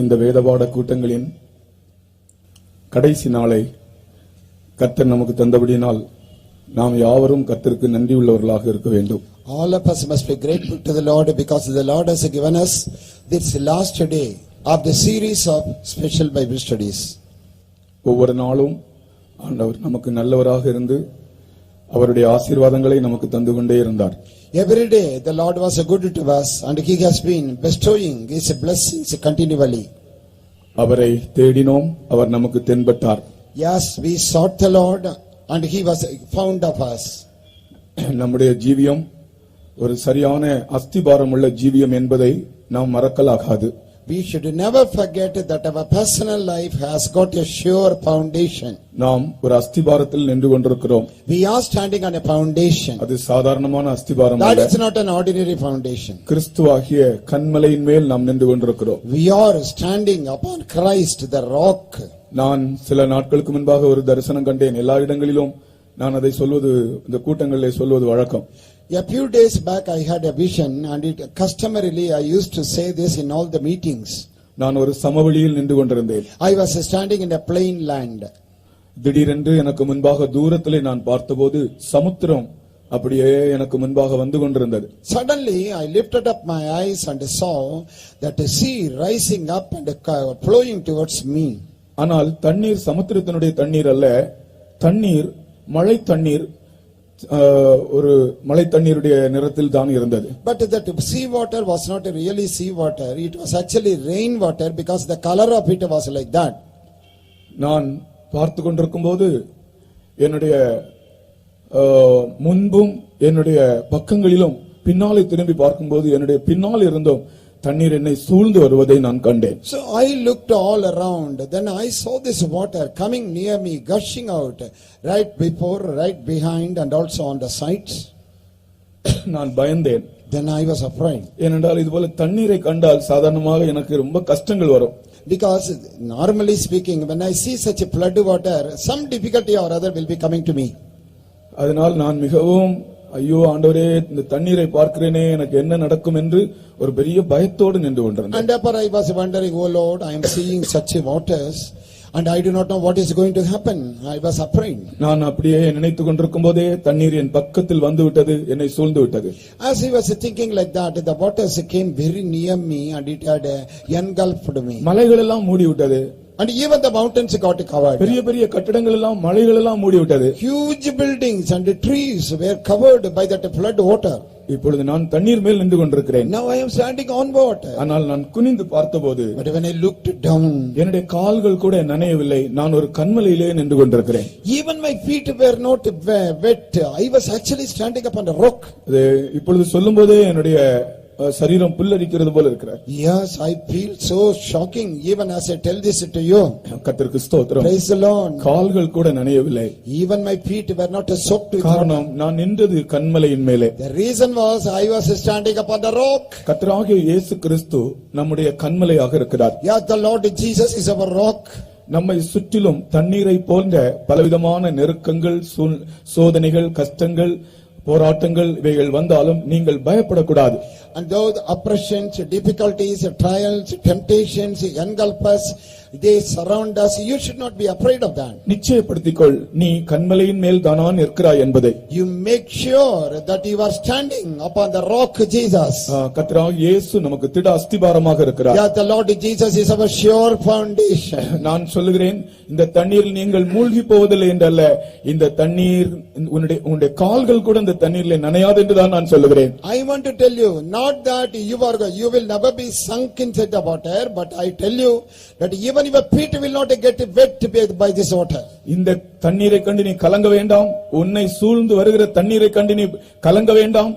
இந்த வேதபாட கூட்டங்களின் கடைசி நாளை கர்த்தர் நமக்கு தந்தபடியினால் நாம் யாவரும் கர்த்தருக்கு நன்றி உள்ளவர்களாக இருக்க வேண்டும். All of us must be grateful to the Lord because the Lord has given us this last day of the series of special Bible studies. ஒவ்வொரு நாளும் ஆண்டவர் நமக்கு நல்லவராக இருந்து அவருடைய ஆசீர்வாதங்களை நமக்கு தந்து கொண்டே இருந்தார். Every day the Lord was good to us and he has been bestowing his blessings continually. அவரை தேடினோம், அவர் நமக்கு தென்பட்டார். Yes, we sought the Lord and he was found of us. நம்முடைய ஜீவியம் ஒரு சரியான அஸ்திபாரம் உள்ள ஜீவியம் என்பதை நாம் மறக்கலாகாது. We should never forget that our personal life has got a sure foundation. நாம் ஒரு அஸ்திபாரத்தில் நின்று கொண்டிருக்கிறோம். We are standing on a foundation. அது சாதாரணமான அஸ்திபாரம் அல்ல. That is not an ordinary foundation. கிறிஸ்துவாகிய கன்மலையின் மேல் நாம் நின்று கொண்டிருக்கிறோம். We are standing upon Christ the rock. நான் சில நாட்களுக்கு முன்பாக ஒரு தரிசனம் கண்டேன். எல்லா இடங்களிலும் நான் அதை சொல்வது, இந்த கூட்டங்களிலே சொல்வது வழக்கம். A few days back I had a vision and customarily I used to say this in all the meetings. நான் ஒரு சமவெளியில் நின்று கொண்டிருந்தேன். I was standing in a plain land. திடீரென்று எனக்கு முன்பாக தூரத்திலே நான் பார்த்தபோது சமுத்திரம் அப்படியே எனக்கு முன்பாக வந்து கொண்டிருந்தது. Suddenly I lifted up my eyes and saw that the sea rising up and flowing towards me. ஆனால் தண்ணீர் சமுத்திரத்தினுடைய தண்ணீர் அல்ல, தண்ணீர் மழை தண்ணீர், ஒரு மழை தண்ணீருடைய நிறத்தில் தான் இருந்தது. But that sea water was not really sea water, it was actually rain water because the color of it was like that. நான் பார்த்து கொண்டிருக்கும் போது என்னுடைய முன்பும் என்னுடைய பக்கங்களிலும் பின்னாலே திரும்பி பார்க்கும்போது என்னுடைய பின்னால் இருந்தும் தண்ணீர் என்னை சூழ்ந்து வருவதை நான் கண்டேன். So I looked all around, then I saw this water coming near me, gushing out right before, right behind and also on the sides. நான் பயந்தேன். Then I was afraid. ஏனென்றால் இதுபோல தண்ணீரை கண்டால் சாதாரணமாக எனக்கு ரொம்ப கஷ்டங்கள் வரும். Because normally speaking, when I see such a flood water, some difficulty or other will be coming to me. அதனால் நான் மிகவும் ஐயோ ஆண்டவரே, இந்த தண்ணீரை பார்க்கிறேனே, எனக்கு என்ன நடக்கும் என்று ஒரு பெரிய பயத்தோடு நின்று கொண்டிருந்தேன். And therefore I was wondering, oh Lord, I am seeing such waters and I do not know what is going to happen. I was afraid. நான் அப்படியே நினைத்துக் கொண்டிருக்கும் போதே தண்ணீர் என் பக்கத்தில் வந்து விட்டது, என்னை சூழ்ந்து விட்டது. As he was thinking like that, the waters came very near me and it had engulfed me. மலைகள் எல்லாம் மூடி விட்டது. And even the mountains got covered. பெரிய பெரிய கட்டடங்கள் எல்லாம் மலைகள் எல்லாம் மூடி விட்டது. Huge buildings and trees were covered by that flood water. இப்பொழுது நான் தண்ணீர் மேல் நின்று கொண்டிருக்கிறேன். Now I am standing on water. ஆனால் நான் குனிந்து பார்த்தபோது, but when I looked down, என்னுடைய கால்கள் கூட நனையவில்லை. நான் ஒரு கன்மலையிலே நின்று கொண்டிருக்கிறேன். Even my feet were not wet. I was actually standing upon a rock. இப்பொழுது சொல்லும்போதே என்னுடைய சரீரம் புல்லரிக்கிறது போல இருக்கிறது. Yes, I feel so shocking even as I tell this to you. கர்த்தருக்கு ஸ்தோத்திரம். Praise the Lord. கால்கள் கூட நனையவில்லை. Even my feet were not soaked with water. காரணம் நான் நின்றது கன்மலையின் மேலே. The reason was I was standing upon the rock. கர்த்தராகிய இயேசு கிறிஸ்து நம்முடைய கன்மலையாக இருக்கிறார். Yes, the Lord Jesus is our rock. நம்மை சுற்றிலும் தண்ணீரை போன்ற பலவிதமான நெருக்கங்கள், சோதனைகள், கஷ்டங்கள், போராட்டங்கள் இவைகள் வந்தாலும் நீங்கள் பயப்படக்கூடாது. And though the oppressions, difficulties, trials, temptations engulf us, they surround us, you should not be afraid of that. நிச்சயப்படுத்திக்கொள், நீ கன்மலையின் மேல் தானா நிற்கிறாய் என்பதை. You make sure that you are standing upon the rock Jesus. கர்த்தராகிய இயேசு நமக்கு திட அஸ்திபாரமாக இருக்கிறார். Yeah, the Lord Jesus is our sure foundation. நான் சொல்லுகிறேன், இந்த தண்ணீரில் நீங்கள் மூழ்கி போவதில்லை என்றல்ல, இந்த தண்ணீர் உன்னுடைய கால்கள் கூட இந்த தண்ணீரில் நனையாது என்றுதான் நான் சொல்லுகிறேன். I want to tell you, not that you will never be sunk inside the water, but I tell you that even your feet will not get wet by this water. இந்த தண்ணீரை கண்டு நீ கலங்க வேண்டாம். உன்னை சூழ்ந்து வருகிற தண்ணீரை கண்டு நீ கலங்க வேண்டாம்.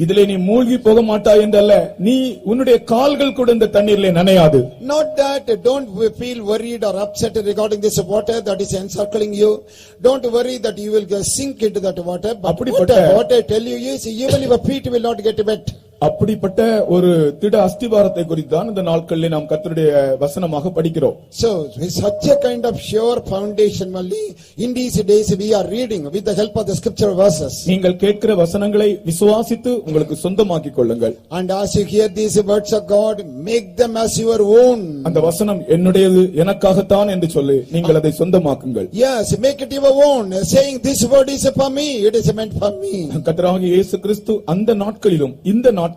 இதிலே நீ மூழ்கி போக மாட்டாய் என்றல்ல, நீ உன்னுடைய கால்கள் கூட இந்த தண்ணீரிலே நனையாது. Not that, don't feel worried or upset regarding this water that is encircling you. Don't worry that you will sink into that water. But what I tell you is, even your feet will not get wet. அப்படிப்பட்ட ஒரு திட அஸ்திவாரத்தை குறித்தான் இந்த நாட்களில் நாம் கர்த்தருடைய வசனமாக படிக்கிறோம். So with such a kind of sure foundation only in these days we are reading with the help of the scripture verses. நீங்கள் கேட்கிற வசனங்களை விசுவாசித்து உங்களுக்கு சொந்தமாக்கிக் கொள்ளுங்கள். And as you hear these words of God, make them as your own. அந்த வசனம் என்னுடையது எனக்காகத்தான் என்று சொல்லி நீங்கள் அதை சொந்தமாக்குங்கள். Yes, make it your own, saying this word is for me, it is meant for me. கர்த்தராகிய இயேசு கிறிஸ்து அந்த நாட்களிலும் இந்த நாட்களிலும்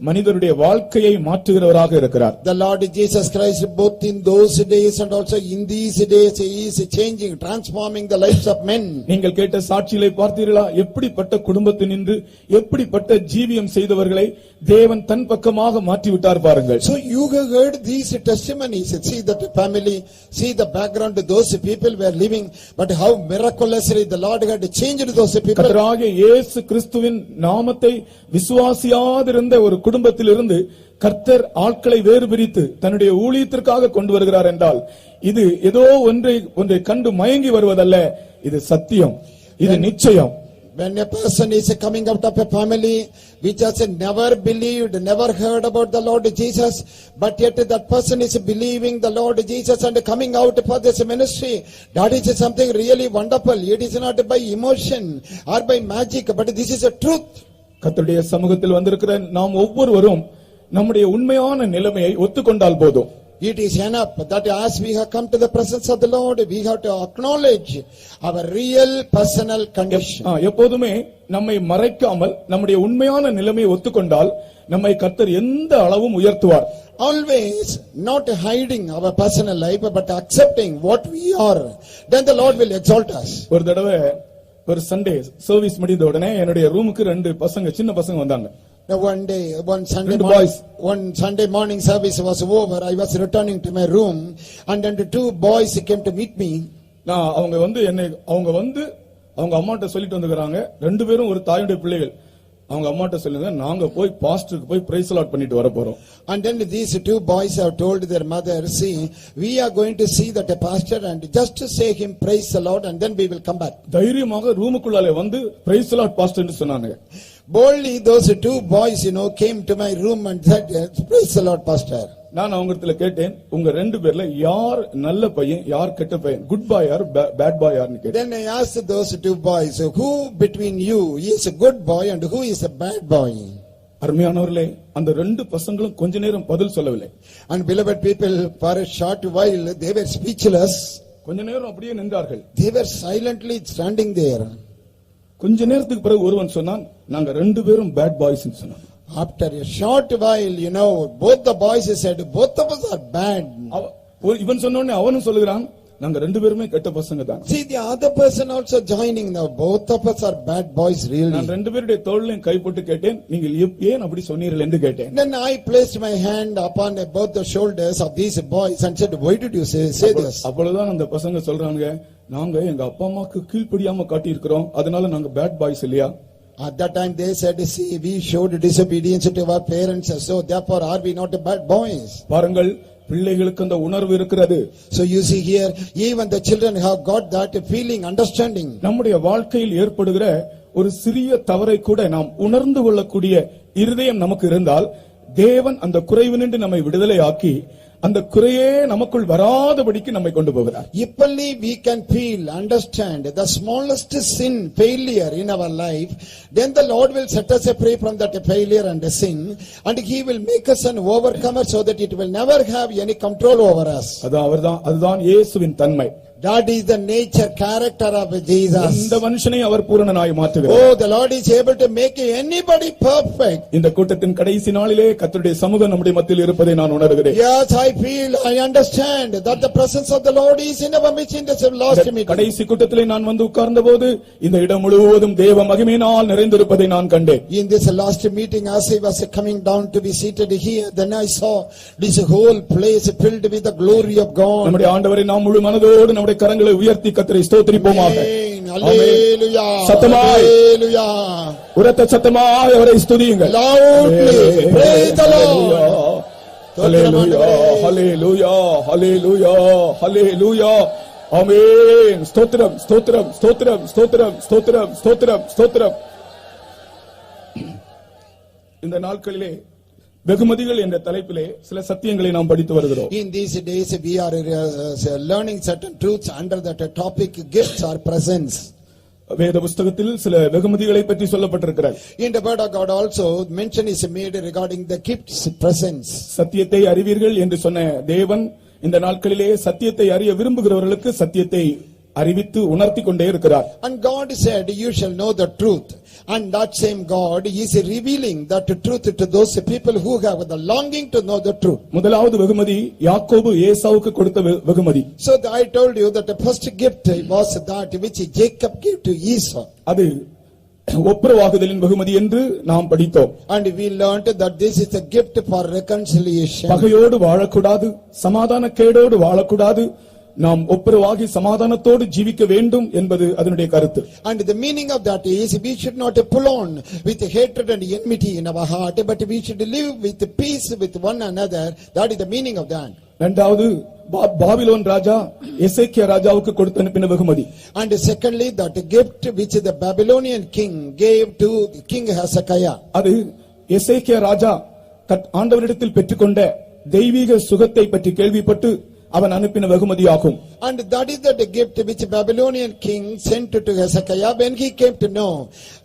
மனிதருடைய வாழ்க்கையை மாற்றுகிறவராக இருக்கிறார். The Lord Jesus Christ both in those days and also in these days he is changing, transforming the lives of men. நீங்கள் கேட்ட சாட்சிகளை பார்த்தீர்களா? எப்படிப்பட்ட குடும்பத்தினின்று எப்படிப்பட்ட ஜீவியம் செய்தவர்களை தேவன் தன் பக்கமாக மாற்றி விட்டார் பாருங்கள். So you have heard these testimonies, see that family, see the background those people were living, but how miraculously the Lord had changed those people. கர்த்தராகிய இயேசு கிறிஸ்துவின் நாமத்தை விசுவாசியாதிருந்த ஒரு குடும்பத்திலிருந்து கர்த்தர் ஆட்களை வேறு பிரித்து தன்னுடைய ஊழியத்திற்காக கொண்டு வருகிறார் என்றால் இது ஏதோ ஒன்றை கண்டு மயங்கி வருவதல்ல, இது சத்தியம், இது நிச்சயம். When a person is coming out of a family which has never believed, never heard about the Lord Jesus, but yet that person is believing the Lord Jesus and coming out for this ministry, that is something really wonderful. It is not by emotion or by magic, but this is a truth. கர்த்தருடைய சமூகத்தில் வந்திருக்கிற நாம் ஒவ்வொருவரும் நம்முடைய உண்மையான நிலைமையை ஒத்துக்கொண்டால் போதும். It is enough that as we have come to the presence of the Lord, we have to acknowledge our real personal condition. எப்போதுமே நம்மை மறைக்காமல் நம்முடைய உண்மையான நிலைமையை ஒத்துக்கொண்டால் நம்மை கர்த்தர் எந்த அளவும் உயர்த்துவார். Always not hiding our personal life but accepting what we are, then the Lord will exalt us. ஒரு தடவை ஒரு சண்டே சர்வீஸ் முடிந்த உடனே என்னுடைய ரூமுக்கு ரெண்டு பசங்க, சின்ன பசங்க வந்தாங்க. One Sunday morning service was over. I was returning to my room and then the two boys came to meet me. அவங்க அவங்க அம்மாட்ட சொல்லிட்டு வந்துக்கறாங்க. ரெண்டு பேரும் ஒரு தாயுடைய பிள்ளைகள். அவங்க அம்மாட்ட சொல்லுங்க, நாங்க போய் பாஸ்டருக்கு போய் பிரைஸ் லாட் பண்ணிட்டு வர போறோம். And then these two boys have told their mother, see, we are going to see that a pastor and just to say him praise the Lord and then we will come back. தைரியமாக ரூமுக்குள்ளாலே வந்து price lot pastor என்று சொன்னாங்க. Boldly those two boys came to my room and said, praise the Lord pastor. நான் அவங்ககிட்ட கேட்டேன், உங்க ரெண்டு பேர்ல யார் நல்ல பையன் யார் கெட்ட பையன், good boy or bad boy ஆர்னு கேட்டேன். Then I asked those two boys, who between you is a good boy and who is a bad boy? அருமையானவர்களே, அந்த ரெண்டு பசங்களும் கொஞ்ச நேரம் பதில் சொல்லவில்லை. And beloved people, for a short while they were speechless. கொஞ்ச நேரம் அப்படியே நின்றார்கள். They were silently standing there. கொஞ்ச நேரத்துக்கு பிறகு ஒருவன் சொன்னான், நாங்க ரெண்டு பேரும் பேட் பாய்ஸ் சொன்னான். After a short while, both the boys said, both of us are bad. இவன் சொன்ன உடனே அவனும் சொல்லுகிறான், நாங்க ரெண்டு பேருமே கெட்ட பசங்க தான். See, the other person also joining now, both of us are bad boys really. நான் ரெண்டு பேருடைய தோளிலும் கை போட்டு கேட்டேன், நீங்கள் ஏன் அப்படி சொன்னீர்கள் என்று கேட்டேன். Then I placed my hand upon both the shoulders of these boys and said, why did you say this? அப்பொழுதுதான் அந்த பசங்க சொல்றாங்க, நாங்க எங்க அப்பா அம்மாக்கு கீழ்ப்படியாம காட்டி இருக்கிறோம், அதனால நாங்க பேட் பாய்ஸ் இல்லையா? At that time they said, see, we showed disobedience to our parents, so therefore are we not bad boys? பாருங்கள், பிள்ளைகளுக்கு அந்த உணர்வு இருக்கிறது. So you see here, even the children have got that feeling, understanding. நம்முடைய வாழ்க்கையில் ஏற்படுகிற ஒரு சிறிய தவறை கூட நாம் உணர்ந்து கொள்ளக்கூடிய இருதயம் நமக்கு இருந்தால் தேவன் அந்த குறைவினின்று நம்மை விடுதலை ஆக்கி அந்த குறையே நமக்குள் வராதபடிக்கு நம்மை கொண்டு போகிறார். If only we can feel, understand the smallest sin, failure in our life, then the Lord will set us free from that failure and sin, and He will make us an overcomer so that it will never have any control over us. அதுதான் இயேசுவின் தன்மை. That is the nature, character of Jesus. இந்த மனுஷனை அவர் பூரணனாய் மாற்றுகிறார். Oh, the Lord is able to make anybody perfect. இந்த கூட்டத்தின் கடைசி நாளிலே கர்த்தருடைய சமூகம் நம்முடைய மத்தியில் இருப்பதை நான் உணர்கிறேன். Yes, I feel, I understand that the presence of the Lord is in our midst in this last meeting. கடைசி கூட்டத்திலே நான் வந்து உட்கார்ந்தபோது இந்த இடம் முழுவதும் தேவ மகிமையினால் நிறைந்திருப்பதை நான் கண்டேன். In this last meeting, as I was coming down to be seated here, then I saw this whole place filled with the glory of God. நம்முடைய ஆண்டவரை நாம் முழு மனதோடு நம்முடைய கரங்களை உயர்த்தி கர்த்தரை ஸ்தோத்திரிப்போமாக. Hallelujah. சத்தமாய், Hallelujah. உரத்த சத்தமாய் அவரை ஸ்துதியுங்கள். Loudly praise the Lord. Hallelujah. Hallelujah. Hallelujah. Hallelujah. ஆமென். ஸ்தோத்திரம், ஸ்தோத்திரம், ஸ்தோத்திரம், ஸ்தோத்திரம், ஸ்தோத்திரம், ஸ்தோத்திரம், ஸ்தோத்திரம். இந்த நாட்களிலே வெகுமதிகள் என்ற தலைப்பிலே சில சத்தியங்களை நாம் படித்து வருகிறோம். In these days we are learning certain truths under that topic, gifts or presents. வேத புஸ்தகத்தில் சில வெகுமதிகளை பற்றி சொல்லப்பட்டிருக்கிறது. In the word of God also mention is made regarding the gifts, presents. சத்தியத்தை அறிவீர்கள் என்று சொன்ன தேவன் இந்த நாட்களிலே சத்தியத்தை அறிய விரும்புகிறவர்களுக்கு சத்தியத்தை அறிவித்து உணர்த்தி கொண்டே இருக்கிறார். And God said, you shall know the truth. And that same God is revealing that truth to those people who have the longing to know the truth. முதலாவது வெகுமதி யாக்கோபு ஏசாவுக்கு கொடுத்த வெகுமதி. So I told you that the first gift was that which Jacob gave to Esau. அது ஒப்புரவாகுதலின் வெகுமதி என்று நாம் படித்தோம். And we learned that this is a gift for reconciliation. பகையோடு வாழக்கூடாது, சமாதான கேடோடு வாழக்கூடாது, நாம் ஒப்புரவாகி சமாதானத்தோடு ஜீவிக்க வேண்டும் என்பது அதனுடைய கருத்து. And the meaning of that is we should not pull on with hatred and enmity in our heart, but we should live with peace with one another. That is the meaning of that. இரண்டாவது Babylon ராஜா எசேக்கியா ராஜாவுக்கு கொடுத்து அனுப்பின வெகுமதி. And secondly, that gift which the Babylonian king gave to King Hezekiah. அது எசேக்கியா ராஜா ஆண்டவரிடத்தில் பெற்றுக்கொண்ட தெய்வீக சுகத்தை பற்றி கேள்விப்பட்டு அவன் அனுப்பின வெகுமதியாகும். And that is the gift which Babylonian king sent to Hezekiah when he came to know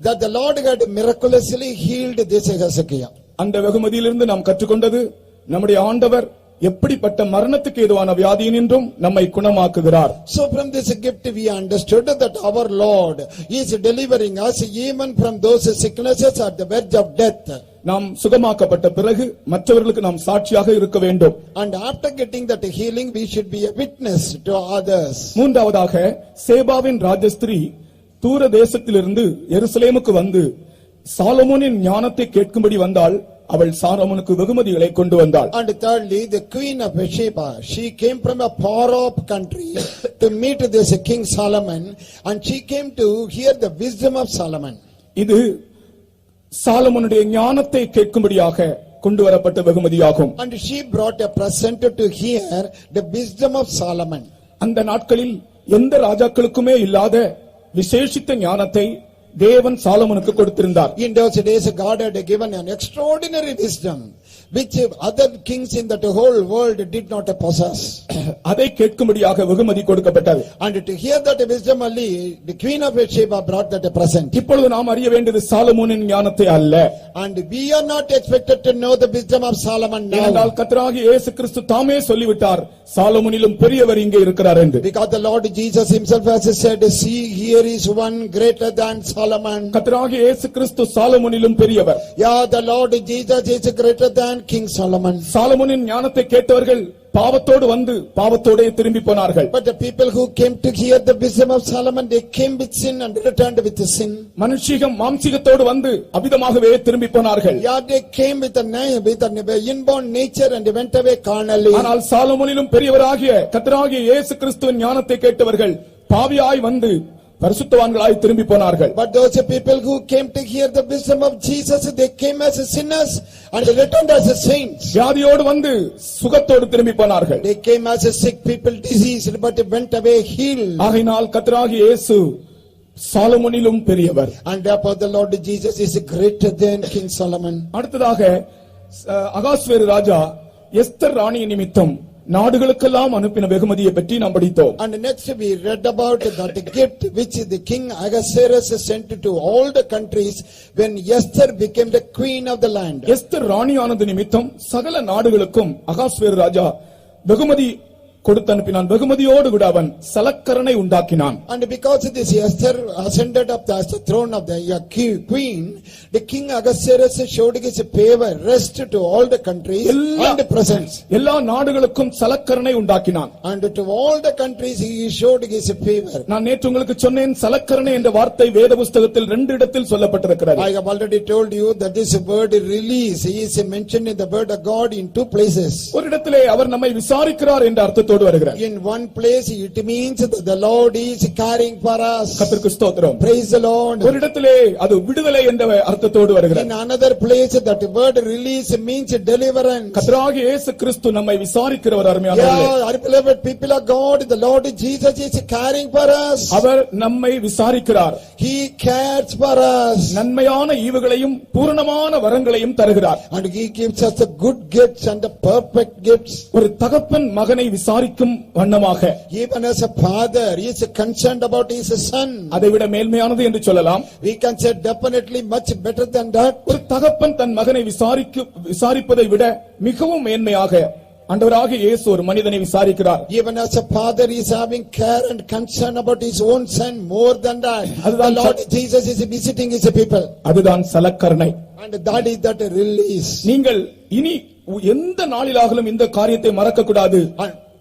that the Lord had miraculously healed this Hezekiah. அந்த வெகுமதியிலிருந்து நாம் கற்றுக்கொண்டது நம்முடைய ஆண்டவர் எப்படிப்பட்ட மரணத்துக்கு ஏதுவான வியாதியினின்றும் நம்மை குணமாக்குகிறார். So from this gift we understood that our Lord is delivering us even from those sicknesses at the verge of death. நாம் சுகமாக்கப்பட்ட பிறகு மற்றவர்களுக்கு நாம் சாட்சியாக இருக்க வேண்டும். And after getting that healing we should be a witness to others. மூன்றாவதாக சேபாவின் ராஜஸ்திரீ தூர தேசத்திலிருந்து எருசலேமுக்கு வந்து சாலமோனின் ஞானத்தை கேட்கும்படி வந்தாள். அவள் சாலமோனுக்கு வெகுமதிகளை கொண்டு வந்தாள். And thirdly, the queen of Sheba, she came from a far off country to meet this King Solomon, and she came to hear the wisdom of Solomon. இது சாலமோனுடைய ஞானத்தை கேட்கும்படியாக கொண்டு வரப்பட்ட வெகுமதியாகும். And she brought a present to hear the wisdom of Solomon. அந்த நாட்களில் எந்த ராஜாக்களுக்குமே இல்லாத விசேஷித்த ஞானத்தை தேவன் சாலமோனுக்கு கொடுத்திருந்தார். In those days God had given an extraordinary wisdom which other kings in that whole world did not possess. அதை கேட்கும்படியாக வெகுமதி கொடுக்கப்பட்டது. And to hear that wisdom only the queen of Sheba brought that present. இப்பொழுது நாம் அறிய வேண்டியது சாலமோனின் ஞானத்தை அல்ல. And we are not expected to know the wisdom of Solomon now. ஏனென்றால் கர்த்தராகிய இயேசு கிறிஸ்து தாமே சொல்லிவிட்டார் சாலமோனிலும் பெரியவர் இங்கே இருக்கிறார் என்று. Because the Lord Jesus himself has said, see, here is one greater than Solomon. கர்த்தராகிய இயேசு கிறிஸ்து சாலமோனிலும் பெரியவர். Yeah, the Lord Jesus is greater than King Solomon. சாலமோனின் ஞானத்தை கேட்டவர்கள் பாவத்தோடு வந்து பாவத்தோடே திரும்பி போனார்கள். But the people who came to hear the wisdom of Solomon, they came with sin and returned with sin. மனுஷீகம் மாம்சீகத்தோடு வந்து அபிதமாகவே திரும்பி போனார்கள். Yeah, they came with an inborn nature and they went away carnally. ஆனால் சாலமோனிலும் பெரியவராகிய கர்த்தராகிய இயேசு கிறிஸ்துவின் ஞானத்தை கேட்டவர்கள் பாவியாய் வந்து பரிசுத்தவான்களாய் திரும்பி போனார்கள். But those people who came to hear the wisdom of Jesus, they came as sinners and they returned as saints. வியாதியோடு வந்து சுகத்தோடு திரும்பி போனார்கள். They came as sick people, diseased, but they went away healed. ஆகையினால் கர்த்தராகிய இயேசு சாலமோனிலும் பெரியவர். And therefore the Lord Jesus is greater than King Solomon. அடுத்ததாக அகாஸ்வேரு ராஜா Esther ராணி நிமித்தம் நாடுகளுக்கெல்லாம் அனுப்பின வெகுமதியை பற்றி நாம் படித்தோம். And next we read about that gift which the king Ahasuerus sent to all the countries when Esther became the queen of the land. Esther ராணியானது நிமித்தம் சகல நாடுகளுக்கும் அகாஸ்வேரு ராஜா வெகுமதி கொடுத்து அனுப்பினான். வெகுமதியோடு கூட அவன் சலக்கரணை உண்டாக்கினான். And because this Esther ascended up as the throne of the queen, the king Ahasuerus showed his favor, rest to all the countries and presents. எல்லா நாடுகளுக்கும் சலக்கரணை உண்டாக்கினான். And to all the countries he showed his favor. நான் நேற்று உங்களுக்கு சொன்னேன் சலக்கரணை என்ற வார்த்தை வேத புஸ்தகத்தில் 2 இடத்தில் சொல்லப்பட்டிருக்கிறது. I have already told you that this word release is mentioned in the word of God in 2 places. ஒரு இடத்திலே அவர் நம்மை விசாரிக்கிறார் என்ற அர்த்தத்தோடு அர்த்தத்தோடு வருகிறார். In one place it means that the Lord is caring for us. கர்த்தருக்கு ஸ்தோத்திரம். Praise the Lord. ஒரு இடத்திலே அது விடுதலை என்ற அர்த்தத்தோடு வருகிறார். In another place that word release means deliverance. கர்த்தராகிய இயேசு கிறிஸ்து நம்மை விசாரிக்கிறவர். அருமையானவர்களே, our beloved people of God, the Lord Jesus is caring for us. அவர் நம்மை விசாரிக்கிறார். He cares for us. நன்மையான ஈவுகளையும் பூரணமான வரங்களையும் தருகிறார். And he gives us the good gifts and the perfect gifts. ஒரு தகப்பன் மகனை விசாரிக்கும் வண்ணமாக, Even as a father, he is concerned about his son. அதைவிட மேன்மையானது என்று சொல்லலாம். We can say definitely much better than that. ஒரு தகப்பன் தன் மகனை விசாரிப்பதை விட மிகவும் மேன்மையாக ஆண்டவராகிய இயேசு ஒரு மனிதனை விசாரிக்கிறார். Even as a father is having care and concern about his own son, more than that, the Lord Jesus is visiting his people. அதுதான் சலக்கரணை. And that is that release. நீங்கள் இனி எந்த நாளிலாகலும் இந்த காரியத்தை மறக்க கூடாது.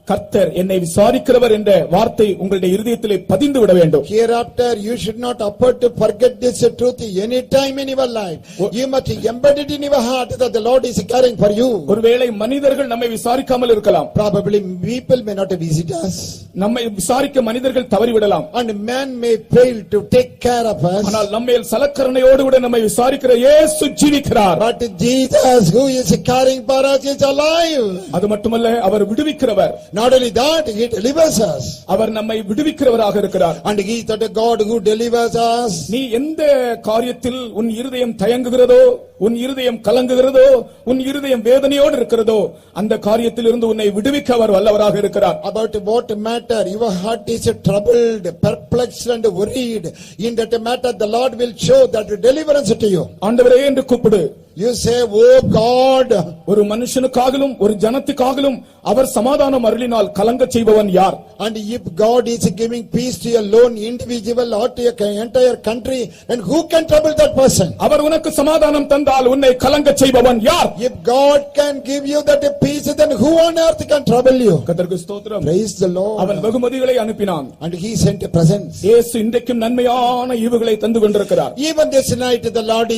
கர்த்தர் என்னை விசாரிக்கிறவர் என்ற வார்த்தை உங்களுடைய இருதயத்திலே பதிந்து விட வேண்டும். Hereafter you should not afford to forget this truth any time in your life. You must embed it in your heart that the Lord is caring for you. ஒருவேளை மனிதர்கள் நம்மை விசாரிக்காமல் இருக்கலாம். Probably people may not visit us. நம்மை விசாரிக்க மனிதர்கள் தவறிவிடலாம். And man may fail to take care of us. ஆனால் நம்மேல் சலக்கரணையோடு கூட நம்மை விசாரிக்கிற இயேசு ஜீவிக்கிறார். But Jesus who is caring for us is alive. அது மட்டுமல்ல, அவர் விடுவிக்கிறவர். Not only that, he delivers us. அவர் நம்மை விடுவிக்கிறவராக இருக்கிறார். And he is the God who delivers us. நீ எந்த காரியத்தில் உன் இருதயம் தயங்குகிறதோ, உன் இருதயம் கலங்குகிறதோ, உன் இருதயம் வேதனையோடு இருக்கிறதோ, அந்த காரியத்தில் இருந்து உன்னை விடுவிக்க அவர் வல்லவராக இருக்கிறார். About what matter your heart is troubled, perplexed and worried, in that matter the Lord will show that deliverance to you. ஆண்டவரே என்று கூப்பிடு. You say, oh God. ஒரு மனுஷனுக்காகலும் ஒரு ஜனத்துக்காகலும் அவர் சமாதானம் அருளினால் கலங்க செய்பவன் யார்? And if God is giving peace to a lone individual or to an entire country, then who can trouble that person? அவர் உனக்கு சமாதானம் தந்தால் உன்னை கலங்க செய்பவன் யார்? If God can give you that peace, then who on earth can trouble you? கர்த்தருக்கு ஸ்தோத்திரம். Praise the Lord. அவன் வெகுமதிகளை அனுப்பினான். And he sent a present. இயேசு இன்றைக்கும் நன்மையான ஈவுகளை தந்து கொண்டிருக்கிறார். Even this night the Lord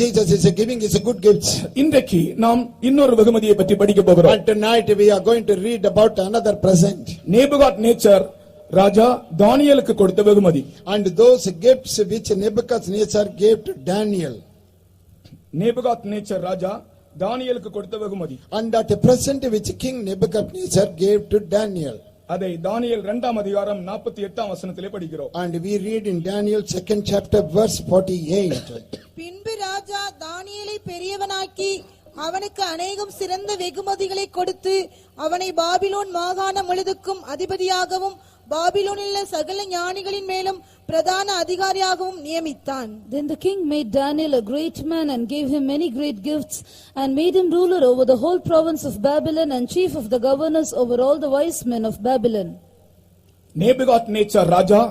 Jesus is giving his good gifts. இன்றைக்கு நாம் இன்னொரு வெகுமதியை பற்றி படிக்க போகிறோம். And tonight we are going to read about another present. Nebuchadnezzar ராஜா தானியேலுக்கு கொடுத்த வெகுமதி. And those gifts which Nebuchadnezzar gave to Daniel. Nebuchadnezzar ராஜா தானியேலுக்கு கொடுத்த வெகுமதி. And that present which King Nebuchadnezzar gave to Daniel. அதை தானியேல் 2ஆம் அதிகாரம் 48ஆம் வசனத்திலே படிக்கிறோம். And we read in Daniel 2nd chapter verse 48. பின்பு ராஜா தானியேலை பெரியவனாக்கி அவனுக்கு அநேகம் சிறந்த வெகுமதிகளை கொடுத்து அவனை பாபிலோன் மாகாணம் முழுதுக்கும் அதிபதியாகவும் பாபிலோனில் சகல ஞானிகளின் மேலும் பிரதான அதிகாரியாகவும் நியமித்தான். Then the king made Daniel a great man and gave him many great gifts and made him ruler over the whole province of Babylon and chief of the governors over all the wise men of Babylon. Nebuchadnezzar ராஜா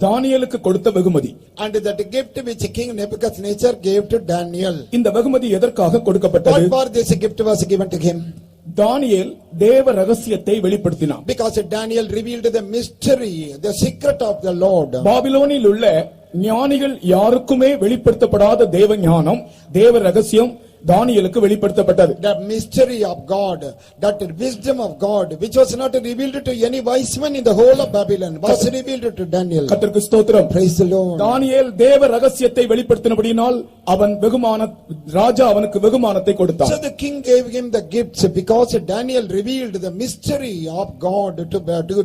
தானியேலுக்கு கொடுத்த வெகுமதி. And that gift which King Nebuchadnezzar gave to Daniel. இந்த வெகுமதி எதற்காக கொடுக்கப்பட்டது? What for this gift was given to him? தானியேல் தேவ ரகசியத்தை வெளிப்படுத்தினான். Because Daniel revealed the mystery, the secret of the Lord. பாபிலோனில் உள்ள ஞானிகள் யாருக்குமே வெளிப்படுத்தப்படாத தேவ ஞானம், தேவ ரகசியம் தானியேலுக்கு வெளிப்படுத்தப்பட்டது. The mystery of God, that wisdom of God which was not revealed to any wise man in the whole of Babylon was revealed to Daniel. கர்த்தருக்கு ஸ்தோத்திரம். Praise the Lord. தானியேல் தேவ ரகசியத்தை வெளிப்படுத்தினபடியால் அவன் ராஜா அவனுக்கு வெகுமானத்தை கொடுத்தான். So the king gave him the gifts because Daniel revealed the mystery of God to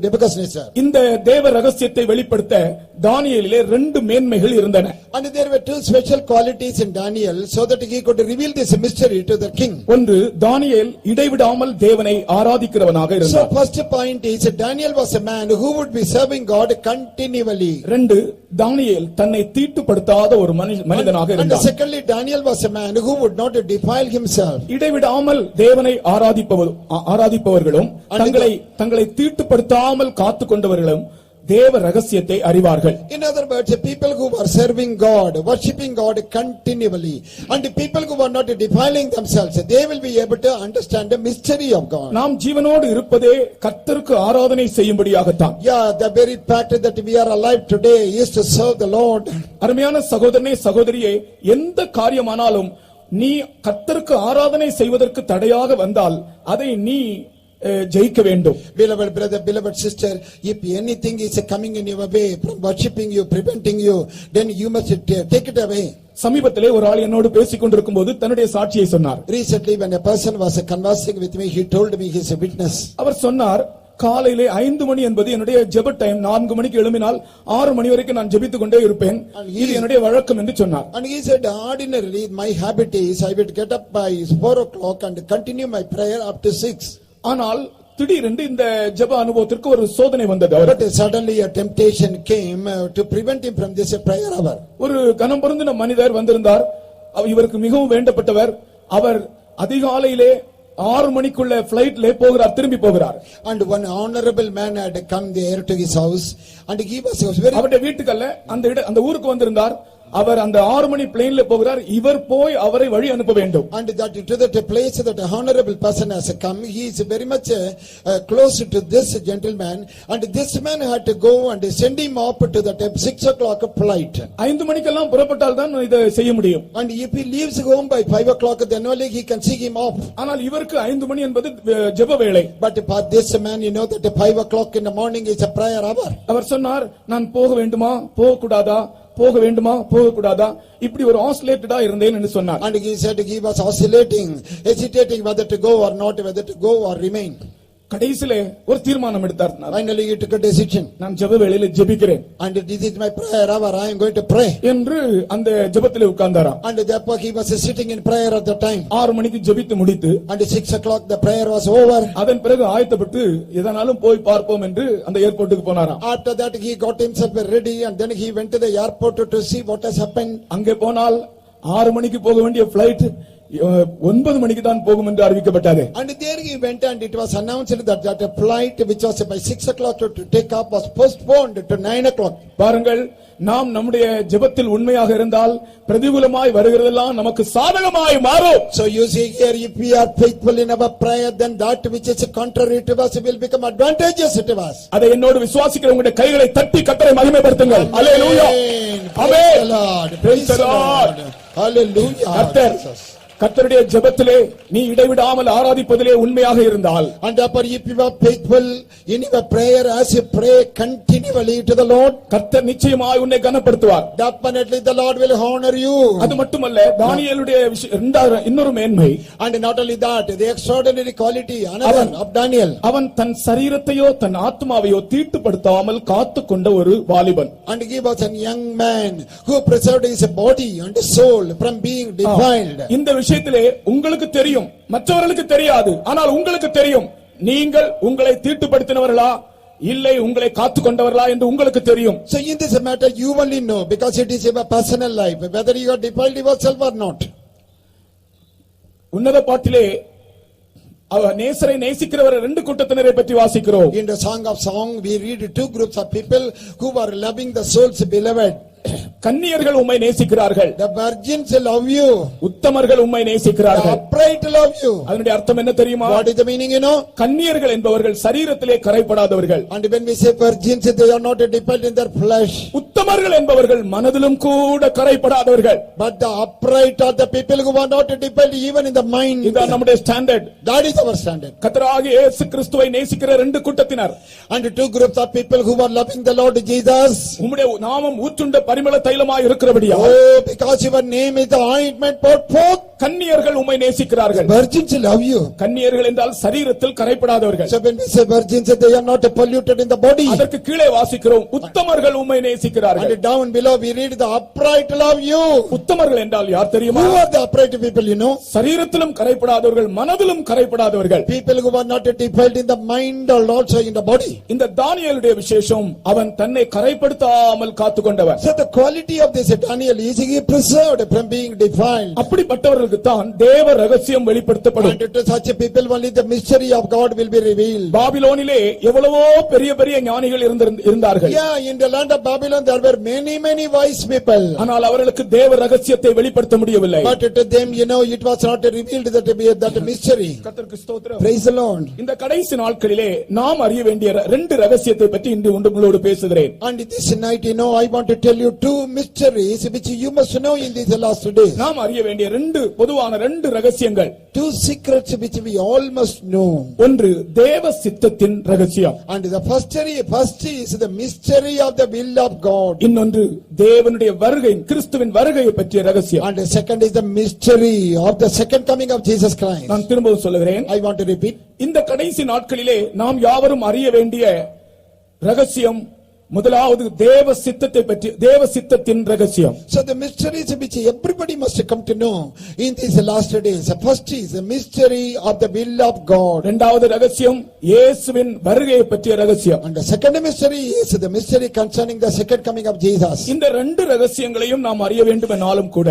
Nebuchadnezzar. இந்த தேவ ரகசியத்தை வெளிப்படுத்த தானியேலிலே 2 மேன்மைகள் இருந்தன. And there were 2 special qualities in Daniel so that he could reveal this mystery to the king. ஒன்று, தானியேல் இடைவிடாமல் தேவனை ஆராதிக்கிறவனாக So இருந்தான். first point is Daniel was a man who would be serving God continually. 2, தானியேல் தன்னை தீட்டுப்படுத்தாத ஒரு மனிதனாக And இருந்தான். secondly, Daniel was a man who would not defile himself. இடைவிடாமல் தேவனை ஆராதிப்பவர்களும் தங்களை தீட்டுப்படுத்தாமல் காத்துக் கொண்டவர்களும் தேவ ரகசியத்தை அறிவார்கள். In other words, people who are serving God, worshipping God continually, and the people who are not defiling themselves, they will be able to understand the mystery of God. நாம் ஜீவனோடு இருப்பதே கர்த்தருக்கு ஆராதனை செய்யும்படியாகத்தான். Yeah, the very fact that we are alive today is to serve the Lord. அருமையான சகோதரனே சகோதரியே, எந்த காரியமானாலும் நீ கர்த்தருக்கு ஆராதனை செய்வதற்கு தடையாக வந்தால் அதை நீ ஜெயிக்க வேண்டும். Beloved brother, beloved sister, if anything is coming in your way from worshiping you, preventing you, then you must take it away. சமீபத்திலே ஒரு ஆள் என்னோடு பேசிக் கொண்டிருக்கும் போது தன்னுடைய சாட்சியை சொன்னார். Recently when a person was conversing with me, he told me he is a witness. அவர் சொன்னார், காலையிலே 5 மணி என்பது என்னுடைய ஜெப டைம். 4 மணிக்கு எழும்பினால் 6 மணி வரைக்கும் நான் ஜெபித்துக் கொண்டே இருப்பேன். இது என்னுடைய வழக்கம் என்று சொன்னார். And he said, ordinarily my habit is I would get up by 4 o'clock and continue my prayer up to 6. ஆனால் திடீரென்று இந்த ஜெப அனுபவத்திற்கு ஒரு சோதனை வந்தது. But suddenly a temptation came to prevent him from this prayer hour. ஒரு கனம் பொருந்தின மனிதர் வந்திருந்தார். இவருக்கு மிகவும் வேண்டப்பட்டவர். அவர் அதிகாலையிலே 6 மணிக்குள்ள பிளைட்ல போகிறார், திரும்பி போகிறார். And one honorable man had come there to his house and he was very அவருடைய வீட்டுக்கு அல்ல, அந்த ஊருக்கு வந்திருந்தார். அவர் அந்த 6 மணி பிளேன்ல போகிறார். இவர் போய் அவரை வழி அனுப்ப வேண்டும். And that to that place that a honorable person has come, he is very much close to this gentleman, and this man had to go and send him up to that 6 o'clock flight. 5 மணிக்கெல்லாம் புறப்பட்டால் தான் இதை செய்ய முடியும். And if he leaves home by 5 o'clock, then only he can see him off. ஆனால் இவருக்கு 5 மணி என்பது ஜெப வேளை. But for this man, you know that 5 o'clock in the morning is a prayer hour. அவர் சொன்னார், நான் போக வேண்டுமா போக கூடாதா, போக வேண்டுமா போக கூடாதா, இப்படி ஒரு ஆசிலேட்டடா இருந்தேன் என்று சொன்னார். And he said he was oscillating, hesitating whether to go or not, whether to go or remain. கடைசிலே ஒரு தீர்மானம் எடுத்தார். Finally he took a decision. நான் ஜெப வேளையில ஜெபிக்கிறேன். And this is my prayer hour, I am going to pray. என்று அந்த ஜெபத்திலே உட்கார்ந்தாராம். And therefore he was sitting in prayer at the time. 6 மணிக்கு ஜெபித்து முடித்து And 6 o'clock the prayer was over. அதன் பிறகு ஆயத்தப்பட்டு எதனாலும் போய் பார்ப்போம் என்று அந்த ஏர்போர்ட்டுக்கு போனாராம். After that he got himself ready and then he went to the airport to see what has happened. அங்கே போனால் 6 மணிக்கு போக வேண்டிய பிளைட் 9 மணிக்கு தான் போகும் என்று அறிவிக்கப்பட்டது. And there he went and it was announced that a flight which was by 6 o'clock to take off was postponed to 9 o'clock. பாருங்கள், நாம் நம்முடைய ஜெபத்தில் உண்மையாக இருந்தால் பிரதிகூலமாய் வருகிறதெல்லாம் நமக்கு சாதகமாய் மாறும். So you see here, if we are faithful in our prayer, then that which is contrary to us will become advantageous to us. அதை என்னோடு விசுவாசிக்கிற உங்களுடைய கைகளை தட்டி கர்த்தரை மகிமைப்படுத்துங்கள். அல்லேலூயா. Praise the Lord. Praise the Lord. Hallelujah. கர்த்தருடைய ஜெபத்திலே நீ இடைவிடாமல் ஆராதிப்பதிலே உண்மையாக இருந்தால், and therefore if you are faithful in your prayer as you pray continually to the Lord, கர்த்தர் நிச்சயமாய் உன்னை கனப்படுத்துவார். definitely the Lord will honor you. அது மட்டுமல்ல, தானியேலுடைய இன்னொரு மேன்மை, and not only that, the extraordinary quality another of Daniel, அவன் தன் சரீரத்தையோ தன் ஆத்மாவையோ தீட்டுப்படுத்தாமல் காத்துக்கொண்ட ஒரு வாலிபன். and he was a young man who preserved his body and soul from being defiled. இந்த விஷயத்திலே உங்களுக்கு தெரியும், மற்றவர்களுக்கு தெரியாது. ஆனால் உங்களுக்கு தெரியும், நீங்கள் உங்களை தீட்டுப்படுத்தினவர்களா இல்லை உங்களை காத்துக்கொண்டவர்களா என்று உங்களுக்கு தெரியும். So in this matter you only know, because it is your personal life, whether you are defiled yourself or not. உன்னத பாட்டிலே நேசரை நேசிக்கிறவர் 2 கூட்டத்தினரை பற்றி வாசிக்கிறோம். In the Song of Song we read 2 groups of people who are loving the soul's beloved. கன்னியர்கள் உம்மை நேசிக்கிறார்கள். The virgins love you. உத்தமர்கள் உம்மை நேசிக்கிறார்கள். The upright love you. அதனுடைய அர்த்தம் என்ன தெரியுமா? What is the meaning, you know? கன்னியர்கள் என்பவர்கள் சரீரத்திலே கரைப்படாதவர்கள். And when we say virgins, they are not defiled in their flesh. உத்தமர்கள் என்பவர்கள் மனதிலும் கூட கரைப்படாதவர்கள். But the upright are the people who are not defiled even in the mind. இதுதான் நம்முடைய standard. That is our standard. கர்த்தராகிய இயேசு கிறிஸ்துவை நேசிக்கிற 2 கூட்டத்தினர். And 2 groups of people who are loving the Lord Jesus. உம்முடைய நாமம் ஊற்றுண்ட பரிமள தைலமாய் இருக்கிறபடியா. Oh, because your name is the ointment poured forth. கன்னியர்கள் உம்மை நேசிக்கிறார்கள். Virgins love you. கன்னியர்கள் என்றால் சரீரத்தில் கரைப்படாதவர்கள். So when we say virgins, they are not polluted in the body. அதற்கு கீழே வாசிக்கிறோம், உத்தமர்கள் உம்மை நேசிக்கிறார்கள். And down below we read the upright love you. உத்தமர்கள் என்றால் யார் தெரியுமா? Who are the upright people, you know? சரீரத்திலும் கரைப்படாதவர்கள், மனதிலும் கரைப்படாதவர்கள். People who are not defiled in the mind or also in the body. இந்த தானியேலுடைய விசேஷம், அவன் தன்னை கரைப்படுத்தாமல் காத்துக்கொண்டவன். So the quality of this Daniel is he preserved from being defiled. அப்படிப்பட்டவர்களுக்கு தான் தேவ ரகசியம் வெளிப்படுத்தப்படும். And to such people only the mystery of God will be revealed. பாபிலோனிலே எவ்வளவோ பெரிய பெரிய ஞானிகள் இருந்தார்கள். Yeah, in the land of Babylon there were many wise people. ஆனால் அவர்களுக்கு தேவ ரகசியத்தை வெளிப்படுத்த முடியவில்லை. But to them, it was not revealed that mystery. கர்த்தருக்கு ஸ்தோத்திரம். Praise the Lord. இந்த கடைசி நாட்களிலே நாம் அறிய வேண்டிய ரெண்டு ரகசியத்தை பற்றி இன்று உங்களோடு பேசுகிறேன். And this night, I want to tell you two mysteries which you must know in these last days. நாம் அறிய வேண்டிய பொதுவான ரெண்டு ரகசியங்கள். Two secrets which we all must know. ஒன்று தேவ சித்தத்தின் ரகசியம். And the first is the mystery of the will of God. இன்னொன்று தேவனுடைய வருகை, கிறிஸ்துவின் வருகையை பற்றிய ரகசியம். And the second is the mystery of the second coming of Jesus Christ. நான் திரும்பவும் சொல்லுகிறேன். I want to repeat. இந்த கடைசி நாட்களிலே நாம் யாவரும் அறிய வேண்டிய ரகசியம் முதலாவது தேவ சித்தத்தை பற்றி, தேவ சித்தத்தின் ரகசியம். So the mysteries which everybody must come to know in these last days. The first is the mystery of the will of God. இரண்டாவது ரகசியம் இயேசுவின் வருகையை பற்றிய ரகசியம். And the second mystery is the mystery concerning the second coming of Jesus. இந்த ரெண்டு ரகசியங்களையும் நாம் அறிய வேண்டுமெனாலும் கூட,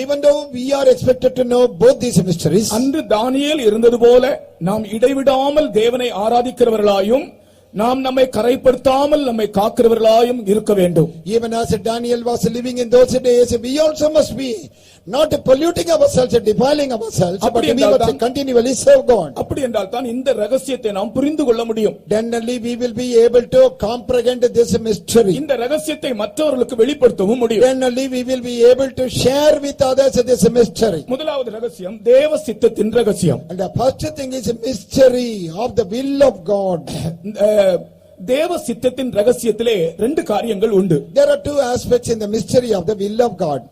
even though we are expected to know both these mysteries, அன்று தானியேல் இருந்தது போல நாம் இடைவிடாமல் தேவனை ஆராதிக்கிறவர்களாயும் நாம் நம்மை கரைப்படுத்தாமல் நம்மை காக்கிறவர்களாயும் இருக்க வேண்டும். Even as Daniel was living in those days, we also must be not polluting ourselves and defiling ourselves, but we must continually serve God. அப்படி என்றால் தான் இந்த ரகசியத்தை நாம் புரிந்து கொள்ள முடியும். Then only we will be able to comprehend this mystery. இந்த ரகசியத்தை மற்றவர்களுக்கு வெளிப்படுத்தவும் முடியும். Then only we will be able to share with others this mystery. முதலாவது ரகசியம் தேவ சித்தத்தின் ரகசியம். And the first thing is a mystery of the will of God. தேவ சித்தத்தின் ரகசியத்திலே ரெண்டு காரியங்கள் உண்டு. There are two aspects in the mystery of the will of God.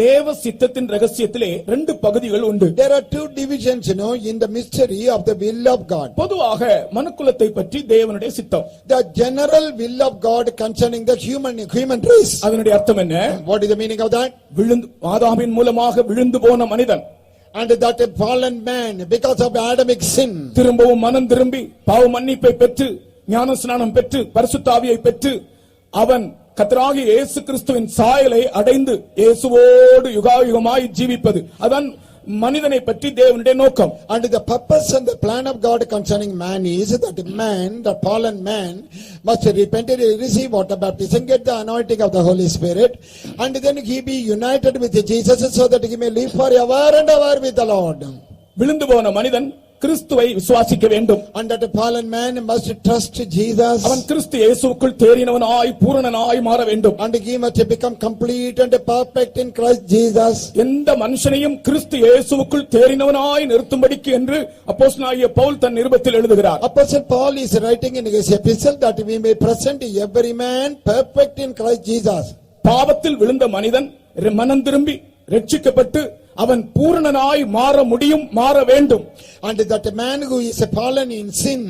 தேவ சித்தத்தின் ரகசியத்திலே ரெண்டு பகுதிகள் உண்டு. There are two divisions, in the mystery of the will of God. பொதுவாக மனுக்குலத்தை பற்றி தேவனுடைய சித்தம். The general will of God concerning the human race. அதனுடைய அர்த்தம் என்ன? What is the meaning of that? ஆதாமின் மூலமாக விழுந்து போன மனிதன், and that a fallen man because of Adamic sin, திரும்பவும் மனம் திரும்பி பாவ மன்னிப்பை பெற்று ஞானஸ்நானம் பெற்று பரிசுத்த ஆவியை பெற்று அவன் கர்த்தராகிய இயேசு கிறிஸ்துவின் சாயலை அடைந்து இயேசுவோடு யுகாயுகமாய் ஜீவிப்பது, அதான் மனிதனை பற்றி தேவனுடைய நோக்கம். And the purpose and the plan of God concerning man is that man, the fallen man, must repent and receive water baptism, get the anointing of the Holy Spirit, and then he be united with Jesus so that he may live forever and ever with the Lord. விழுந்து போன மனிதன் கிறிஸ்துவை விசுவாசிக்க வேண்டும். And that a fallen man must trust Jesus. அவன் கிறிஸ்து இயேசுவுக்குள் தேறினவனாய் பூரணனாய் மாற வேண்டும். And he must become complete and perfect in Christ Jesus. எந்த மனுஷனையும் கிறிஸ்து இயேசுவுக்குள் தேறினவனாய் நிறுத்தும்படிக்கு என்று அப்போஸ்தலனாகிய பவுல் தன் நிருபத்தில் எழுதுகிறார். Apostle Paul is writing in his epistle that we may present every man perfect in Christ Jesus. பாவத்தில் விழுந்த மனிதன் மனம் திரும்பி ரட்சிக்கப்பட்டு அவன் பூரணனாய் மாற முடியும், மாற வேண்டும். And that man who is fallen in sin,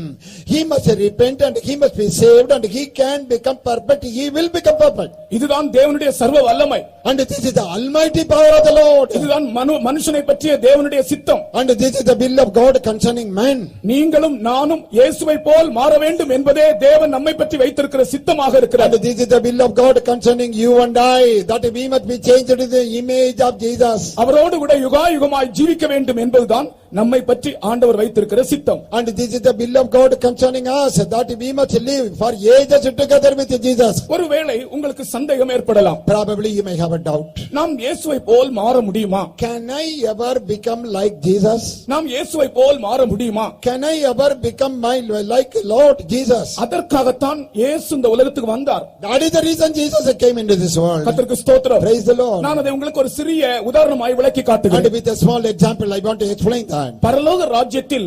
he must repent and he must be saved and he can become perfect, he will become perfect. இதுதான் தேவனுடைய சர்வ வல்லமை. And this is the almighty power of the Lord. இதுதான் மனுஷனை பற்றிய தேவனுடைய சித்தம். And this is the will of God concerning man. நீங்களும் நானும் இயேசுவை போல் மாற வேண்டும் என்பதே தேவன் நம்மை பற்றி வைத்திருக்கிற சித்தமாக இருக்கிறது. And this is the will of God concerning you and I, that we must be changed to the image of Jesus. அவரோடு கூட யுகாயுகமாய் ஜீவிக்க வேண்டும் என்பதுதான் நம்மை பற்றி ஆண்டவர் வைத்திருக்கிற சித்தம். And this is the will of God concerning us, that we must live for ages together with Jesus. ஒருவேளை உங்களுக்கு சந்தேகம் ஏற்படலாம். Probably you may have a doubt. நாம் இயேசுவை போல் மாற முடியுமா? Can I ever become like Jesus? நாம் இயேசுவை போல் மாற முடியுமா? Can I ever become like Lord Jesus? அதற்காகத்தான் இயேசு இந்த உலகத்துக்கு வந்தார். That is the reason Jesus came into this world. கர்த்தருக்கு ஸ்தோத்திரம். Praise the Lord. நான் அதை உங்களுக்கு ஒரு சிறிய உதாரணமாய் விளக்கி காட்டுகிறேன். And with a small example I want to explain that. பரலோக ராஜ்யத்தில்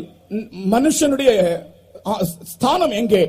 மனுஷனுடைய ஸ்தானம் எங்கே?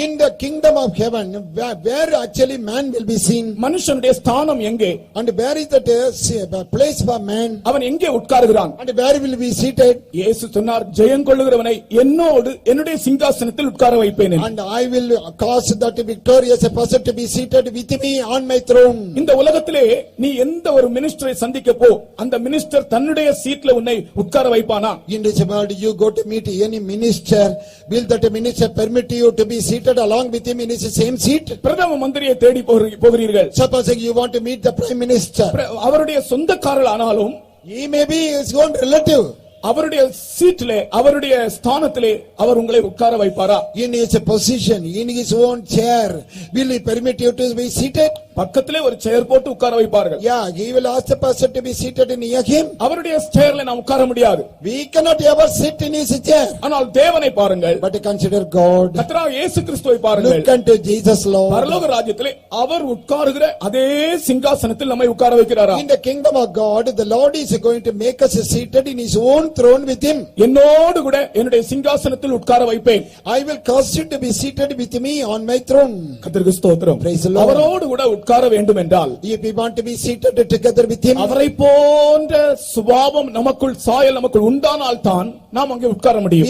In the kingdom of heaven, where actually man will be seen. மனுஷனுடைய ஸ்தானம் எங்கே? And where is the place for man? அவன் எங்கே உட்காருகிறான்? And where will be seated? இயேசு சொன்னார், ஜெயங்கொள்ளுகிறவனை என்னோடு என்னுடைய சிங்காசனத்தில் உட்கார வைப்பேன். And I will cause that victorious person to be seated with me on my throne. இந்த உலகத்திலே நீ எந்த ஒரு மினிஸ்டரை சந்திக்க போ, அந்த மினிஸ்டர் தன்னுடைய சீட்ல உன்னை உட்கார வைப்பானா? In this world you go to meet any minister, will that minister permit you to be seated along with him in his same seat? பிரதம மந்திரியை தேடி போகிறீர்கள். Supposing you want to meet the prime minister, அவருடைய சொந்தக்காரர் ஆனாலும் he may be his own relative, அவருடைய சீட்டிலே அவருடைய ஸ்தானத்திலே அவர் உங்களை உட்கார வைப்பாரா? in his position, in his own chair, will he permit you to be seated? பக்கத்திலே ஒரு சேர் போட்டு உட்கார வைப்பார்கள். Yeah, he will ask the person to be seated near him. அவருடைய சேர்ல நாம் உட்கார முடியாது. We cannot ever sit in his chair. ஆனால் தேவனை பாருங்கள். But consider God. கர்த்தராகிய இயேசு கிறிஸ்துவை பாருங்கள். Look unto Jesus Lord. பரலோக ராஜ்யத்திலே அவர் உட்காருகிற அதே சிங்காசனத்தில் நம்மை உட்கார வைக்கிறாராம். In the kingdom of God, the Lord is going to make us seated in his own throne with him. என்னோடு கூட என்னுடைய சிங்காசனத்தில் உட்கார வைப்பேன். I will cause you to be seated with me on my throne. கர்த்தருக்கு ஸ்தோத்திரம். Praise the Lord. அவரோடு கூட உட்கார வேண்டும் என்றால், If we want to be seated together with him, அவரை போன்ற சுபாவம் நமக்குள் சாயல் நமக்குள் உண்டானால் தான் நாம் அங்கே உட்கார முடியும்.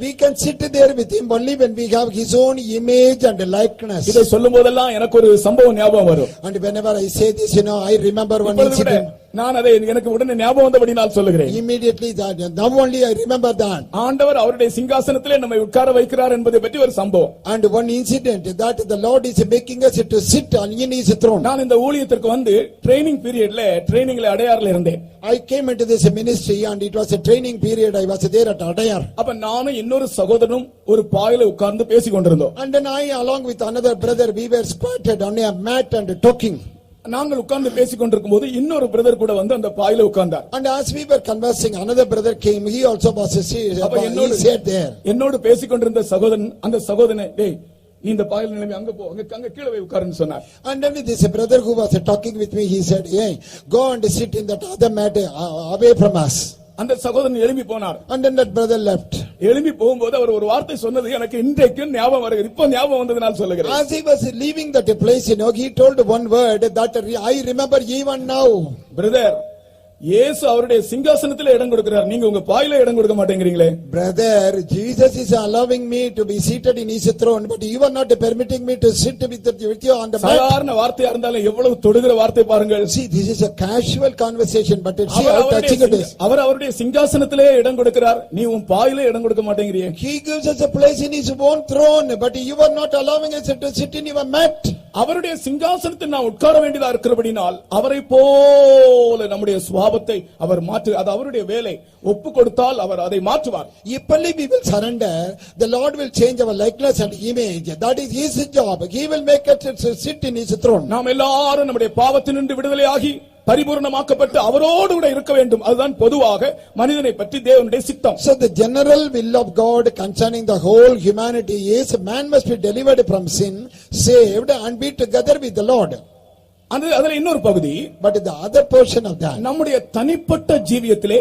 we can sit there with him only when we have his own image and likeness. இதை சொல்லும் போதெல்லாம் எனக்கு ஒரு சம்பவம் ஞாபகம் வரும். And whenever I say this, I remember one incident. நான் அதை எனக்கு உடனே ஞாபகம் வந்தபடி நான் சொல்லுகிறேன். Immediately that now only I remember that. ஆண்டவர் அவருடைய சிங்காசனத்திலே நம்மை உட்கார வைக்கிறார் என்பதை பற்றி ஒரு சம்பவம். And one incident that the Lord is making us to sit in his throne. நான் இந்த ஊழியத்திற்கு வந்து ட்ரெய்னிங் பீரியட்ல ட்ரெய்னிங்ல அடையார்ல இருந்தேன். I came into this ministry and it was a training period. I was there at Adayar. அப்ப நானும் இன்னொரு சகோதரனும் ஒரு பாயில உட்கார்ந்து பேசிக் கொண்டிருந்தோம். And then I along with another brother we were squatted on a mat and talking. நாங்கள் உட்கார்ந்து பேசிக் கொண்டிருக்கும் போது இன்னொரு பிரதர் கூட வந்து அந்த பாயில உட்கார்ந்தார். And as we were conversing, another brother came. He also was he sat there. என்னோடு பேசிக் கொண்டிருந்த சகோதரன் அந்த சகோதரனை, டேய் நீ இந்த பாயில நிலைமை அங்க போ, அங்க கீழே போய் உட்காருன்னு சொன்னார். And then this brother who was talking with me, he said, hey, go and sit in that other mat away from us. அந்த சகோதரன் எழும்பி போனார். And then that brother left. எழும்பி போகும்போது அவர் ஒரு வார்த்தை சொன்னது எனக்கு இன்றைக்கு ஞாபகம் வருகிறது. இப்போ ஞாபகம் வந்ததனால் சொல்லுகிறேன். As he was leaving that place, he told one word that I remember even now. Brother, இயேசு அவருடைய சிங்காசனத்திலே இடம் கொடுக்கிறார், நீங்க உங்க பாயில இடம் கொடுக்க மாட்டேங்கிறீங்களே. Brother, Jesus is allowing me to be seated in his throne, but you are not permitting me to sit with you on the mat. சாதாரண வார்த்தையா இருந்தாலும் எவ்வளவு தொடுகிற வார்த்தை பாருங்கள். See, this is a casual conversation, but it's how touching it is. அவர் அவருடைய சிங்காசனத்திலே இடம் கொடுக்கிறார், நீ உன் பாயில இடம் கொடுக்க மாட்டேங்கிறியே. He gives us a place in his own throne, but you are not allowing us to sit in your mat. அவருடைய சிங்காசனத்தில் நான் உட்கார வேண்டியதா இருக்கிறபடினால் அவரை போல நம்முடைய சுபாவத்தை அவர் மாற்று, அது அவருடைய வேலை. ஒப்பு கொடுத்தால் அவர் அதை மாற்றுவார். If only we will surrender, the Lord will change our likeness and image. That is his job. He will make us sit in his throne. நாம் எல்லாரும் நம்முடைய பாவத்தினின்று விடுதலையாகி பரிபூர்ணமாக்கப்பட்டு அவரோடு கூட இருக்க வேண்டும். அதுதான் பொதுவாக மனிதனை பற்றி தேவனுடைய சித்தம். So the general will of God concerning the whole humanity is man must be delivered from sin, saved and be together with the Lord. அதுல இன்னொரு பகுதி, but the other portion of that, நம்முடைய தனிப்பட்ட ஜீவியத்திலே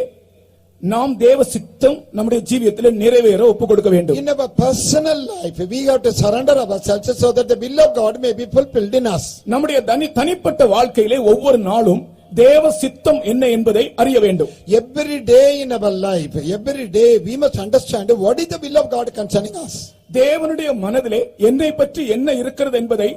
நாம் தேவ சித்தம் நம்முடைய ஜீவியத்திலே நிறைவேற ஒப்பு கொடுக்க வேண்டும். In our personal life we have to surrender ourselves so that the will of God may be fulfilled in us. நம்முடைய தனிப்பட்ட வாழ்க்கையிலே ஒவ்வொரு நாளும் தேவ சித்தம் என்ன என்பதை அறிய வேண்டும். Every day in our life, every day we must understand what is the will of God concerning us. தேவனுடைய மனதிலே என்னை பற்றி என்ன இருக்கிறது என்பதை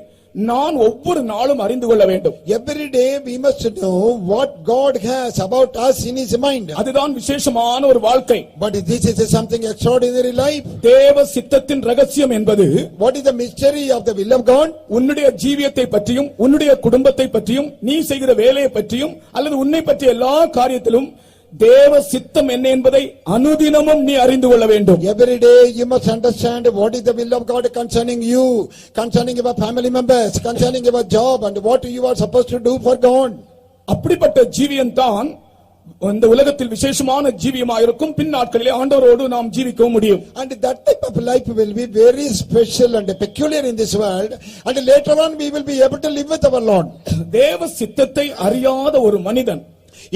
நான் ஒவ்வொரு நாளும் அறிந்து கொள்ள வேண்டும். Every day we must know what God has about us in his mind. அதுதான் விசேஷமான ஒரு வாழ்க்கை. But this is something extraordinary life. தேவ சித்தத்தின் ரகசியம் என்பது, what is the mystery of the will of God? உன்னுடைய ஜீவியத்தை பற்றியும் உன்னுடைய குடும்பத்தை பற்றியும் நீ செய்கிற வேலையை பற்றியும் அல்லது உன்னை பற்றிய எல்லா காரியத்திலும் தேவ சித்தம் என்ன என்பதை அனுதினமும் நீ அறிந்து கொள்ள வேண்டும். Every day you must understand what is the will of God concerning you, concerning your family members, concerning your job and what you are supposed to do for God. அப்படிப்பட்ட ஜீவியம் தான் இந்த உலகத்தில் விசேஷமான ஜீவியமாக இருக்கும். பின் நாட்களிலே ஆண்டவரோடு நாம் ஜீவிக்க முடியும். And that type of life will be very special and peculiar in this world, and later on we will be able to live with our Lord. தேவ சித்தத்தை அறியாத ஒரு மனிதன்,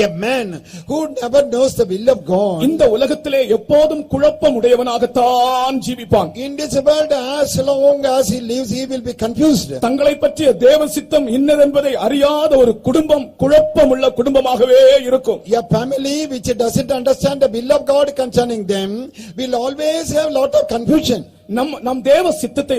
a man who never knows the will of God, இந்த உலகத்திலே எப்போதும் குழப்பம் உடையவனாகத்தான் ஜீவிப்பான். in this world as long as he lives he will be confused. தங்களை பற்றிய தேவ சித்தம் இன்னதென்பதை அறியாத ஒரு குடும்பம் குழப்பமுள்ள குடும்பமாகவே இருக்கும். A family which doesn't understand the will of God concerning them will always have lot of confusion. நம் தேவ சித்தத்தை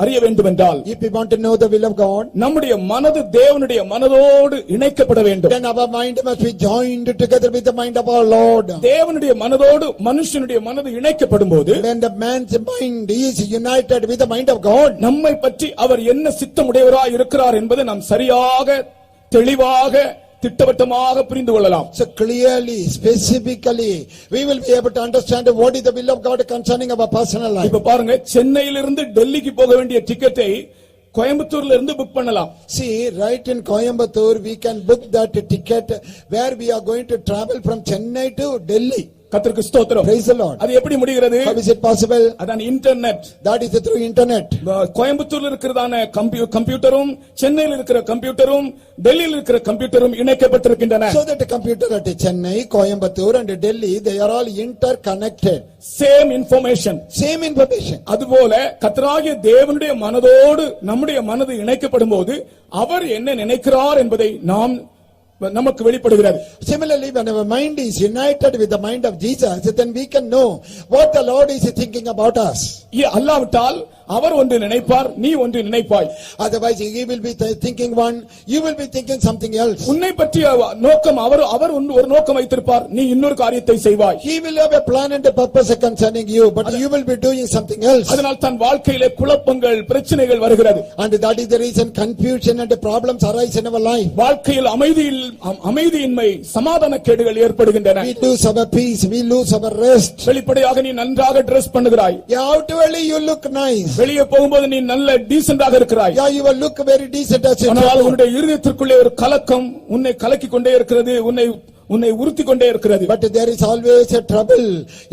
அறிய வேண்டும் என்றால், if we want to know the will of God, நம்முடைய மனது தேவனுடைய மனதோடு இணைக்கப்பட வேண்டும். then our mind must be joined together with the mind of our Lord. தேவனுடைய மனதோடு மனுஷனுடைய மனது இணைக்கப்படும்போது, when the man's mind is united with the mind of God, நம்மை பற்றி அவர் என்ன சித்தமுடையவராய் இருக்கிறார் என்பதை நாம் சரியாக தெளிவாக திட்டவட்டமாக புரிந்து கொள்ளலாம். So clearly, specifically, we will be able to understand what is the will of God concerning our personal life. இப்ப பாருங்க, சென்னையிலிருந்து டெல்லிக்கு போக வேண்டிய டிக்கெட்டை கோயம்புத்தூர்ல இருந்து புக் பண்ணலாம். See, right in Coimbatore, we can book that ticket where we are going to travel from Chennai to Delhi. கர்த்தருக்கு ஸ்தோத்திரம். Praise the Lord. அது எப்படி முடிகிறது? How is it possible? அதான் internet. That is through internet. கோயம்புத்தூர்ல இருக்கிறதான கம்ப்யூட்டரும் சென்னையில் இருக்கிற கம்ப்யூட்டரும் டெல்லியில் இருக்கிற கம்ப்யூட்டரும் இணைக்கப்பட்டிருக்கின்றன. So that the computer at Chennai, Coimbatore and Delhi, they are all interconnected. Same information. Same information. அதுபோல கர்த்தராகிய தேவனுடைய மனதோடு நம்முடைய மனது இணைக்கப்படும் போது அவர் என்ன நினைக்கிறார் என்பதை நமக்கு வெளிப்படுகிறது. Similarly, when our mind is united with the mind of Jesus, then we can know what the Lord is thinking about us. அல்லாவிட்டால் அவர் ஒன்று நினைப்பார், நீ ஒன்று நினைப்பாய். Otherwise, he will be thinking one, you will be thinking something else. உன்னை பற்றிய நோக்கம் அவர் ஒரு நோக்கம் வைத்திருப்பார், நீ இன்னொரு காரியத்தை செய்வாய். He will have a plan and a purpose concerning you, but you will be doing something else. அதனால் தன் வாழ்க்கையிலே குழப்பங்கள், பிரச்சனைகள் வருகிறது. And that is the reason confusion and problems arise in our life. வாழ்க்கையில் அமைதியின்மை, சமாதானக்கேடுகள் ஏற்படுகின்றன. We lose our peace, we lose our rest. வெளிப்படையாக நீ நன்றாக dress பண்ணுகிறாய். Outwardly you look nice. வெளியே போகும்போது நீ நல்ல டீசென்ட்டாக இருக்கிறாய். Yeah, you will look very decent as you ஆனால் உன்னுடைய இருதயத்திற்குள்ளே ஒரு கலக்கம் உன்னை கலக்கிக் கொண்டே இருக்கிறது, உன்னை உறுத்தி கொண்டே இருக்கிறது. But there is always a trouble,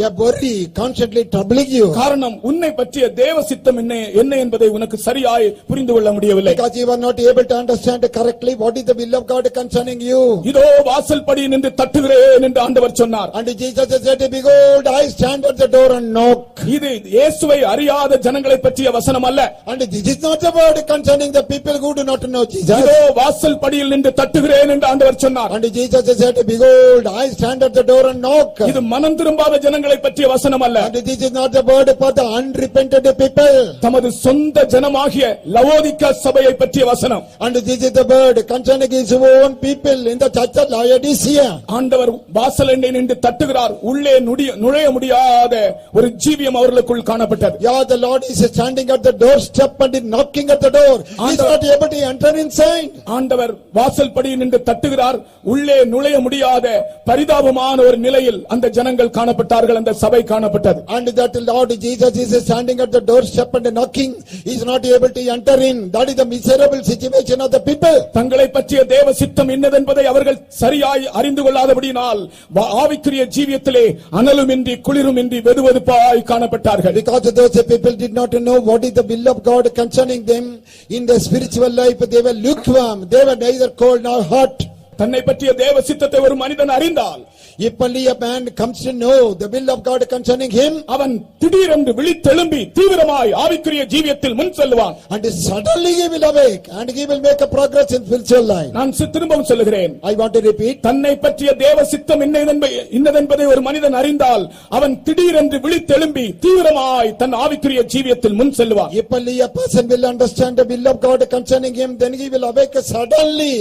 a worry constantly troubling you. காரணம் உன்னை பற்றிய தேவ சித்தம் என்ன என்பதை உனக்கு சரியாய் புரிந்து கொள்ள முடியவில்லை. Because you are not able to understand correctly what is the will of God concerning you. இதோ வாசல் படி நின்று தட்டுகிறேன் என்று ஆண்டவர் சொன்னார். And Jesus said, behold, I stand at the door and knock. இது இயேசுவை அறியாத ஜனங்களை பற்றிய வசனம் அல்ல. And this is not the word concerning the people who do not know Jesus. இதோ வாசல் படியில் நின்று தட்டுகிறேன் என்று ஆண்டவர் சொன்னார். And Jesus said, behold, I stand at the door and knock. இது மனம் திரும்பாத ஜனங்களை பற்றிய வசனம் அல்ல. And this is not the word for the unrepentant people. தமது சொந்த ஜனமாகிய லவோதிக்கா சபையை பற்றிய வசனம். And this is the word concerning his own people in the church of Laodicea. ஆண்டவர் வாசலண்டை நின்று தட்டுகிறார். உள்ளே நுழைய முடியாத ஒரு ஜீவியம் அவர்களுக்குள் காணப்பட்டது. Yeah, the Lord is standing at the doorstep and knocking at the door. He is not able to enter inside. ஆண்டவர் வாசல் படியில் நின்று தட்டுகிறார். உள்ளே நுழைய முடியாத பரிதாபமான ஒரு நிலையில் அந்த ஜனங்கள் காணப்பட்டார்கள், அந்த சபை காணப்பட்டது. And that Lord Jesus is standing at the doorstep and knocking. He is not able to enter in. That is the miserable situation of the people. தங்களை பற்றிய தேவ சித்தம் என்னதென்பதை அவர்கள் சரியாய் அறிந்து கொள்ளாதபடியினால் ஆவிக்குரிய ஜீவியத்திலே அனலுமின்றி குளிருமின்றி வெதுவெதுப்பாய் காணப்பட்டார்கள். Because those people did not know what is the will of God concerning them in their spiritual life, they were lukewarm. They were neither cold nor hot. தன்னை பற்றிய தேவ சித்தத்தை ஒரு மனிதன் அறிந்தால், if only a man comes to know the will of God concerning him, அவன் திடீரென்று விழித்தெழும்பி தீவிரமாய் ஆவிக்குரிய ஜீவியத்தில் முன் செல்வான். and suddenly he will awake and he will make a progress in spiritual life. நான் திரும்பவும் சொல்லுகிறேன், I want to repeat, தன்னை பற்றிய தேவ சித்தம் இன்னதென்பதை ஒரு மனிதன் அறிந்தால் அவன் திடீரென்று விழித்தெழும்பி தீவிரமாய் தன் ஆவிக்குரிய ஜீவியத்தில் முன் செல்வான். if only a person will understand the will of God concerning him, then he will awake suddenly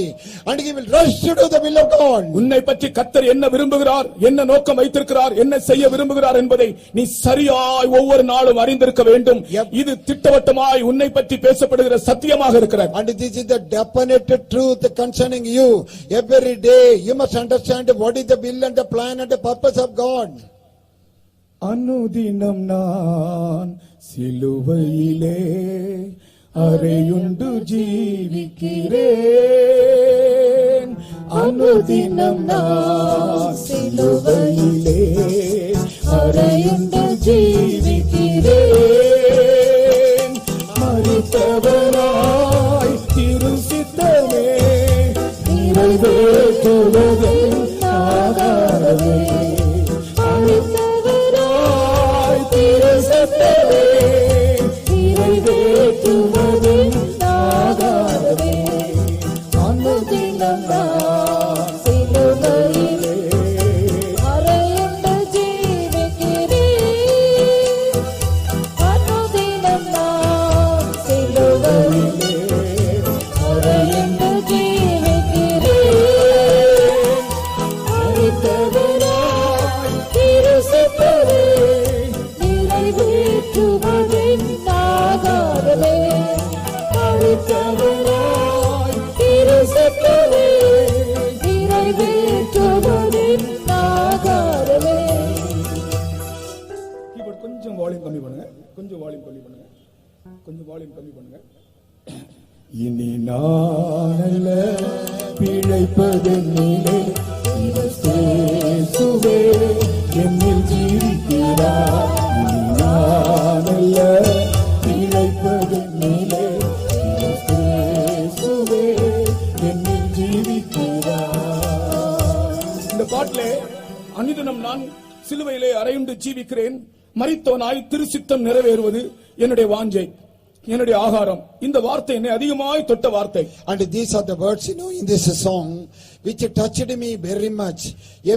and he will rush to do the will of God. உன்னை பற்றி கர்த்தர் என்ன விரும்புகிறார், என்ன நோக்கம் வைத்திருக்கிறார், என்ன செய்ய விரும்புகிறார் என்பதை நீ சரியாய் ஒவ்வொரு நாளும் அறிந்திருக்க வேண்டும். இது திட்டவட்டமாய் உன்னை பற்றி பேசப்படுகிற சத்தியமாக இருக்கிறது. And this is the definite truth concerning you. Every day you must understand what is the will and the plan and the purpose of God. அனுதினம் நான் சிலுவையிலே அறையுண்டு ஜீவிக்கிறேன். அனுதினம் நான் சிலுவையிலே அறையுண்டு ஜீவிக்கிறேன். மரித்தவராய் திருசித்தமே நிறைவேற்றுவதும் ஆகாரமே. மரித்தவராய் திருசித்தமே நிறைவேற்றுவதும் ஆகாரமே. அனுதினம் நான் சிலுவையிலே அறையுண்டு ஜீவிக்கிறேன். அனுதினம் நான் சிலுவையிலே அறையுண்டு ஜீவிக்கிறேன். மரித்தவராய் திருசித்தமே நிறைவேற்றுவதின் ஆகாரமே. மரித்தவராய் திருசித்தமே நிறைவேற்றுவதின் ஆகாரமே. கீபோர்ட் கொஞ்சம் வால்யூம் கம்மி பண்ணுங்க, கொஞ்சம் வால்யூம் கம்மி பண்ணுங்க, கொஞ்சம் வால்யூம் கம்மி பண்ணுங்க. இனி நானல்ல பிழைப்பதென்னிலே இயேசுவே என்னில் ஜீவிக்கிறார். இனி நானல்ல பிழைப்பதென்னிலே இயேசுவே என்னில் ஜீவிக்கிறார். இந்த பாட்டிலே அனுதினம் நான் சிலுவையிலே அறையுண்டு ஜீவிக்கிறேன், மரித்தவனாய் திருச்சித்தம் நிறைவேறுவது என்னுடைய வாஞ்சை, என்னுடைய ஆகாரம். இந்த வார்த்தை என்னை அதிகமாய் தொட்ட வார்த்தை. And these are the words, in this song which touched me very much.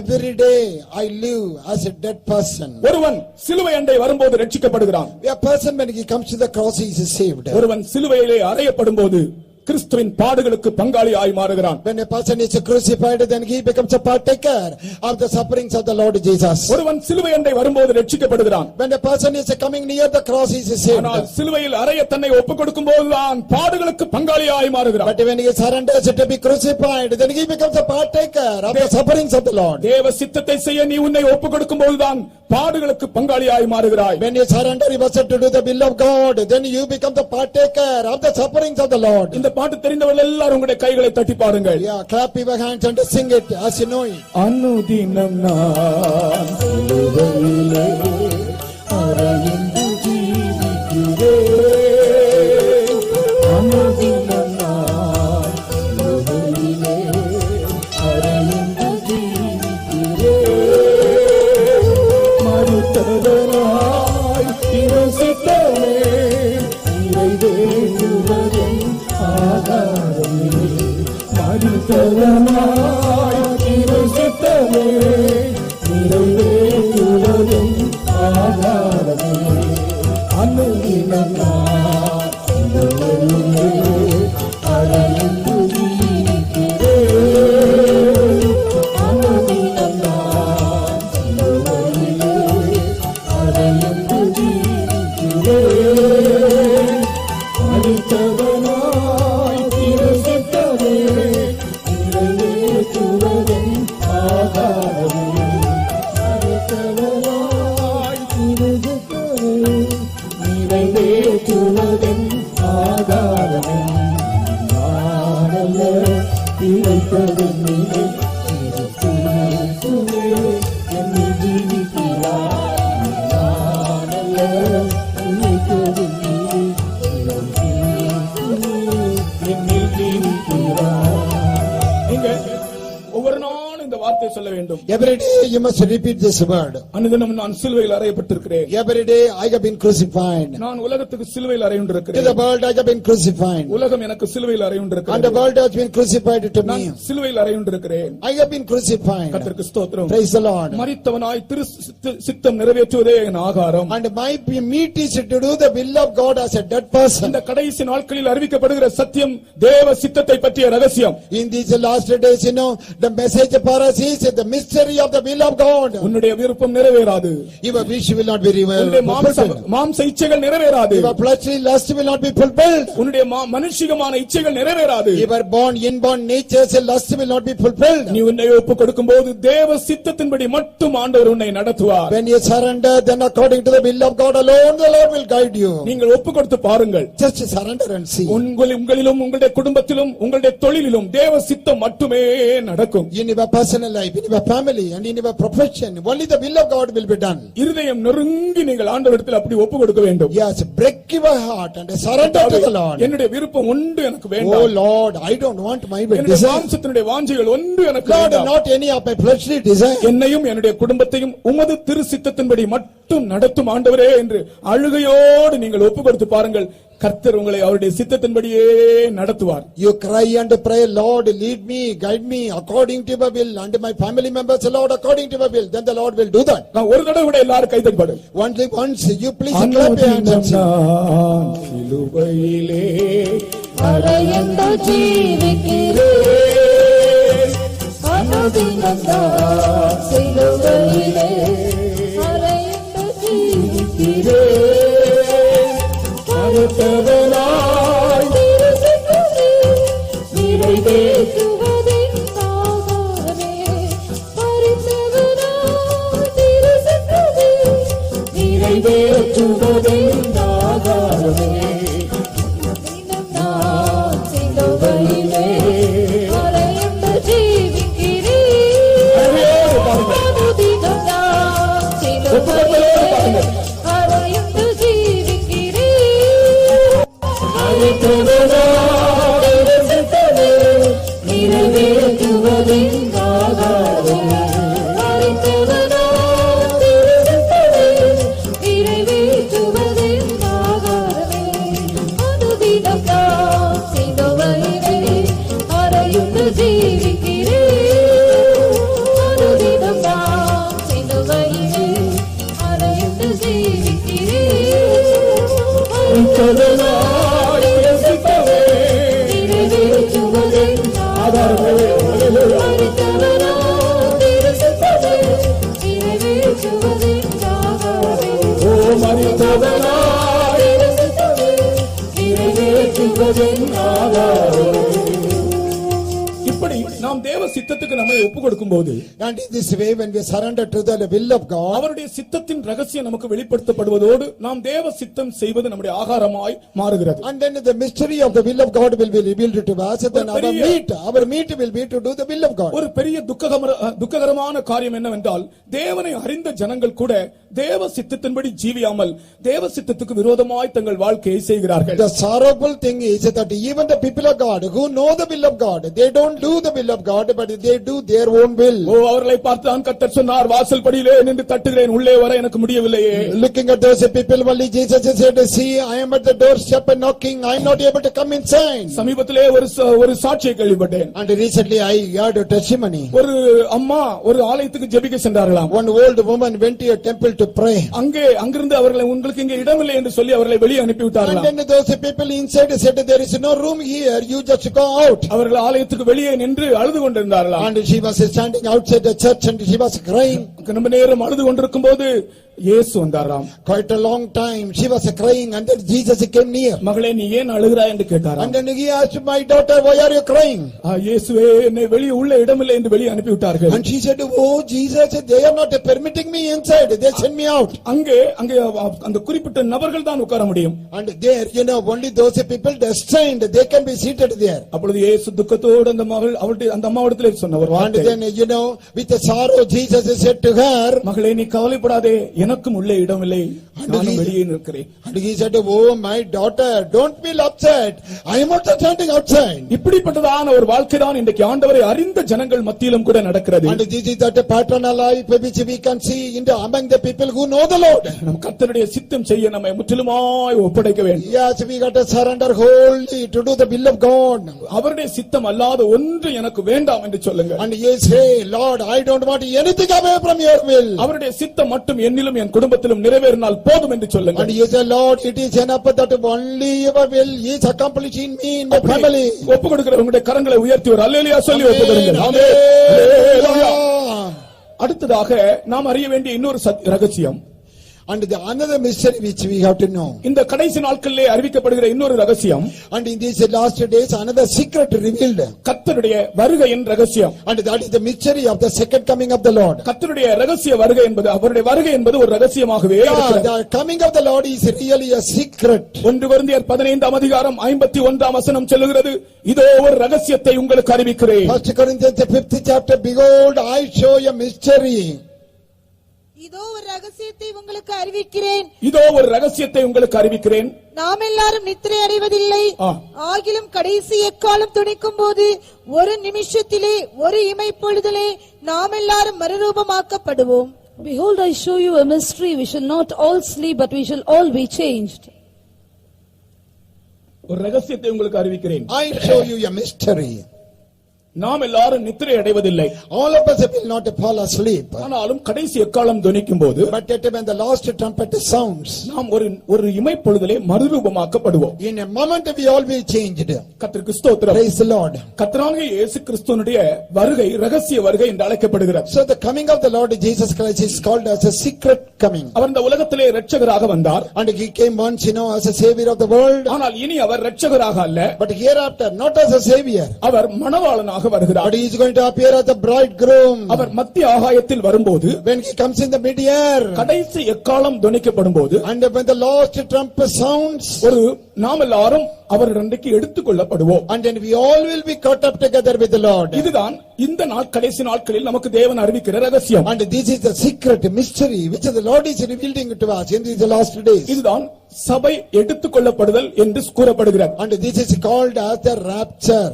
Every day I live as a dead person. ஒருவன் சிலுவை அண்டை வரும்போது ரட்சிக்கப்படுகிறான். A person when he comes to the cross he is saved. ஒருவன் சிலுவையிலே அறையப்படும்போது கிறிஸ்துவின் பாடுகளுக்கு பங்காளி ஆய் மாறுகிறான். When a person is crucified, then he becomes a partaker of the sufferings of the Lord Jesus. ஒருவன் சிலுவை அண்டை வரும்போது ரட்சிக்கப்படுகிறான். When a person is coming near the cross he is saved. ஆனால் சிலுவையில் அறைய தன்னை ஒப்புக்கொடுக்கும் போதுதான் பாடுகளுக்கு பங்காளி ஆய் மாறுகிறான். But when he surrenders to be crucified, then he becomes a partaker of the sufferings of the Lord. தேவ சித்தத்தை செய்ய நீ உன்னை ஒப்புக்கொடுக்கும் போதுதான் பாடுகளுக்கு பங்காளி ஆய் மாறுகிறாய். When you surrender yourself to do the will of God, then you become the partaker of the sufferings of the Lord. இந்த பாட்டு தெரிந்தவர்கள் எல்லாரும் உங்களுடைய கைகளை தட்டி பாருங்கள். Yeah, clap your hands and sing it as you know it. அனுதினம் நான் சிலுவையிலே அறையுண்டு ஜீவிக்கிறேன். அனுதினம் நான் சிலுவையிலே அறையுண்டு ஜீவிக்கிறேன். மரித்தவனாய் திருச்சித்தமே நிறைவேறுவதென் ஆகாரமே. மரித்தவனாய் திருச்சித்தமே நிறைவேறுவதென் ஆகாரமே. அனுதினம் நான் சிலுவையிலே அறையுண்டு ஜீவிக்கிறேன். அனுதினம் நான் சிலுவையிலே அறையுண்டு ஜீவிக்கிறேன். மரித்தவனாய் திருச்சித்தமே நிறைவேறுவதென் ஆகாரமே. மரித்தவனாய் திருச்சித்தமே நிறைவேறுவதென் ஆகாரமே. நானல்ல பிழைப்பதென்னிலே இயேசுவே என்னில் ஜீவிக்கிறார். நானல்ல பிழைப்பதென்னிலே என்னில் ஜீவிக்கிறார். நீங்க ஒவ்வொரு நாளும் இந்த வார்த்தை சொல்ல வேண்டும். Every day you must repeat this word. அனுதினம் நான் சிலுவையில் அறையப்பட்டிருக்கிறேன். Every day I have been crucified. நான் உலகத்துக்கு சிலுவையில் To அறையுண்டிருக்கிறேன். the world I have been crucified. உலகம் எனக்கு சிலுவையில் And the அறையுண்டிருக்கிறது. world has been crucified to நான் me. சிலுவையில் அறையுண்டிருக்கிறேன். I have been crucified. கர்த்தருக்கு ஸ்தோத்திரம். Praise the Lord. மரித்தவனாய் சித்தம் நிறைவேற்றுவதே என் ஆகாரம். And my meat is to do the will of God as a dead person. இந்த கடைசி நாட்களில் அறிவிக்கப்படுகிற சத்தியம் தேவ சித்தத்தை பற்றிய ரகசியம். In these last days, the message for us is the mystery of the will of God. உன்னுடைய விருப்பம் நிறைவேறாது. Your wish will not be உன்னுடைய fulfilled. மாம்ச இச்சைகள் நிறைவேறாது. Your fleshly lust will not be fulfilled. உன்னுடைய மனுஷிகமான இச்சைகள் நிறைவேறாது. Your inborn nature's lust will not be fulfilled. நீ உன்னை ஒப்புக் கொடுக்கும் போது தேவ சித்தத்தின்படி மட்டும் ஆண்டவர் உன்னை நடத்துவார். When you surrender, then according to the will of God alone, the Lord will guide you. நீங்கள் ஒப்புக் கொடுத்து பாருங்கள். Just surrender and see. உங்களிலும் உங்களுடைய குடும்பத்திலும் உங்களுடைய தொழிலிலும் தேவ சித்தம் மட்டுமே நடக்கும். In your personal life, in your family, and in your profession, only the will of God will be done. இருதயம் நெருங்கி நீங்கள் ஆண்டவரிடத்தில் அப்படி ஒப்புக் கொடுக்க வேண்டும். Yes, break your heart and surrender to the Lord. என்னுடைய விருப்பம் ஒன்று எனக்கு Oh வேண்டாம். Lord, I don't want my என்னுடைய desire. மாம்சத்தினுடைய வாஞ்சைகள் ஒன்று எனக்கு Lord, வேண்டாம். not any of my fleshly desire. என்னையும் என்னுடைய குடும்பத்தையும் உமது திரு சித்தத்தின்படி மட்டும் நடத்தும் ஆண்டவரே என்று அழுகையோடு நீங்கள் ஒப்புக் கொடுத்து பாருங்கள். கர்த்தர் உங்களை அவருடைய சித்தத்தின்படியே நடத்துவார். You cry and pray, Lord, lead me, guide me according to your will, and my family members, Lord, according to your will. Then the Lord will do that. நான் ஒரு தடவை கூட எல்லாரும் கைதட்டப்படு. Only once, you please clap your hands and sing. சிலுவையிலே அறையுண்டு ஜீவிக்கிறேன். அனுதினம் நான் சிலுவையிலே அறையுண்டு ஜீவிக்கிறேன். மரித்தவனாய் திருச்சித்தமே நிறைவேற்றுவதென் ஆகாரமே. மரித்தவனாய் திருச்சித்தமே நிறைவேற்றுவதென் ஆகாரமே. அனுதினம் நான் இப்படி நாம் தேவ சித்தத்துக்கு நம்மை ஒப்பு கொடுக்கும்போது, and in this way when we surrender to the will of God, அவருடைய சித்தத்தின் ரகசியம் நமக்கு வெளிப்படுத்தப்படுவதோடு நாம் தேவ சித்தம் செய்வது நம்முடைய ஆகாரமாய் மாறுகிறது. and then the mystery of the will of God will be revealed to us, then our meat will be to do the will of God. ஒரு பெரிய துக்ககரமான காரியம் என்னவென்றால், தேவனை அறிந்த ஜனங்கள் கூட தேவ சித்தத்தின்படி ஜீவியாமல் தேவ சித்தத்துக்கு விரோதமாய் தங்கள் வாழ்க்கையை செய்கிறார்கள். The sorrowful thing is that even the people of God who know the will of God, they don't do the will of God, but they do their own will. அவர்களை பார்த்து தான் கர்த்தர் சொன்னார், வாசல் படியிலே நின்று தட்டுகிறேன், உள்ளே வர எனக்கு முடியவில்லையே. Looking at those people, only Jesus said, see, I am at the doorstep and knocking, I am not able to come inside. சமீபத்திலே ஒரு சாட்சியை கேள்விப்பட்டேன். And recently I heard a testimony. ஒரு அம்மா ஒரு ஆலயத்துக்கு ஜெபிக்க சென்றார்களாம். One old woman went to a temple to pray. அங்கிருந்து அவர்களை, உங்களுக்கு இங்கே இடமில்லை என்று சொல்லி அவர்களை வெளியே அனுப்பி விட்டார்களாம். And then those people inside said, there is no room here, you just go out. அவர்கள் ஆலயத்துக்கு வெளியே நின்று அழுது கொண்டிருந்தார்களாம். And she was standing outside the church and she was crying. ரொம்ப நேரம் அழுது கொண்டிருக்கும்போது இயேசு வந்தாராம். Quite a long time she was crying, and then Jesus came near. மகளே, நீ ஏன் அழுகிறாய் என்று கேட்டாராம். And then he asked, my daughter, why are you crying? இயேசுவே, என்னை வெளியே உள்ள இடமில்லை என்று வெளியே அனுப்பி விட்டார்கள். And she said, oh Jesus, they are not permitting me inside, they send me out. அங்கே அந்த குறிப்பிட்ட நபர்கள் தான் உட்கார முடியும். And there, only those people destined, they can be seated there. அப்பொழுது இயேசு துக்கத்தோடு அந்த மகள் அவளுடைய அந்த அம்மாவிடத்திலே சொன்னவர். And then with a sorrow Jesus said to her, மகளே, நீ கவலைப்படாதே, எனக்கும் உள்ளே இடமில்லை, நானும் வெளியே நிற்கிறேன். And he said, oh my daughter, don't feel upset, I am also standing outside. இப்படிப்பட்டதான ஒரு வாழ்க்கை தான் இன்றைக்கு ஆண்டவரை அறிந்த ஜனங்கள் மத்தியிலும் கூட நடக்கிறது. And this is that paternal life which we can see among the people who know the Lord. நம் கர்த்தருடைய சித்தம் செய்ய நம்மை முற்றிலுமாய் ஒப்படைக்க வேண்டும். Yes, we got to surrender wholly to do the will of God. அவருடைய சித்தம் அல்லாத ஒன்று எனக்கு வேண்டாம் என்று சொல்லுங்க. And you say, Lord, I don't want anything away from your will. அவருடைய சித்தம் மட்டும் என்னிலும் என் குடும்பத்திலும் நிறைவேறினால் போதும் என்று சொல்லுங்க. And you say, Lord, it is enough that only your will is accomplished in me, in my family. ஒப்பு கொடுக்கிறவங்களுடைய கரங்களை உயர்த்தி ஒரு அல்லேலூயா சொல்லி ஒப்பு கொடுங்க. அல்லேலூயா. அடுத்ததாக நாம் அறிய வேண்டிய இன்னொரு ரகசியம், and another mystery which we have to know. இந்த கடைசி நாட்களிலே அறிவிக்கப்படுகிற இன்னொரு ரகசியம், and in these last days another secret revealed, கர்த்தருடைய வருகையின் ரகசியம். and that is the mystery of the second coming of the Lord. கர்த்தருடைய ரகசிய வருகை என்பது, அவருடைய வருகை என்பது ஒரு ரகசியமாகவே இருக்கிறது. The coming of the Lord is really a secret. 1 கொரிந்தியர் 15 அதிகாரம் 51 வசனம் சொல்லுகிறது, இதோ ஒரு ரகசியத்தை உங்களுக்கு அறிவிக்கிறேன். 1 Corinthians 5th chapter, behold, I show you a mystery. இதோ ஒரு ரகசியத்தை உங்களுக்கு அறிவிக்கிறேன். இதோ ஒரு ரகசியத்தை உங்களுக்கு அறிவிக்கிறேன். நாம் எல்லாரும் நித்திரை அடைவதில்லை, ஆகிலும் கடைசி எக்காலம் துணிக்கும் போது ஒரு நிமிஷத்திலே ஒரு இமைப்பொழுதிலே நாம் எல்லாரும் மறுரூபமாக்கப்படுவோம். Behold, I show you a mystery. We shall not all sleep, but we shall all be changed. ஒரு ரகசியத்தை உங்களுக்கு அறிவிக்கிறேன். I show you a mystery. நாம் எல்லாரும் நித்திரை அடைவதில்லை. All of us will not fall asleep. ஆனாலும் கடைசி எக்காலம் துணிக்கும்போது, but when the last trumpet sounds, நாம் ஒரு இமைப்பொழுதிலே மறுரூபமாக்கப்படுவோம். in a moment we all be changed. கர்த்தருக்கு ஸ்தோத்திரம். Praise the Lord. கர்த்தராகிய இயேசு கிறிஸ்துவினுடைய வருகை ரகசிய வருகை என்று அழைக்கப்படுகிறது. So the coming of the Lord Jesus Christ is called as a secret coming. அவர் இந்த உலகத்திலே இரட்சகராக வந்தார். And he came once, as a savior of the world. ஆனால் இனி அவர் இரட்சகராக அல்ல. But hereafter not as a savior. அவர் மணவாளனாக வருகிறார். But he is going to appear as the bridegroom. அவர் மத்திய ஆகாயத்தில் வரும்போது, when he comes in the mid-air, கடைசி எக்காலம் துணிக்கப்படும்போது, and when the last trumpet sounds, ஒரு நாம் எல்லாரும் அவர் அன்றைக்கு எடுத்துக்கொள்ளப்படுவோம். and then we all will be caught up together with the Lord. இதுதான் இந்த கடைசி நாட்களில் நமக்கு தேவன் அறிவிக்கிற ரகசியம். And this is the secret mystery which the Lord is revealing to us in these last days. இதுதான் சபை எடுத்துக்கொள்ளப்படுதல் என்று கூறப்படுகிறது. And this is called as the rapture.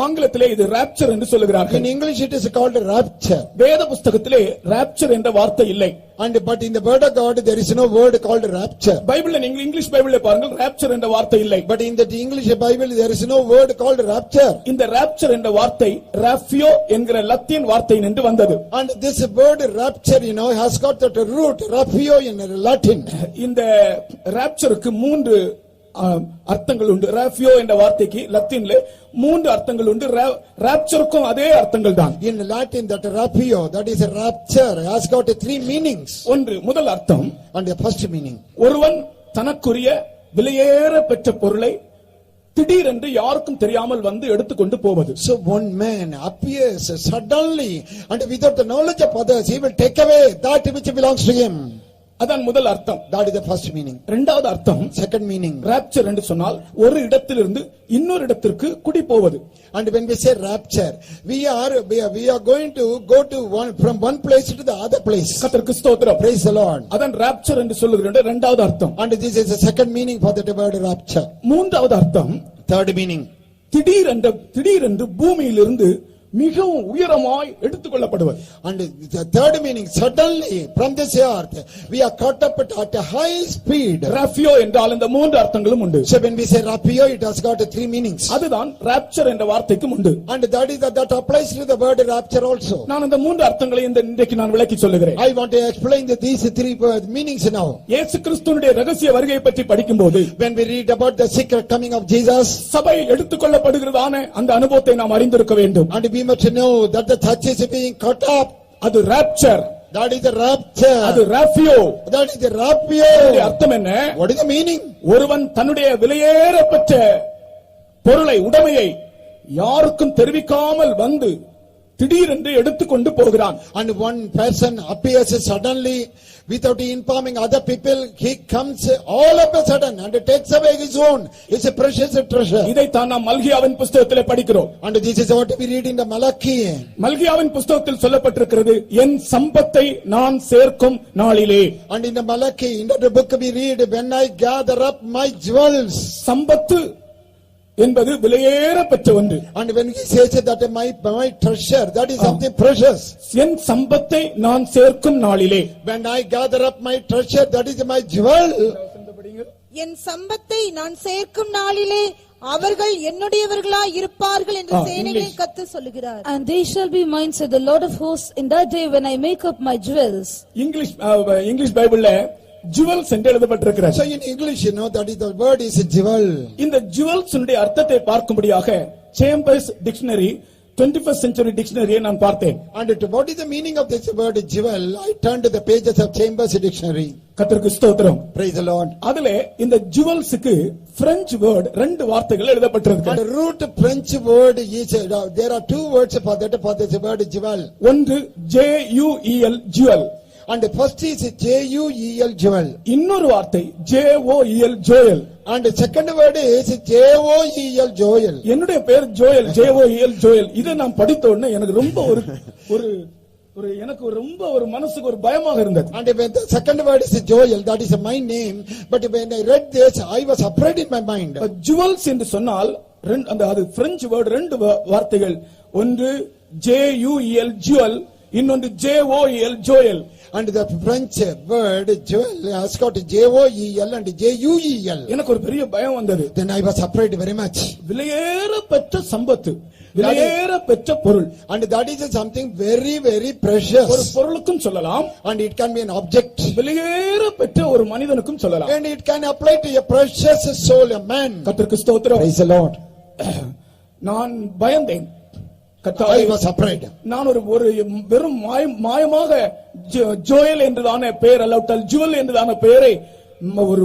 ஆங்கிலத்திலே இது rapture என்று சொல்லுகிறார்கள். In English it is called rapture. வேத புத்தகத்திலே rapture என்ற வார்த்தை இல்லை. But in the word of God there is no word called rapture. பைபிள்ல நீங்க இங்கிலீஷ் பைபிள்ல பாருங்கள் rapture என்ற வார்த்தை இல்லை. But in the English Bible there is no word called rapture. இந்த rapture என்ற வார்த்தை rapio என்கிற லத்தீன் வார்த்தையிலிருந்து வந்தது. And this word rapture has got that root rapio in Latin. இந்த raptureக்கு மூன்று அர்த்தங்கள் உண்டு. ராஃபியோ என்ற வார்த்தைக்கு லத்தீன்ல மூன்று அர்த்தங்கள் உண்டு. ராப்சருக்கும் அதே அர்த்தங்கள் தான். In Latin that rapio, that is a rapture, has got three meanings. ஒன்று முதல் அர்த்தம், and the first meaning, ஒருவன் தனக்குரிய விலையேற பெற்ற பொருளை திடீரென்று யாருக்கும் தெரியாமல் வந்து எடுத்துக்கொண்டு போவது. So one man appears suddenly and without the knowledge of others he will take away that which belongs to him. அதான் முதல் அர்த்தம். That is the first meaning. இரண்டாவது அர்த்தம், second meaning, rapture என்று சொன்னால் ஒரு இடத்திலிருந்து இன்னொரு இடத்திற்கு குடி போவது. And when we say rapture, we are going to go to from one place to the other place. கர்த்தருக்கு ஸ்தோத்திரம். Praise the Lord. அதான் rapture என்று சொல்லுகிற இரண்டாவது அர்த்தம். And this is the second meaning for the word rapture. மூன்றாவது அர்த்தம், third meaning, திடீரென்று பூமியிலிருந்து மிகவும் உயரமாய் எடுத்துக்கொள்ளப்படுவது. And the third meaning, suddenly from this earth we are caught up at a high speed. ராஃபியோ என்றால் இந்த மூன்று அர்த்தங்களும் உண்டு. So when we say rapio, it has got three meanings. அதுதான் rapture என்ற வார்த்தைக்கும் உண்டு. And that applies to the word rapture also. நான் இந்த மூன்று அர்த்தங்களை இன்றைக்கு நான் விளக்கி சொல்லுகிறேன். I want to explain these three meanings now. இயேசு கிறிஸ்துவினுடைய ரகசிய வருகை பற்றி படிக்கும்போது, when we read about the secret coming of Jesus, சபை எடுத்துக்கொள்ளப்படுகிறதான அந்த அனுபவத்தை நாம் அறிந்திருக்க வேண்டும். and we must know that the church is being caught up. அது rapture, that is the rapture. அது ராஃபியோ, that is the rapio. அர்த்தம் என்ன? What is the meaning? ஒருவன் தன்னுடைய விலையேறப்பெற்ற பொருளை, உடைமையை யாருக்கும் தெரிவிக்காமல் வந்து திடீரென்று எடுத்துக்கொண்டு போகிறான். And one person appears suddenly without informing other people. He comes all of a sudden and takes away his own. It's a precious treasure. இதைத்தான் நாம் மல்கியாவின் புத்தகத்திலே படிக்கிறோம். And this is what we read in the Malachi. மல்கியாவின் புத்தகத்தில் சொல்லப்பட்டிருக்கிறது, என் சம்பத்தை நான் சேர்க்கும் நாளிலே. And in the Malachi, in the book we read, when I gather up my jewels. சம்பத்து என்பது விலையேற பெற்ற ஒன்று. And when he says that my treasure, that is something precious. என் சம்பத்தை நான் சேர்க்கும் நாளிலே. When I gather up my treasure, that is my jewel. என் சம்பத்தை நான் சேர்க்கும் நாளிலே அவர்கள் என்னுடையவர்களாய் இருப்பார்கள் என்று சேனைகளின் கர்த்தர் சொல்லுகிறார். And they shall be mine, said the Lord of hosts, in that day when I make up my jewels. English பைபிள்ல jewels என்று எழுதப்பட்டிருக்கிறது. So in English, that is the word is jewel. இந்த jewels உடைய அர்த்தத்தை பார்க்கும்படியாக Chambers dictionary 21st century dictionary நான் பார்த்தேன். And what is the meaning of this word jewel? I turned to the pages of Chambers dictionary. கர்த்தருக்கு ஸ்தோத்திரம். Praise the Lord. அதிலே இந்த jewelsக்கு French word ரெண்டு வார்த்தைகள் எழுதப்பட்டிருக்கு. And root French word is there are two words for this word jewel. ஒன்று JUEL jewel. And the first is JUEL jewel. இன்னொரு வார்த்தை JOEL joel. And the second word is JOEL joel. என்னுடைய பேர் Joel, JOEL joel. இதை நான் படித்த உடனே எனக்கு ரொம்ப ஒரு மனசுக்கு ஒரு பயமாக இருந்தது. And when the second word is Joel, that is my name, but when I read this I was afraid in my mind. jewels என்று சொன்னால் அது French word ரெண்டு வார்த்தைகள், ஒன்று JUEL jewel, இன்னொன்று JOEL joel. And the French word jewel has got JOEL and JUEL. எனக்கு ஒரு பெரிய பயம் வந்தது. Then I was afraid very much. விலையேற பெற்ற சம்பத்து, விலையேற பெற்ற பொருள். And that is something very very precious. ஒரு பொருளுக்கும் சொல்லலாம், and it can be an object. விலையேற பெற்ற ஒரு மனிதனுக்கும் சொல்லலாம். And it can apply to a precious soul, a man. கர்த்தருக்கு ஸ்தோத்திரம். Praise the Lord. நான் பயந்தேன். I was afraid. நான் ஒரு வெறும் மாயமாக ஜோயல் என்றதான பெயர் அல்லாவிட்டால் ஜுவல் என்றதான பெயரை ஒரு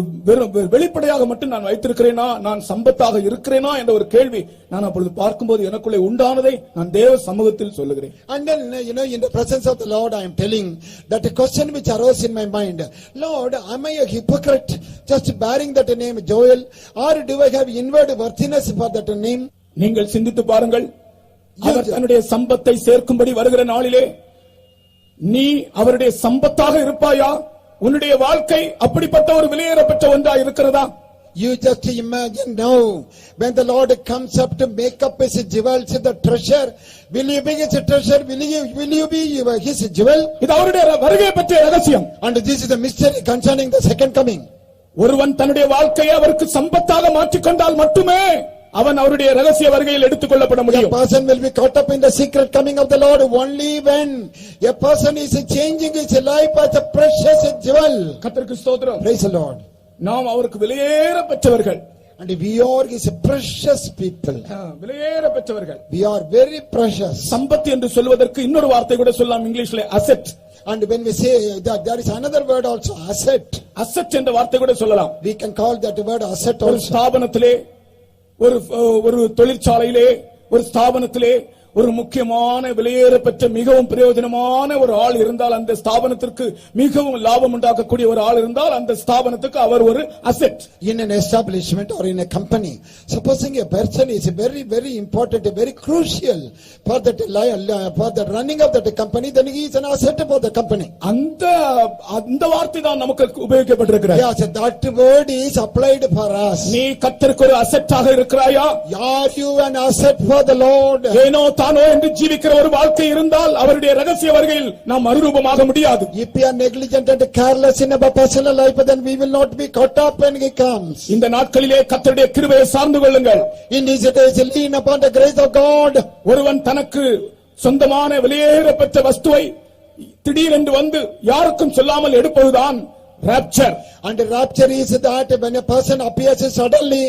வெளிப்படையாக மட்டும் நான் வைத்திருக்கிறேனா, நான் சம்பத்தாக இருக்கிறேனா என்ற ஒரு கேள்வி நான் அப்பொழுது பார்க்கும்போது எனக்குள்ளே உண்டானதை நான் தேவ சமூகத்தில் சொல்லுகிறேன். And then in the presence of the Lord I am telling that a question which arose in my mind, Lord, am I a hypocrite just bearing that name Joel, or do I have inward worthiness for that name? நீங்கள் சிந்தித்து பாருங்கள். அவர் தன்னுடைய சம்பத்தை சேர்க்கும்படி வருகிற நாளிலே நீ அவருடைய சம்பத்தாக இருப்பாயா? உன்னுடைய வாழ்க்கை அப்படிப்பட்ட ஒரு விலையேறப்பட்ட ஒன்றா இருக்கிறதா? You just imagine now, when the Lord comes up to make up his jewels, the treasure, will you be his treasure? Will you be his jewel? இது அவருடைய வருகை பற்றிய ரகசியம். And this is the mystery concerning the second coming. ஒருவன் தன்னுடைய வாழ்க்கையை அவருக்கு சம்பத்தாக மாற்றிக்கொண்டால் மட்டுமே அவன் அவருடைய ரகசிய வருகையில் எடுத்துக்கொள்ளப்பட A முடியும். person will be caught up in the secret coming of the Lord only when a person is changing his life as a precious jewel. கர்த்தருக்கு ஸ்தோத்திரம். Praise the Lord. நாம் அவருக்கு விலையேற பெற்றவர்கள். And we are his precious people. விலையேற பெற்றவர்கள். We are very precious. சம்பத்து என்று சொல்வதற்கு இன்னொரு வார்த்தை கூட சொல்லலாம் இங்கிலீஷ்ல, asset. And when we say that, there is another word also, asset. Asset என்ற வார்த்தை கூட சொல்லலாம். We can call that word asset ஒரு also. ஸ்தாபனத்திலே, ஒரு தொழிற்சாலையிலே, ஒரு ஸ்தாபனத்திலே ஒரு முக்கியமான விலையேறப்பெற்ற மிகவும் பிரயோஜனமான ஒரு ஆள் இருந்தால், அந்த ஸ்தாபனத்திற்கு மிகவும் லாபம் உண்டாக்கக்கூடிய ஒரு ஆள் இருந்தால், அந்த ஸ்தாபனத்துக்கு அவர் ஒரு asset. In an establishment or in a company, supposing a person is very, very important, very crucial for the running of that company, then he is an asset for the company. அந்த வார்த்தை தான் நமக்கு உபயோகிக்கப்பட்டிருக்கிறது. Yes, that word is applied for us. நீ கர்த்தருக்கு ஒரு அசெட்டாக இருக்கிறாயா? Are you an asset for the Lord? ஏனோ தானோ என்று ஜீவிக்கிற ஒரு வாழ்க்கை இருந்தால் அவருடைய ரகசிய வருகையில் நாம் மறுரூபமாக முடியாது. If we are negligent and careless in our personal life, then we will not be caught up when he comes. இந்த நாட்களிலே கர்த்தருடைய கிருபையை சார்ந்து கொள்ளுங்கள். In these days, lean upon the grace of God. ஒருவன் தனக்கு சொந்தமான விலையேறப்பெற்ற வஸ்துவை திடீரென்று வந்து யாருக்கும் சொல்லாமல் எடுப்பதுதான் rapture. And the rapture is that when a person appears suddenly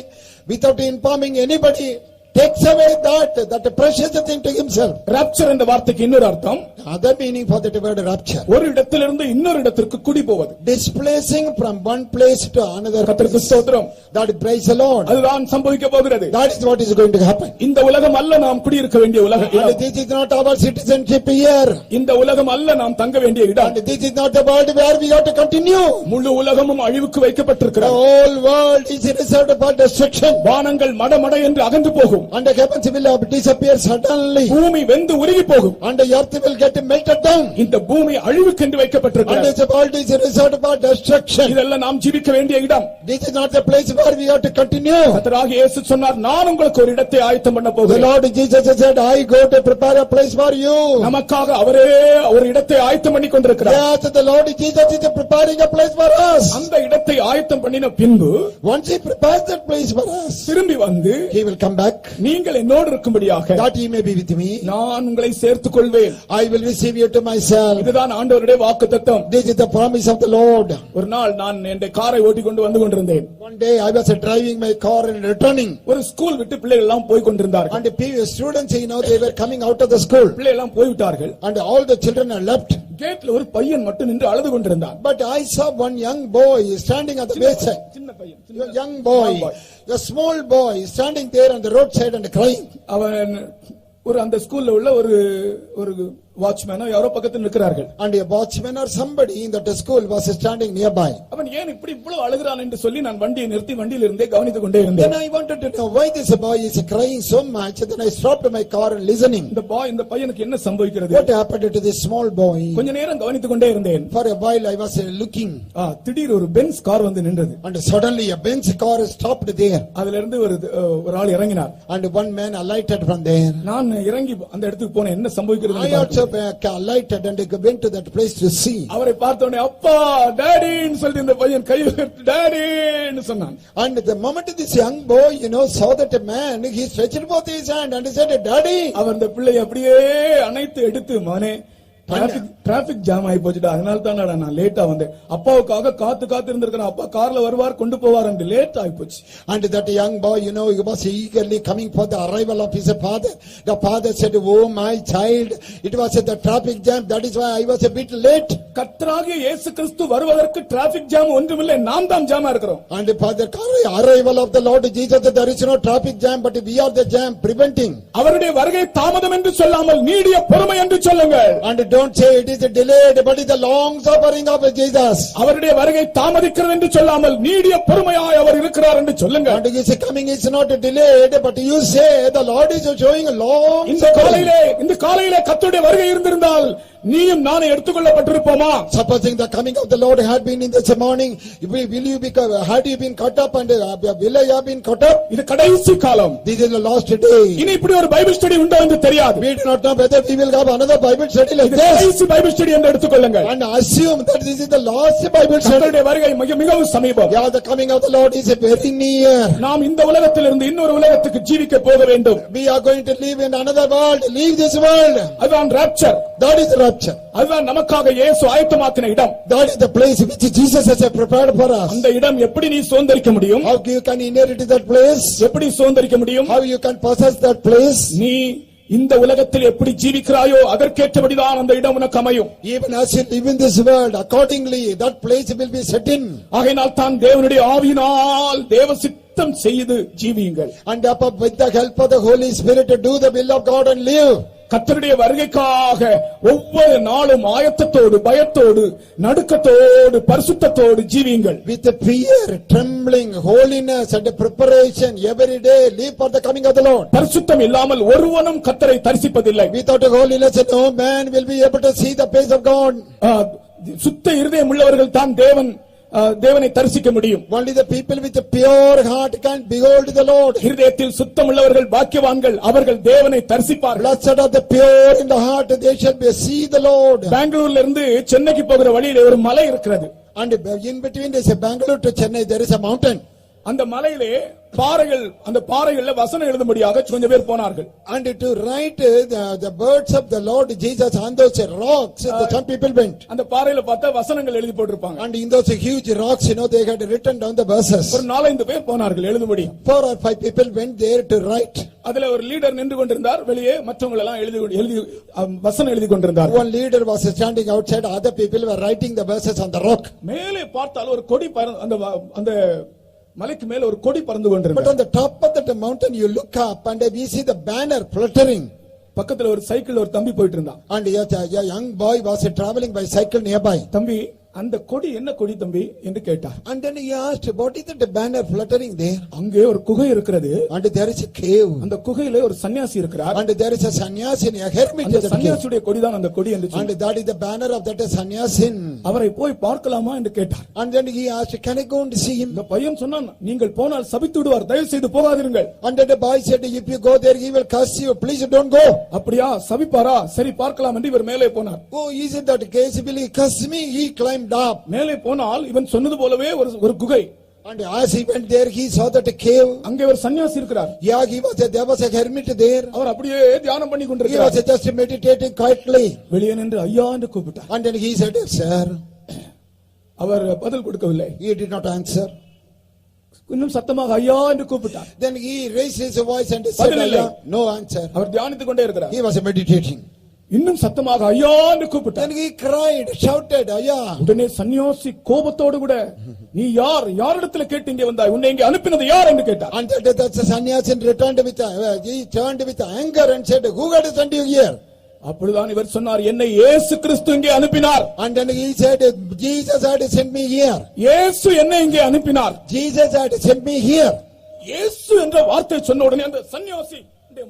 without informing anybody, takes away that precious thing to himself. Rapture என்ற வார்த்தைக்கு இன்னொரு அர்த்தம், Other meaning for that word rapture, ஒரு இடத்திலிருந்து இன்னொரு இடத்திற்கு குடி போவது, displacing from one place to another கர்த்தருக்கு place. ஸ்தோத்திரம். That praise the Lord. அதுதான் சம்பவிக்க போகிறது. That is what is going to happen. இந்த உலகம் அல்ல நாம் குடியிருக்க வேண்டிய உலகம். And this is not our citizenship here. இந்த உலகம் அல்ல நாம் தங்க வேண்டிய இடம். And this is not the world where we have to continue. முழு உலகமும் அழிவுக்கு The வைக்கப்பட்டிருக்கிறது. whole world is reserved for destruction. வானங்கள் மடமட என்று அகன்று போகும். And the heavens will disappear suddenly. பூமி வெந்து உருகி போகும். And the earth will get melted down. இந்த பூமி அழிவுக்கு என்று And வைக்கப்பட்டிருக்கிறது. this world is reserved for destruction. இதெல்லாம் நாம் ஜீவிக்க வேண்டிய இடம். This is not the place where we have to continue. கர்த்தராகிய இயேசு சொன்னார், நான் உங்களுக்கு ஒரு இடத்தை ஆயத்தம் பண்ண The போகிறேன். Lord Jesus said, I go to prepare a place for you. நமக்காக அவரே ஒரு இடத்தை ஆயத்தம் பண்ணி கொண்டிருக்கிறார். Yes, the Lord Jesus is preparing a place for us. அந்த இடத்தை ஆயத்தம் பண்ணின பின்பு Once he prepares that place for us, திரும்பி வந்து he will come back, நீங்கள் என்னோடு இருக்கும்படியாக that he may be with me. நான் உங்களை சேர்த்துக் கொள்வேன். I will receive you to myself. இதுதான் ஆண்டவருடைய வாக்குத்தத்தம். This is the promise of the Lord. ஒரு நாள் நான் என் காரை ஓட்டிக்கொண்டு வந்து கொண்டிருந்தேன். One day I was driving my car and returning. ஒரு ஸ்கூல் விட்டு பிள்ளைகள் எல்லாம் போய் கொண்டிருந்தார்கள். And the students, they were coming out of the school. பிள்ளைகள் எல்லாம் போய்விட்டார்கள். And all the children are left. கேட்ல ஒரு பையன் மட்டும் நின்று அழுது கொண்டிருந்தான். But I saw one young boy standing at the wayside. சின்ன பையன், A young boy, a small boy standing there on the roadside and crying. அவன் ஒரு அந்த ஸ்கூல்ல உள்ள ஒரு வாட்ச்மேனோ யாரோ பக்கத்துல நிற்கிறார்கள். And a watchman or somebody in that school was standing nearby. அவன் ஏன் இப்படி இவ்வளவு அழுகிறான் என்று சொல்லி நான் வண்டியை நிறுத்தி வண்டியில இருந்தே கவனித்துக் கொண்டே இருந்தேன். Then I wanted to know why this boy is crying so much. Then I stopped my car and listening. இந்த பையனுக்கு என்ன சம்பவிக்கிறது? What happened to this small boy? கொஞ்ச நேரம் கவனித்துக் கொண்டே இருந்தேன். For a while I was looking. திடீர் ஒரு பென்ஸ் கார் வந்து நின்றது. And suddenly a Benz car stopped there. அதுல இருந்து ஒரு ஆள் இறங்கினார். And one man alighted from there. நான் இறங்கி அந்த இடத்துக்கு போனேன், என்ன சம்பவிக்கிறது? I also alighted and went to that place to see. அவரை பார்த்த உடனே அப்பா டாடின்னு சொல்லி இந்த பையன் கை உயர்த்தி டாடின்னு சொன்னான். And the moment this young boy saw that man, he stretched both his hand and he said, Daddy. அவர் அந்த பிள்ளை அப்படியே அணைத்து எடுத்து, மகனே டிராபிக் ஜாம் ஆகி போச்சுடா, அதனால தான் நான் லேட்டா வந்தேன். அப்பாவுக்காக காத்து இருந்திருக்கிறேன், அப்பா கார்ல வருவார் கொண்டு போவார் என்று லேட் ஆகி போச்சு. And that young boy, he was eagerly coming for the arrival of his father. The father said, oh my child, it was the traffic jam, that is why I was a bit late. கர்த்தராகிய இயேசு கிறிஸ்து வருவதற்கு traffic jam ஒன்றுமில்லை, நாம் தான் ஜாமா இருக்கிறோம். And for the arrival of the Lord Jesus, there is no traffic jam, but we are the jam preventing. அவருடைய வருகை தாமதம் என்று சொல்லாமல் நீடிய பொறுமை என்று சொல்லுங்கள். And don't say it is delayed, but it is the long suffering of Jesus. அவருடைய வருகை தாமதிக்கிறது என்று சொல்லாமல் நீடிய பொறுமையாய் அவர் இருக்கிறார் என்று சொல்லுங்கள். And his coming is not delayed, but you say the Lord is showing a long இந்த காலையிலே கர்த்தருடைய வருகை இருந்திருந்தால் நீயும் நானும் எடுத்துக்கொள்ளப்பட்டிருப்போமா? Supposing the coming of the Lord had been in this morning, will you become, had you been caught up and will I have been caught up? இது கடைசி காலம். This is the last day. இனி இப்படி ஒரு Bible study உண்டோ என்று தெரியாது. We do not know whether we will have another Bible study like இது this. கடைசி பைபிள் ஸ்டடி என்று எடுத்துக்கொள்ளுங்கள். And assume that this is the last Bible study. கர்த்தருடைய வருகை மிகவும் சமீபம். Yeah, the coming of the Lord is very near. நாம் இந்த உலகத்திலிருந்து இன்னொரு உலகத்துக்கு ஜீவிக்க போக வேண்டும். We are going to live in another world, leave this world. அதுதான் rapture. That is rapture. அதுதான் நமக்காக இயேசு ஆயத்தமாக்கின இடம். That is the place which Jesus has prepared for us. அந்த இடம் எப்படி நீ சுதந்தரிக்க முடியும்? How you can inherit that place? எப்படி சுதந்தரிக்க முடியும்? How you can possess that place? நீ இந்த உலகத்தில் எப்படி ஜீவிக்கிறாயோ அதற்கேற்றபடிதான் அந்த இடம் உனக்கு அமையும். Even as you live in this world, accordingly that place will be set in. ஆகையினால் தான் தேவனுடைய ஆவியினால் தேவ சித்தம் செய்து ஜீவியுங்கள். And with the help of the Holy Spirit to do the will of God and live. கர்த்தருடைய வருகைக்காக ஒவ்வொரு நாளும் ஆயத்தத்தோடு பயத்தோடு நடுக்கத்தோடு பரிசுத்தத்தோடு ஜீவியுங்கள். With the fear, trembling, holiness and preparation every day live for the coming of the Lord. பரிசுத்தம் இல்லாமல் ஒருவனும் கர்த்தரை தரிசிப்பதில்லை. Without holiness no man will be able to see the face of God. சுத்த இருதயம் உள்ளவர்கள் தான் தேவனை தரிசிக்க முடியும். Only the people with a pure heart can behold the Lord. இருதயத்தில் சுத்தம் உள்ளவர்கள் பாக்கியவான்கள், அவர்கள் தேவனை தரிசிப்பார்கள். Blessed are the pure in the heart, they shall see the Lord. பெங்களூர்ல இருந்து சென்னைக்கு போகிற வழியில ஒரு மலை இருக்கிறது. And in between there is a Bangalore to Chennai, there is a mountain. அந்த மலையிலே பாறைகள், அந்த பாறைகள்ல வசனம் எழுதும்படியாக கொஞ்சம் பேர் போனார்கள். And to write the words of the Lord Jesus on those rocks, some people went. அந்த பாறையில பார்த்தா வசனங்கள் எழுதி போட்டிருப்பாங்க. And in those huge rocks, they had written down the verses. ஒரு 4-5 பேர் போனார்கள் எழுதும்படி. 4 or 5 people went there to write. அதுல ஒரு லீடர் நின்று கொண்டிருந்தார், வெளியே மற்றவங்க எல்லாம் எழுதி வசனம் எழுதி கொண்டிருந்தார். One leader was standing outside, other people were writing the verses on the rock. மேலே பார்த்தால் ஒரு கொடி அந்த மலைக்கு மேல ஒரு கொடி பறந்து கொண்டிருந்தது. But on the top of that mountain you look up and we see the banner fluttering. பக்கத்துல ஒரு சைக்கிள் ஒரு தம்பி போயிட்டு இருந்தான். And a young boy was traveling by cycle nearby. தம்பி, அந்த கொடி என்ன கொடி தம்பி என்று கேட்டார். And then he asked, what is that banner fluttering there? அங்கே ஒரு குகை இருக்கிறது. And there is a cave. அந்த குகையிலே ஒரு சன்னியாசி இருக்கிறார். And there is a sannyasi, a hermit. அந்த சன்னியாசியுடைய கொடிதான் அந்த கொடி என்று சொன்னார். And that is the banner of that sannyasin. அவரை போய் பார்க்கலாமா என்று கேட்டார். And then he asked, can I go and see him? இந்த பையன் சொன்னான், நீங்கள் போனால் சபித்து விடுவார், தயவு செய்து போகாதீர்கள். And then the boy said, if you go there he will curse you, please don't go. அப்படியா, சபிப்பாரா? சரி பார்க்கலாம் என்று இவர் மேலே போனார். Oh, isn't that case? Will he curse me? He climbed up. மேலே போனால் இவன் சொன்னது போலவே ஒரு குகை. And as he went there he saw that a cave. அங்கே ஒரு சன்னியாசி இருக்கிறார். Yeah, there was a hermit there. அவர் அப்படியே தியானம் பண்ணி கொண்டிருக்கிறார். He was just meditating quietly. வெளியே நின்று ஐயா என்று கூப்பிட்டார். And then he said, sir. அவர் பதில் கொடுக்கவில்லை. He did not answer. இன்னும் சத்தமாக ஐயா என்று கூப்பிட்டார். Then he raised his voice and said, ஐயா. No answer. அவர் தியானித்துக் கொண்டே இருக்கிறார். He was meditating. இன்னும் சத்தமாக ஐயா என்று கூப்பிட்டார். Then he cried, shouted, ஐயா. உடனே சன்னியாசி கோபத்தோடு கூட, நீ யாரிடத்தில் கேட்டு இங்கே வந்தாய், உன்னை இங்கே அனுப்பினது யார் என்று கேட்டார். And that Sannyasin returned he turned with anger and said, who had sent you here? அப்பொழுதுதான் இவர் சொன்னார், என்னை இயேசு கிறிஸ்து இங்கே அனுப்பினார். And then he said, Jesus had sent me here. இயேசு என்னை இங்கே அனுப்பினார். Jesus had sent me here. இயேசு என்ற வார்த்தை சொன்ன உடனே அந்த சன்னியாசி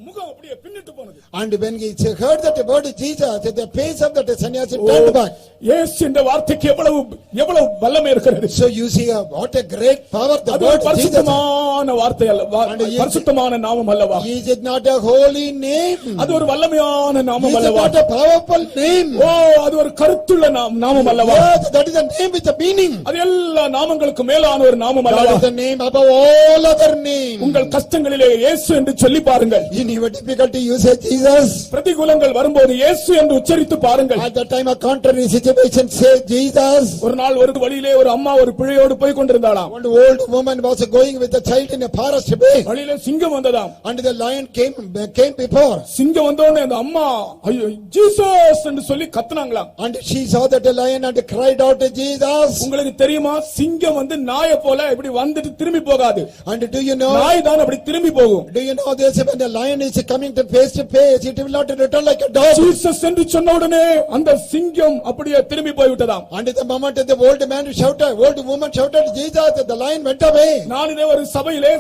முகம் அப்படியே பின்னிட்டு போனது. And when he heard that word Jesus, the face of that sannyasi turned back. இயேசு என்ற வார்த்தைக்கு எவ்வளவு வல்லமை இருக்கிறது. So you see what a great power the word Jesus. பரிசுத்தமான வார்த்தை அல்லவா, பரிசுத்தமான நாமம் அல்லவா. Is it not a holy name? அது ஒரு வல்லமையான நாமம் அல்லவா. Is it not a powerful name? அது ஒரு கருத்துள்ள நாமம் அல்லவா. Yes, that is the name with the meaning. அது எல்லா நாமங்களுக்கும் மேலான ஒரு நாமம் அல்லவா. That is the name above all other names. உங்கள் கஷ்டங்களிலே இயேசு என்று சொல்லி பாருங்கள். In your difficulty you say Jesus. பிரதிகூலங்கள் வரும்போது இயேசு என்று உச்சரித்து பாருங்கள். At the time of contrary situation say Jesus. ஒரு நாள் ஒரு வழியிலே ஒரு அம்மா ஒரு பிள்ளையோடு போய் கொண்டிருந்தாளாம். One old woman was going with a child in a forest way. வழியிலே சிங்கம் வந்ததாம். And the lion came before. சிங்கம் வந்தோனே அந்த அம்மா ஐயோ ஜீசஸ் என்று சொல்லி கத்துனாங்களாம். And she saw that the lion and cried out Jesus. உங்களுக்கு தெரியுமா, சிங்கம் வந்து நாயை போல இப்படி வந்துட்டு திரும்பி போகாது. And do you know, நாய் தான் அப்படி திரும்பி போகும். do you know this, when the lion is coming to face, it will not return like a dog. Jesus என்று சொன்ன உடனே அந்த சிங்கம் அப்படியே திரும்பி போய் விட்டதாம். And the moment the old woman shouted Jesus, the lion went away. நான் இதை ஒரு சபை சபையிலே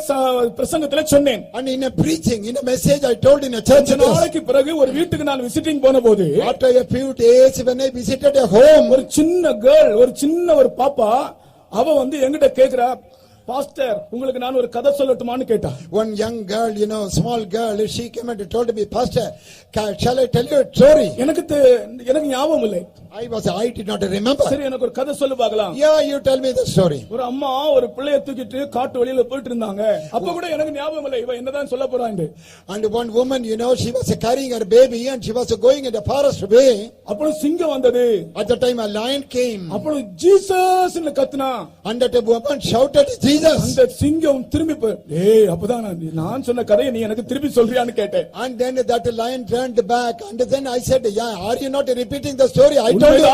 பிரசங்கத்திலே சொன்னேன். And in a preaching, in a message I told in a church. கொஞ்ச நாளைக்கு பிறகு ஒரு வீட்டுக்கு நான் விசிட்டிங் போன போது, After a few days when I visited a home, ஒரு சின்ன கேர்ள், ஒரு சின்ன ஒரு பாப்பா, அவ வந்து என்கிட்ட கேக்குறா, பாஸ்டர் உங்களுக்கு நான் ஒரு கதை சொல்லட்டுமான்னு கேட்டா. One young girl, small girl, she came and told me, Pastor, shall I tell you a story? எனக்கு ஞாபகம் இல்லை. I did not remember. சரி, எனக்கு ஒரு கதை சொல்லு பார்க்கலாம். Yeah, you tell me the story. ஒரு அம்மா ஒரு பிள்ளையை தூக்கிட்டு காட்டு வழியில போயிட்டு இருந்தாங்க. அப்ப கூட எனக்கு ஞாபகம் இல்லை இவ என்னதான் சொல்ல போறாங்க. And one woman, she was carrying her baby and she was going in the forest way. அப்போ சிங்கம் வந்தது. At the time a lion came. அப்போ ஜீசஸ் ன்னு கத்துனா. And that woman shouted Jesus. அந்த சிங்கம் திரும்பி அப்பதான் நான் சொன்ன கதையை நீ எனக்கு திருப்பி சொல்றியான்னு கேட்டேன். And then that lion turned back and then I said, yeah, are you not repeating the story? I told you.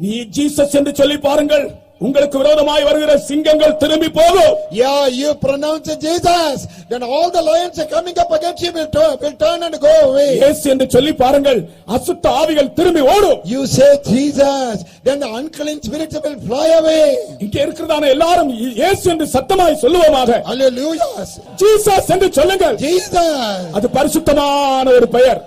நீ ஜீசஸ் என்று சொல்லி பாருங்கள், உங்களுக்கு விரோதமாய் வருகிற சிங்கங்கள் திரும்பி போகும். Yeah, you pronounce Jesus, then all the lions are coming up against you will turn and go away. இயேசு என்று சொல்லி பாருங்கள், அசுத்த ஆவிகள் திரும்பி ஓடும். You say Jesus, then the unclean spirits will fly away. இங்கே இருக்கிறதான எல்லாரும் இயேசு என்று சத்தமாய் சொல்லுவோமாக. Hallelujah. ஜீசஸ் என்று சொல்லுங்கள். Jesus. அது பரிசுத்தமான ஒரு பெயர்.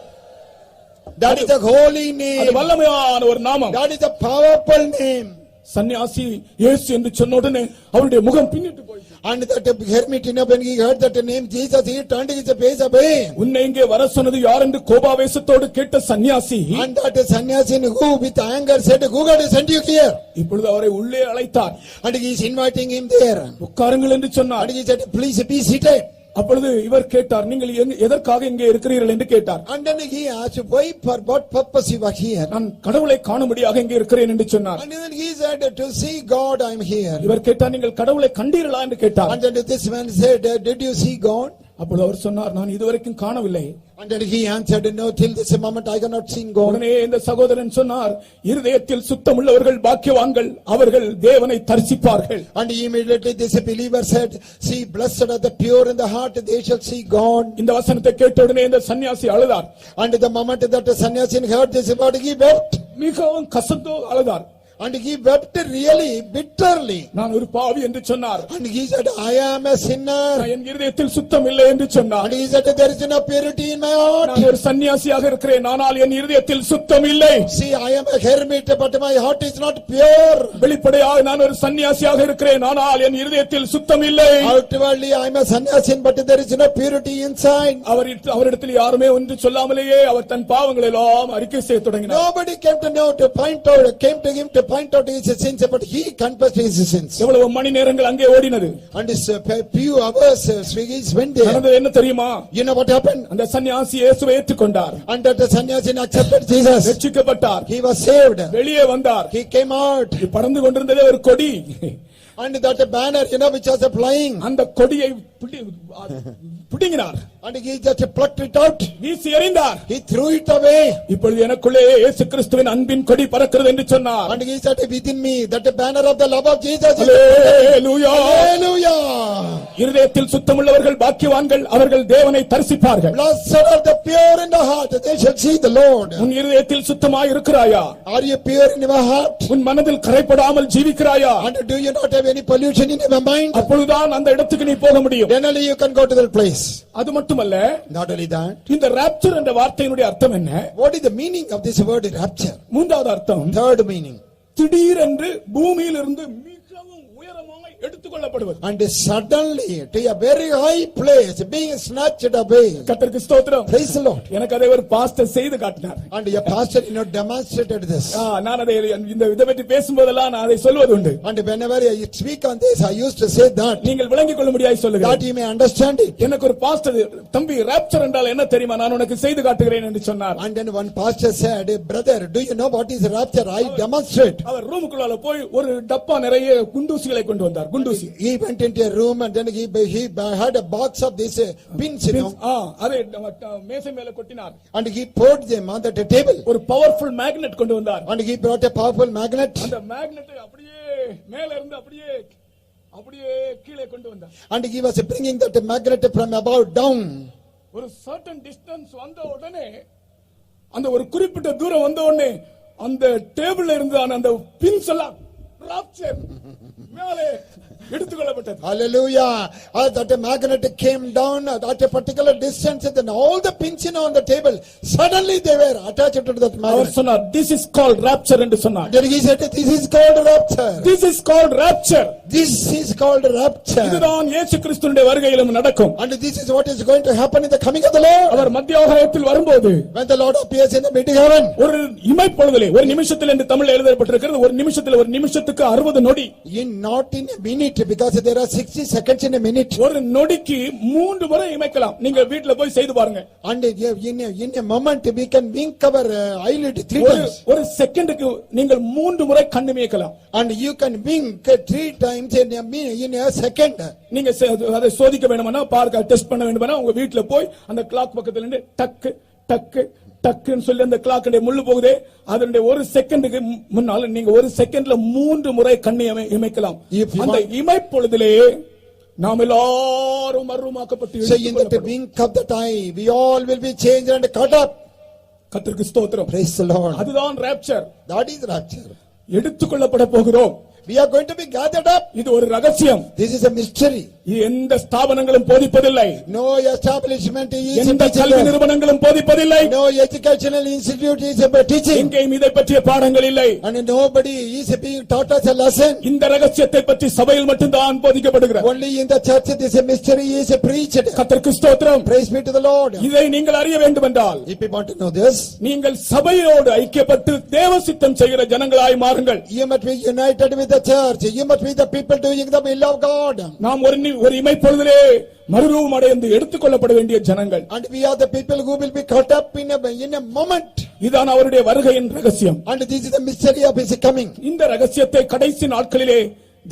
That is a holy name. அது வல்லமையான ஒரு நாமம். That is a powerful name. சன்னியாசி இயேசு என்று சொன்ன உடனே அவருடைய முகம் பின்னிட்டு போயிடுச்சு. And that hermit, when he heard that name Jesus, he turned his face away. உன்னை இங்கே வர சொன்னது யார் என்று கோபாவேசத்தோடு கேட்ட சன்னியாசி, and that Sannyasin who with anger said, who got sent you here? இப்பொழுது அவரை உள்ளே அழைத்தார். And he is inviting him there. உட்காருங்கள் என்று சொன்னார். And he said, please be seated. அப்பொழுது இவர் கேட்டார், நீங்கள் எதற்காக இங்கே இருக்கிறீர்கள் என்று கேட்டார். And then he asked, why, for what purpose you are here? நான் கடவுளை காணும்படியாக இங்கே இருக்கிறேன் என்று சொன்னார். And then he said, to see God I am here. இவர் கேட்டார், நீங்கள் கடவுளை கண்டீர்களா என்று கேட்டார். And then this man said, did you see God? அப்பொழுது அவர் சொன்னார், நான் இதுவரைக்கும் காணவில்லை. And then he answered, no, till this moment I cannot see God. உடனே இந்த சகோதரன் சொன்னார், இருதயத்தில் சுத்தமுள்ளவர்கள் பாக்கியவான்கள், அவர்கள் தேவனை தரிசிப்பார்கள். And immediately this believer said, see, blessed are the pure in the heart, they shall see God. இந்த வசனத்தை கேட்ட உடனே இந்த சன்னியாசி அழுதார். And the moment that the Sannyasin heard this word, he wept. மிகவும் கசந்து அழுதார். And he wept really bitterly. நான் ஒரு பாவி என்று சொன்னார். And he said, I am a sinner. என் இருதயத்தில் சுத்தம் இல்லை என்று சொன்னார். And he said, there is no purity in my heart. நான் ஒரு சன்னியாசியாக இருக்கிறேன், ஆனால் என் இருதயத்தில் சுத்தம் இல்லை. See, I am a hermit, but my heart is not pure. வெளிப்படையாக நான் ஒரு சன்னியாசியாக இருக்கிறேன், ஆனால் என் இருதயத்தில் சுத்தம் இல்லை. Outwardly I am a sannyasin, but there is no purity inside. அவரிடத்தில் யாருமே ஒன்று சொல்லாமலேயே அவர் தன் பாவங்களை எல்லாம் அறிக்கை செய்ய தொடங்கினார். Nobody came to know, came to him to point out his sins, but he confessed his sins. எவ்வளவு மணி நேரங்கள் அங்கே ஓடினது. And this few hours Swiggy's went there. நடந்தது என்ன தெரியுமா? You know what happened? அந்த சன்னியாசி இயேசுவை ஏற்றுக்கொண்டார். And that the sannyasin accepted Jesus. ரட்சிக்கப்பட்டார். He was saved. வெளியே வந்தார். He came out. பறந்து கொண்டிருந்ததே ஒரு கொடி. And that banner, which was flying. அந்த கொடியை பிடுங்கினார். And he just plucked it out. வீசி எறிந்தார். He threw it away. இப்பொழுது எனக்குள்ளே இயேசு கிறிஸ்துவின் அன்பின் கொடி பறக்கிறது என்று சொன்னார். And he said, within me, that the banner of the love of Jesus. Hallelujah. Hallelujah. இருதயத்தில் சுத்தமுள்ளவர்கள் பாக்கியவான்கள், அவர்கள் தேவனை தரிசிப்பார்கள். Blessed are the pure in the heart, they shall see the Lord. உன் இருதயத்தில் சுத்தமாய் இருக்கிறாயா? Are you pure in your heart? உன் மனதில் கரைப்படாமல் ஜீவிக்கிறாயா? And do you not have any pollution in your mind? அப்பொழுதுதான் அந்த இடத்துக்கு நீ போக முடியும். Then only you can go to that place. அது மட்டுமல்ல, not only that, இந்த rapture என்ற வார்த்தையினுடைய அர்த்தம் என்ன? What is the meaning of this word rapture? மூன்றாவது அர்த்தம், third meaning, திடீரென்று பூமியிலிருந்து மிகவும் உயரமாய் எடுத்துக்கொள்ளப்படுவது. And suddenly to a very high place being snatched away. கர்த்தருக்கு ஸ்தோத்திரம். Praise the Lord. எனக்கு அதை ஒரு பாஸ்டர் செய்து காட்டினார். And your pastor demonstrated this. நான் அதை இந்த இதை பற்றி பேசும்போதெல்லாம் நான் அதை சொல்வது உண்டு. And whenever I speak on this, I used to say that. நீங்கள் விளங்கிக் கொள்ள முடியாய் சொல்லுகிறேன். That you may understand it. எனக்கு ஒரு பாஸ்டர், தம்பி ராப்சர் என்றால் என்ன தெரியுமா, நான் உனக்கு செய்து காட்டுகிறேன் என்று சொன்னார். And then one pastor said, brother, do you know what is rapture? I demonstrate. அவர் ரூமுக்குள்ள போய் ஒரு டப்பா நிறைய குண்டூசிகளை கொண்டு வந்தார். குண்டூசி. He went into a room and then he had a box of these pins, அதை மேசை மேல கொட்டினார். And he poured them on the table. ஒரு பவர்ஃபுல் மேக்னெட் கொண்டு வந்தார். And he brought a powerful magnet. அந்த மேக்னெட்டை அப்படியே மேல இருந்து அப்படியே கீழே கொண்டு வந்தார். And he was bringing that magnet from above down. ஒரு certain distance வந்த உடனே, அந்த ஒரு குறிப்பிட்ட தூரம் வந்த உடனே அந்த டேபிள்ல இருந்து அந்த பின்ஸ் எல்லாம் ராப்சர் மேலே எடுத்துக்கொள்ளப்பட்டது. Hallelujah. That the magnet came down at a particular distance, and then all the pins on the table, suddenly they were attached to that our magnet. சொன்னார், this is called rapture என்று சொன்னார். Then he said, this is called rapture. This is called rapture. This is called rapture. இதுதான் இயேசு கிறிஸ்துவினுடைய வருகையிலும் நடக்கும். And this is what is going to happen in the coming of the Lord. அவர் மத்தியாகாயத்தில் வரும்போது, When the Lord appears in the mid heaven. ஒரு இமைப்பொழுதிலே, ஒரு நிமிஷத்தில் என்று தமிழில் எழுதப்பட்டிருக்கிறது, ஒரு நிமிஷத்தில், ஒரு நிமிஷத்துக்கு 60 நொடி. Not in a minute, because there are 60 seconds in a minute. ஒரு நொடிக்கு 3 முறை இமைக்கலாம். நீங்க வீட்ல போய் செய்து பாருங்க. And in a moment we can wink our eyelid 3 times. ஒரு செகண்டுக்கு நீங்கள் 3 முறை கண் இமைக்கலாம். And you can wink 3 times in a second. நீங்க அதை சோதிக்க வேண்டும்னா, பார்க்க டெஸ்ட் பண்ண வேண்டும்னா, உங்க வீட்ல போய் அந்த கிளாக் பக்கத்துல இருந்து டக்கு டக்கு டக்குன்னு சொல்லி அந்த கிளாக் முள்ளு போகுதே, அதனுடைய ஒரு செகண்டுக்கு முன்னால நீங்க ஒரு செகண்ட்ல 3 முறை கண்ணை இமைக்கலாம். அந்த இமைப்பொழுதிலே நாம் எல்லாரும் மறுரூபமாக்கப்பட்டு, So in the wink of the eye we all will be changed and caught up. கர்த்தருக்கு ஸ்தோத்திரம். Praise the Lord. அதுதான் rapture. That is rapture. எடுத்துக்கொள்ளப்பட போகிறோம். We are going to be gathered up. இது ஒரு ரகசியம். This is a mystery. எந்த ஸ்தாபனங்களும் போதிப்பதில்லை. No establishment is எந்த கல்வி நிறுவனங்களும் போதிப்பதில்லை. No educational institute is teaching. எங்கேயும் இதை பற்றிய பாடங்கள் இல்லை. And nobody is being taught us a lesson. இந்த ரகசியத்தை பற்றி சபையில் மட்டும்தான் போதிக்கப்படுகிறது. Only in the church this mystery is preached. கர்த்தருக்கு ஸ்தோத்திரம். Praise be to the Lord. இதை நீங்கள் அறிய வேண்டும் என்றால், If you want to know this, நீங்கள் சபையோடு ஐக்கியப்பட்டு தேவ சித்தம் செய்கிற ஜனங்களாய் மாறுங்கள். you must be united with the church. You must be the people doing the will of God. நாம் ஒரு இமைப்பொழுதிலே மறுரூபம் அடைந்து எடுத்துக்கொள்ளப்பட வேண்டிய ஜனங்கள். And we are the people who will be caught up in a moment. இதான் அவருடைய வருகையின் ரகசியம். And this is the mystery of his coming. இந்த ரகசியத்தை கடைசி நாட்களிலே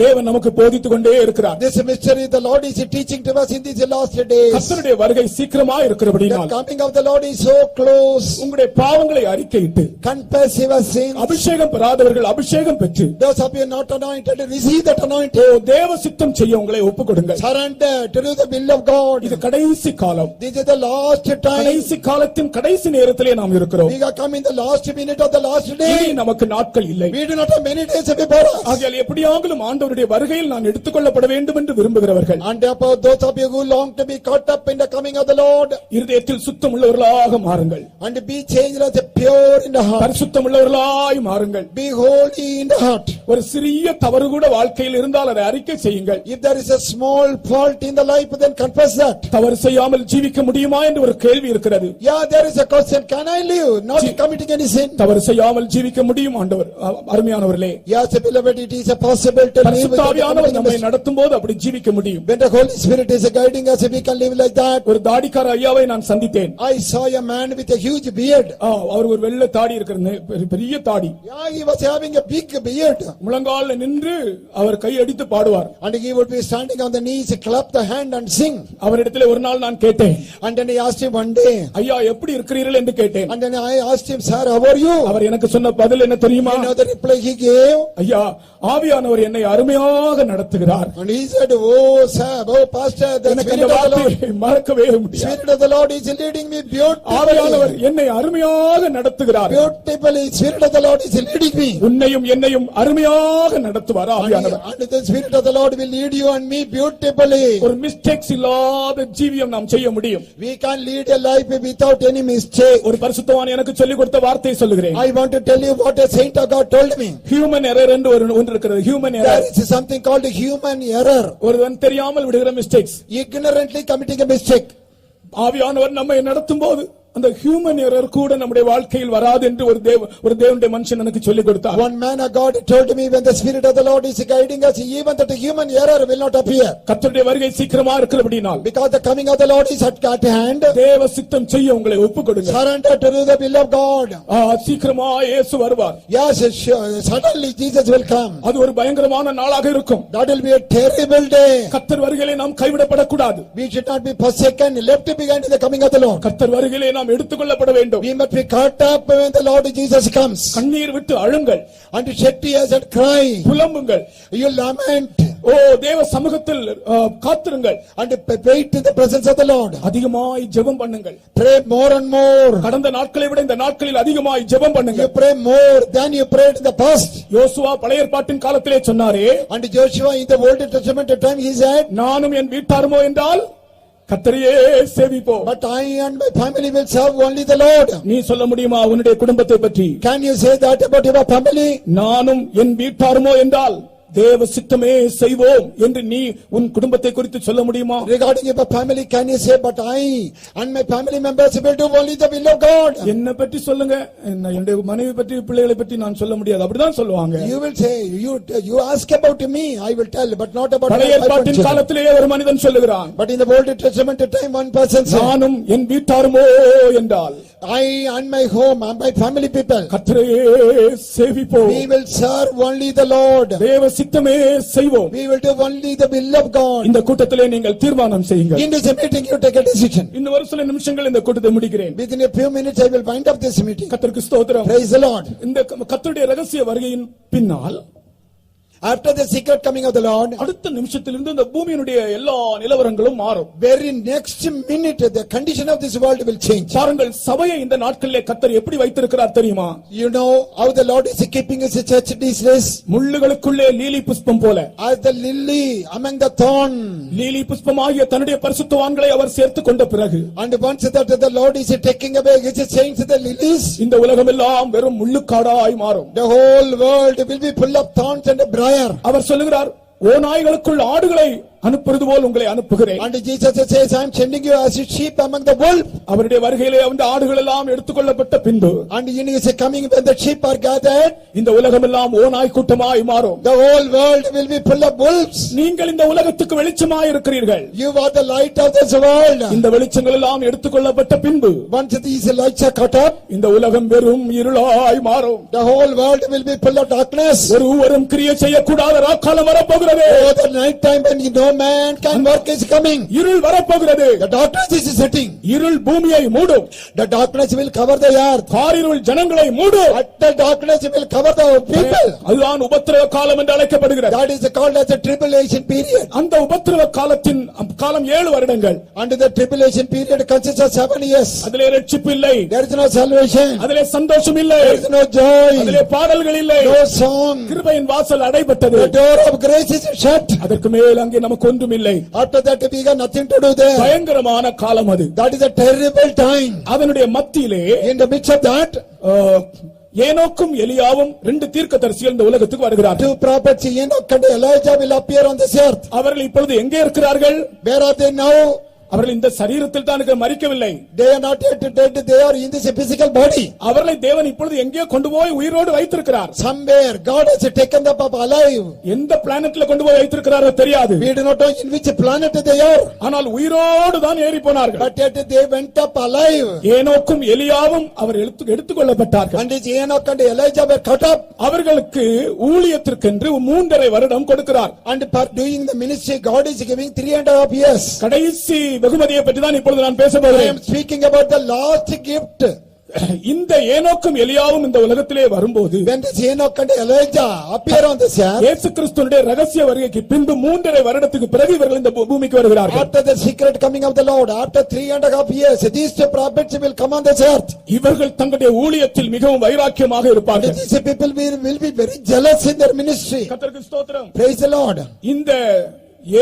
தேவன் நமக்கு போதித்துக் கொண்டே இருக்கிறார். This mystery the Lord is teaching to us in these last days. கர்த்தருடைய வருகை சீக்கிரமா இருக்கிறபடியால், The coming of the Lord is so close. உங்களுடைய பாவங்களை அறிக்கையிட்டு, Confess your sins. அபிஷேகம் பெறாதவர்கள் அபிஷேகம் பெற்று, Those of you not anointed, receive that anointing. தேவ சித்தம் செய்ய உங்களை ஒப்புக்கொடுங்கள். Surrender to do the will of God. இது கடைசி காலம். This is the last time. கடைசி காலத்தின் கடைசி நேரத்திலே நாம் இருக்கிறோம். We are coming in the last minute of the last இனி day. நமக்கு நாட்கள் இல்லை. We do not have many days before us. ஆகையால் எப்படியாகிலும் ஆண்டவருடைய வருகையில் நான் எடுத்துக்கொள்ளப்பட வேண்டும் என்று விரும்புகிறவர்கள், And therefore those of you who long to be caught up in the coming of the Lord, இருதயத்தில் சுத்தம் உள்ளவர்களாக மாறுங்கள். and be changed as a pure in the heart. பரிசுத்தம் உள்ளவர்களாய் மாறுங்கள். Be holy in the heart. ஒரு சிறிய தவறு கூட வாழ்க்கையில் இருந்தால் அதை அறிக்கை செய்யுங்கள். If there is a small fault in the life, then confess that. தவறு செய்யாமல் ஜீவிக்க முடியுமா என்று ஒரு கேள்வி இருக்கிறது. Yeah, there is a question. Can I live not committing any sin? தவறு செய்யாமல் ஜீவிக்க முடியும் ஆண்டவர் அருமையானவர்களே. Yes, beloved, it is possible to live பரிசுத்த ஆவியானவர் without நம்மை நடத்தும் போது அப்படி ஜீவிக்க முடியும். When the Holy Spirit is guiding us, we can live like that. ஒரு தாடிக்கார ஐயாவை நான் சந்தித்தேன். I saw a man with a huge beard. அவர் ஒரு வெள்ளை தாடி இருக்கிறது, பெரிய தாடி. Yeah, he was having a big beard. முழங்கால்ல நின்று அவர் கை அடித்து பாடுவார். And he would be standing on the knees, clap the hand and sing. அவரிடத்தில் ஒரு நாள் நான் கேட்டேன், And then I asked him one day, ஐயா எப்படி இருக்கிறீர்கள் என்று கேட்டேன். and then I asked him, sir, how are you? அவர் எனக்கு சொன்ன பதில் என்ன தெரியுமா? You know the reply he gave? ஐயா, ஆவியானவர் என்னை அருமையாக நடத்துகிறார். And he said, oh sir, oh pastor, the எனக்கு Spirit அந்த of the Lord, வார்த்தையை மறக்கவே முடியாது. Spirit of the Lord is leading me ஆவியானவர் beautifully. என்னை அருமையாக நடத்துகிறார். Beautifully, Spirit of the Lord is leading me. உன்னையும் என்னையும் அருமையாக நடத்துவார் ஆவியானவர். And the Spirit of the Lord will lead you and me beautifully. ஒரு மிஸ்டேக்ஸ் இல்லாத ஜீவியம் நாம் செய்ய முடியும். We can lead a life without any mistake. ஒரு பரிசுத்தவான் எனக்கு சொல்லிக் கொடுத்த வார்த்தையை சொல்லுகிறேன். I want to tell you what a saint of God told me. Human error என்று ஒன்று இருக்கிறது. Human There error. is something called human error. ஒருவன் தெரியாமல் விடுகிற mistakes. Ignorantly committing a mistake. ஆவியானவர் நம்மை நடத்தும் போது அந்த ஹியூமன் எரர் கூட நம்முடைய வாழ்க்கையில் வராது என்று ஒரு தேவனுடைய மனுஷன் எனக்கு சொல்லிக் கொடுத்தார். One man of God told me, when the Spirit of the Lord is guiding us, even that human error will not appear. கர்த்தருடைய வருகை சீக்கிரமா இருக்கிறபடியால், Because the coming of the Lord is at hand. தேவ சித்தம் செய்ய உங்களை ஒப்புக்கொடுங்க. Surrender to do the will of God. சீக்கிரமா இயேசு வருவார். Yes, sure. Suddenly Jesus will come. அது ஒரு பயங்கரமான நாளாக இருக்கும். That will be a terrible day. கர்த்தர் வருகையிலே நாம் கைவிடப்படக்கூடாது. We should not be forsaken, left behind in the coming of the Lord. கர்த்தர் வருகையிலே நாம் எடுத்துக்கொள்ளப்பட வேண்டும். We must be caught up when the Lord Jesus comes. கண்ணீர் விட்டு அழுங்கள், And shed tears and cry. புலம்புங்கள். You lament. ஓ தேவ சமூகத்தில் காத்திருங்கள். And wait in the presence of the Lord. அதிகமாய் ஜெபம் பண்ணுங்கள். Pray more and more. கடந்த நாட்களை விட இந்த நாட்களில் அதிகமாய் ஜெபம் You பண்ணுங்கள். pray more than you prayed in the past. யோசுவா பழைய ஏற்பாட்டின் காலத்திலே சொன்னாரே, And Joshua in the Old Testament time he said, நானும் என் வீட்டாருமோ என்றால் கர்த்தரையே சேவிப்போம். but I and my family will serve only the Lord. நீ சொல்ல முடியுமா உன்னுடைய குடும்பத்தை பற்றி? Can you say that about your family? நானும் என் வீட்டாருமோ என்றால் தேவ சித்தமே செய்வோம் என்று நீ உன் குடும்பத்தை குறித்து சொல்ல முடியுமா? Regarding your family, can you say, but I and my family members will do only the will of God? என்ன பற்றி சொல்லுங்க, என்னுடைய மனைவி பற்றி பிள்ளைகளை பற்றி நான் சொல்ல முடியாது, அப்படிதான் சொல்லுவாங்க. You will say, you ask about me, I will tell, but not about பழைய ஏற்பாட்டின் காலத்திலே ஒரு மனிதன் சொல்லுகிறான். But in the Old Testament time one person said, நானும் என் வீட்டாருமோ என்றால் I and my home and my family people, கர்த்தரையே சேவிப்போம். we will serve only the Lord. தேவ சித்தமே செய்வோம். We will do only the will of God. இந்த கூட்டத்திலே நீங்கள் தீர்மானம் செய்யுங்கள். In this meeting you take a decision. இன்னும் ஒரு சில நிமிஷங்கள் இந்த கூட்டத்தை முடிக்கிறேன். Within a few minutes I will wind up this meeting. கர்த்தருக்கு ஸ்தோத்திரம். Praise the Lord. இந்த கர்த்தருடைய ரகசிய வருகையின் பின்னால் After the secret coming of the Lord, அடுத்த நிமிஷத்திலிருந்து இந்த பூமியினுடைய எல்லா நிலவரங்களும் மாறும். very next minute the condition of this world will change. பாருங்கள், சபையை இந்த நாட்களிலே கர்த்தர் எப்படி வைத்திருக்கிறார் தெரியுமா? You know how the Lord is keeping his church these days? முள்ளுகளுக்குள்ளே லீலி புஷ்பம் போல, As the lily among the thorn. Lily புஷ்பமாகிய தன்னுடைய பரிசுத்தவான்களை அவர் சேர்த்துக் கொண்ட பிறகு, And once that the Lord is taking away his saints, the lilies, இந்த உலகம் எல்லாம் வெறும் முள்ளுக்காடாய் மாறும். the whole world will be full of thorns and briar. அவர் சொல்லுகிறார், ஓநாய்களுக்குள் ஆடுகளை அனுப்புறது போல் உங்களை அனுப்புகிறேன். And Jesus says, I am sending you as sheep among the wolves. அவருடைய வருகையிலே அந்த ஆடுகள் எல்லாம் எடுத்துக்கொள்ளப்பட்ட பின்பு, And in his coming when the sheep are gathered, இந்த உலகம் எல்லாம் ஓநாய் கூட்டமாய் மாறும். the whole world will be full of wolves. நீங்கள் இந்த உலகத்துக்கு வெளிச்சமாய் இருக்கிறீர்கள். You are the light of this world. இந்த வெளிச்சங்கள் எல்லாம் எடுத்துக்கொள்ளப்பட்ட பின்பு, Once these lights are cut up, இந்த உலகம் வெறும் இருளாய் மாறும். the whole world will be full of darkness. ஒருவரும் கிரியை செய்யக்கூடாத ராக்காலம் வரப்போகிறது. Oh, the night time when no man can work is coming. இருள் வரப்போகிறது. The darkness is setting. இருள் பூமியை மூடும். The darkness will cover the earth. காரிருள் ஜனங்களை மூடும். The darkness will cover the people. அதுதான் உபத்திரவ காலம் என்று அழைக்கப்படுகிறது. That is called as the tribulation period. அந்த உபத்திரவ காலத்தின் காலம் 7 வருடங்கள். And the tribulation period consists of 7 years. அதிலே ரட்சிப்பு இல்லை. There is no salvation. அதிலே சந்தோஷம் இல்லை. There is no joy. அதிலே பாடல்கள் இல்லை. No song. கிருபையின் வாசல் அடைபட்டது. The door of grace is shut. அதற்கு மேல் அங்கே நமக்கு ஒன்றும் இல்லை. After that we got nothing to do there. பயங்கரமான காலம் அது. That is a terrible time. அதனுடைய மத்தியிலே, In the midst of that, ஏனோக்கும் எலியாவும் 2 தீர்க்கதரிசிகள் இந்த உலகத்துக்கு வருகிறார்கள். 2 prophets Enoch and Elijah will appear on this earth. அவர்கள் இப்பொழுது எங்கே இருக்கிறார்கள்? Where are they now? அவர்கள் இந்த சரீரத்தில் தான் மரிக்கவில்லை. They are not yet dead, they are in this physical body. அவர்களை தேவன் இப்பொழுது எங்கே கொண்டு போய் உயிரோடு வைத்திருக்கிறார். Somewhere God has taken them up alive. எந்த பிளானட்ல கொண்டு போய் வைத்திருக்கிறாரோ தெரியாது. We do not know in which planet they are. ஆனால் உயிரோடு தான் ஏறி போனார்கள். But yet they went up alive. ஏனோக்கும் எலியாவும் our எடுத்துக்கொள்ளப்பட்டார்கள். And Enoch and Elijah were cut up. அவர்களுக்கு ஊழியத்திற்கென்று 3.5 வருடம் கொடுக்கிறார். And for doing the ministry God is giving 3.5 years. கடைசி வெகுமதியை பற்றி தான் இப்பொழுது நான் பேச I போகிறேன். am speaking about the last gift. இந்த ஏனோக்கும் எலியாவும் இந்த உலகத்திலே வரும்போது, When this Enoch and Elijah appear on this earth, இயேசு கிறிஸ்துவினுடைய ரகசிய வருகைக்கு பின்பு 3.5 வருடத்துக்கு பிறகு இவர்கள் இந்த பூமிக்கு வருகிறார்கள். after the secret coming of the Lord, after 3.5 years, these 2 prophets will come on this earth. இவர்கள் தங்களுடைய ஊழியத்தில் மிகவும் வைராக்கியமாக இருப்பார்கள். These people will be very jealous in their ministry. கர்த்தருக்கு ஸ்தோத்திரம். Praise the Lord. இந்த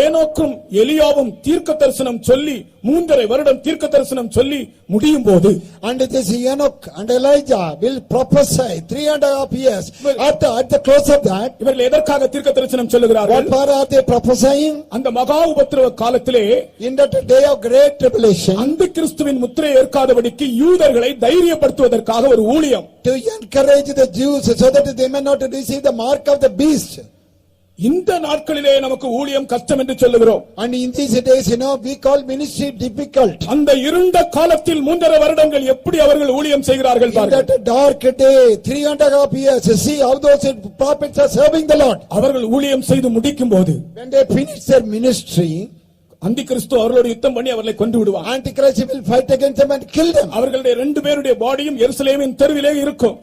ஏனோக்கும் எலியாவும் தீர்க்க தரிசனம் சொல்லி 3.5 வருடம் தீர்க்க தரிசனம் சொல்லி முடியும் போது, And this Enoch and Elijah will prophesy 3.5 years. At the close of that, இவர்கள் எதற்காக தீர்க்க தரிசனம் சொல்லுகிறார்கள்? what for are they prophesying? அந்த மகா உபத்திரவ காலத்திலே, In that day of great tribulation, அந்த கிறிஸ்துவின் முத்திரை ஏற்காதபடிக்கு யூதர்களை தைரியப்படுத்துவதற்காக ஒரு ஊழியம். to encourage the Jews so that they may not receive the mark of the beast. இந்த நாட்களிலே நமக்கு ஊழியம் கஷ்டம் என்று சொல்லுகிறோம். And in these days, we call ministry difficult. அந்த இருண்ட காலத்தில் 3.5 வருடங்கள் எப்படி அவர்கள் ஊழியம் செய்கிறார்கள் In பாருங்கள். that dark day, 3.5 years, see how those prophets are serving the Lord. அவர்கள் ஊழியம் செய்து முடிக்கும் போது, When they finish their ministry, அந்தி கிறிஸ்து அவர்களோடு யுத்தம் பண்ணி அவர்களை கொன்று விடுவார். Antichrist will fight against them and kill them. அவர்களுடைய ரெண்டு பேருடைய பாடியும் எருசலேமின் தெருவிலே இருக்கும்,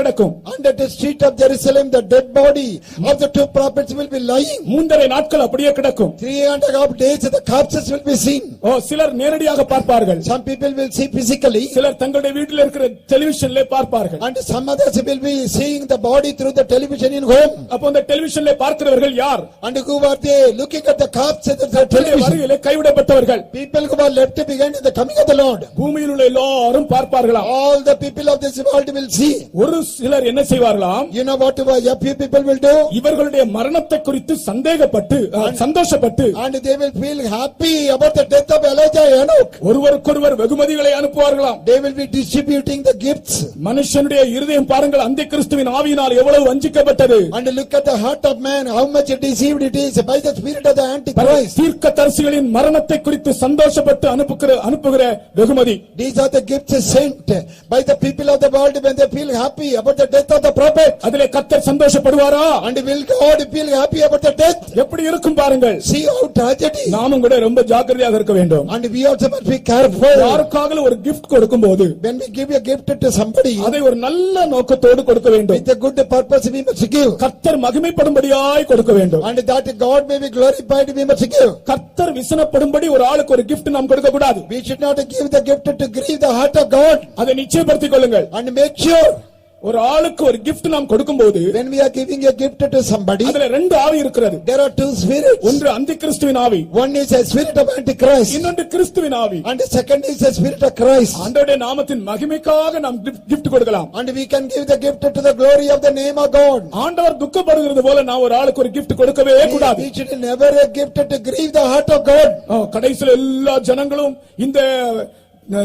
கிடக்கும். Under the street of Jerusalem, the dead body of the two prophets will be lying. 3.5 நாட்கள் அப்படியே கிடக்கும். 3.5 days the corpses will be seen. சிலர் நேரடியாக பார்ப்பார்கள். Some people will see physically. சிலர் தங்களுடைய வீட்டில் இருக்கிற டெலிவிஷன்ல பார்ப்பார்கள். And some others will be seeing the body through the television in home. அப்போ அந்த டெலிவிஷன்ல பார்க்கிறவர்கள் யார்? And who are they looking at the corpses of the television? வருகையிலே கைவிடப்பட்டவர்கள். People who are left behind in the coming of the Lord. பூமியில் உள்ள எல்லாரும் பார்ப்பார்களாம். All the people of this world will see. ஒரு சிலர் என்ன செய்வார்களாம்? You know what a few people will do? இவர்களுடைய மரணத்தை குறித்து சந்தேகப்பட்டு சந்தோஷப்பட்டு and they will feel happy about the death of Elijah and Enoch. ஒருவருக்கொருவர் வெகுமதிகளை அனுப்புவார்களாம். They will be distributing the gifts. மனுஷனுடைய இருதயம் பாருங்கள், அந்தி கிறிஸ்துவின் ஆவியினால் எவ்வளவு வஞ்சிக்கப்பட்டது. And look at the heart of man, how much deceived it is by the spirit of the Antichrist. தீர்க்கதரிசிகளின் மரணத்தை குறித்து சந்தோஷப்பட்டு அனுப்புகிற வெகுமதி. These are the gifts sent by the people of the world when they feel happy about the death of the prophet. அதிலே கர்த்தர் சந்தோஷப்படுவாரா? And will God feel happy about the death? எப்படி இருக்கும் பாருங்கள். See how tragedy. நாமும் கூட ரொம்ப ஜாக்கிரதையாக இருக்க வேண்டும். And we also must be careful. யாருக்காக ஒரு gift கொடுக்கும்போது, when we give a gift to somebody, அதை ஒரு நல்ல நோக்கத்தோடு கொடுக்க வேண்டும். with a good purpose we must give. கர்த்தர் மகிமைப்படும்படியாய் கொடுக்க வேண்டும். And that God may be glorified we must give. கர்த்தர் விசனப்படும்படி ஒரு ஆளுக்கு ஒரு gift நாம் கொடுக்க கூடாது. We should not give the gift to grieve the heart of God. அதை நிச்சயப்படுத்திக் கொள்ளுங்கள். And make sure ஒரு ஆளுக்கு ஒரு gift நாம் கொடுக்கும்போது, when we are giving a gift to somebody, அதுல ரெண்டு ஆவி இருக்கிறது. there are two spirits. ஒன்று அந்தி கிறிஸ்துவின் ஆவி, one is a spirit of Antichrist, இன்னொன்று கிறிஸ்துவின் ஆவி. and the second is a spirit of Christ. ஆண்டவருடைய நாமத்தின் மகிமைக்காக நாம் gift கொடுக்கலாம். And we can give the gift to the glory of the name of God. ஆண்டவர் துக்கப்படுகிறது போல நான் ஒரு ஆளுக்கு ஒரு gift கொடுக்கவே கூடாது. We should never give to grieve the heart of God. கடைசியில் எல்லா ஜனங்களும் இந்த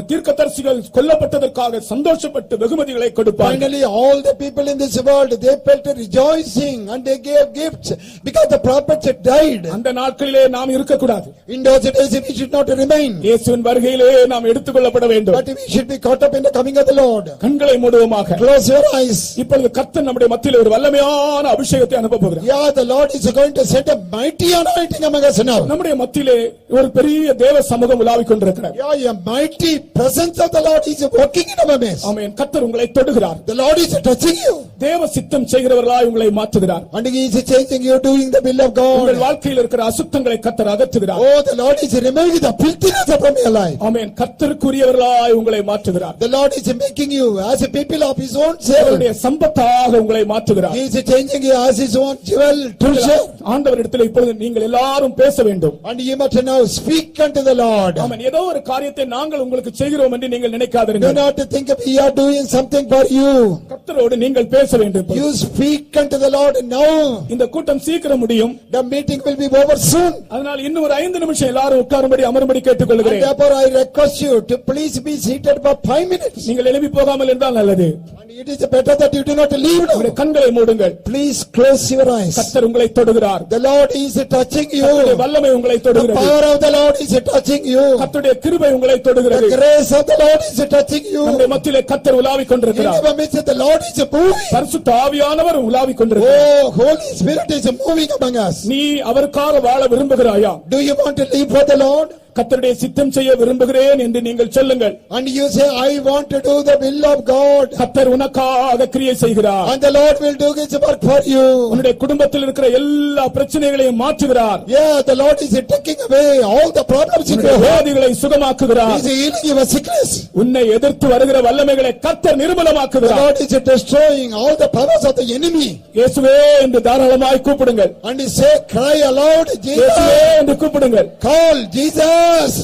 தீர்க்கதரிசிகள் கொல்லப்பட்டதற்காக சந்தோஷப்பட்டு வெகுமதிகளை கொடுப்பார்கள். Finally all the people in this world they felt rejoicing and they gave gifts because the prophets had died. அந்த நாட்களிலே நாம் இருக்க கூடாது. In those days we should not remain. இயேசுவின் வருகையிலே நாம் எடுத்துக்கொள்ளப்பட வேண்டும். But we should be caught up in the coming of the Lord. கண்களை மூடுவோமாக. Close your eyes. இப்பொழுது கர்த்தர் நம்முடைய மத்தியிலே ஒரு வல்லமையான அபிஷேகத்தை அனுப்ப போகிறார். Yeah, the Lord is going to send a mighty anointing among us now. நம்முடைய மத்தியிலே ஒரு பெரிய தேவ சமூகம் உலாவிக் கொண்டிருக்கிறது. Yeah, a mighty presence of the Lord is working in our midst. ஆமென். கர்த்தர் உங்களை தொடுகிறார். The Lord is touching you. தேவ சித்தம் செய்கிறவர்களாய் உங்களை மாற்றுகிறார். And he is changing you, doing the will of God. உங்கள் வாழ்க்கையில் இருக்கிற அசுத்தங்களை கர்த்தர் அகற்றுகிறார். Oh, the Lord is removing the filthiness from your life. ஆமென். கர்த்தருக்குரியவர்களாய் உங்களை மாற்றுகிறார். The Lord is making you as a people of his own self. அவருடைய சம்பத்தாக உங்களை மாற்றுகிறார். He is changing you as his own jewel treasure. ஆண்டவரிடத்தில் இப்பொழுது நீங்கள் எல்லாரும் பேச வேண்டும். And you must now speak unto the Lord. ஆமென். ஏதோ ஒரு காரியத்தை நாங்கள் உங்களுக்கு செய்கிறோம் என்று நீங்கள் Do நினைக்காதீர்கள். not think we are doing something for you. கர்த்தரோடு நீங்கள் பேச வேண்டும். You speak unto the Lord now. இந்த கூட்டம் சீக்கிரம் முடியும். The meeting will be over soon. அதனால் இன்னும் ஒரு 5 நிமிஷம் எல்லாரும் உட்காரும்படி அமரும்படி And கேட்டுக்கொள்கிறேன். therefore I request you to please be seated for 5 minutes. நீங்கள் எழுப்பி போகாமல் இருந்தால் நல்லது. And it is better that you do not leave உங்களுடைய now. கண்களை மூடுங்கள். Please close your eyes. கர்த்தர் உங்களை தொடுகிறார். The Lord is touching கர்த்தருடைய you. வல்லமை உங்களை The தொடுகிறது. power of the Lord is touching you. கர்த்தருடைய கிருபை உங்களை தொடுகிறது. The grace of the Lord is touching you. நம்முடைய மத்தியிலே கர்த்தர் உலாவிக் In கொண்டிருக்கிறார். our midst the Lord is moving. பரிசுத்த ஆவியானவர் உலாவிக் கொண்டிருக்கிறார். Oh, Holy Spirit is moving among us. நீ அவருக்காக வாழ விரும்புகிறாயா? Do you want to live for the Lord? கர்த்தருடைய சித்தம் செய்ய விரும்புகிறேன் என்று நீங்கள் சொல்லுங்கள். And you say, I want to do the will of God. கர்த்தர் உனக்காக கிரியை செய்கிறார். And the Lord will do his work for you. உன்னுடைய குடும்பத்தில் இருக்கிற எல்லா பிரச்சனைகளையும் மாற்றுகிறார். Yeah, the Lord is taking away all the problems in உன்னுடைய your heart. வியாதிகளை He சுகமாக்குகிறார். is healing your sickness. உன்னை எதிர்த்து வருகிற வல்லமைகளை கர்த்தர் The நிர்மூலமாக்குகிறார். Lord is destroying all the powers of the enemy. இயேசுவே என்று தாராளமாய் கூப்பிடுங்கள். And he say, cry aloud, இயேசுவே Jesus. என்று கூப்பிடுங்கள். Call Jesus.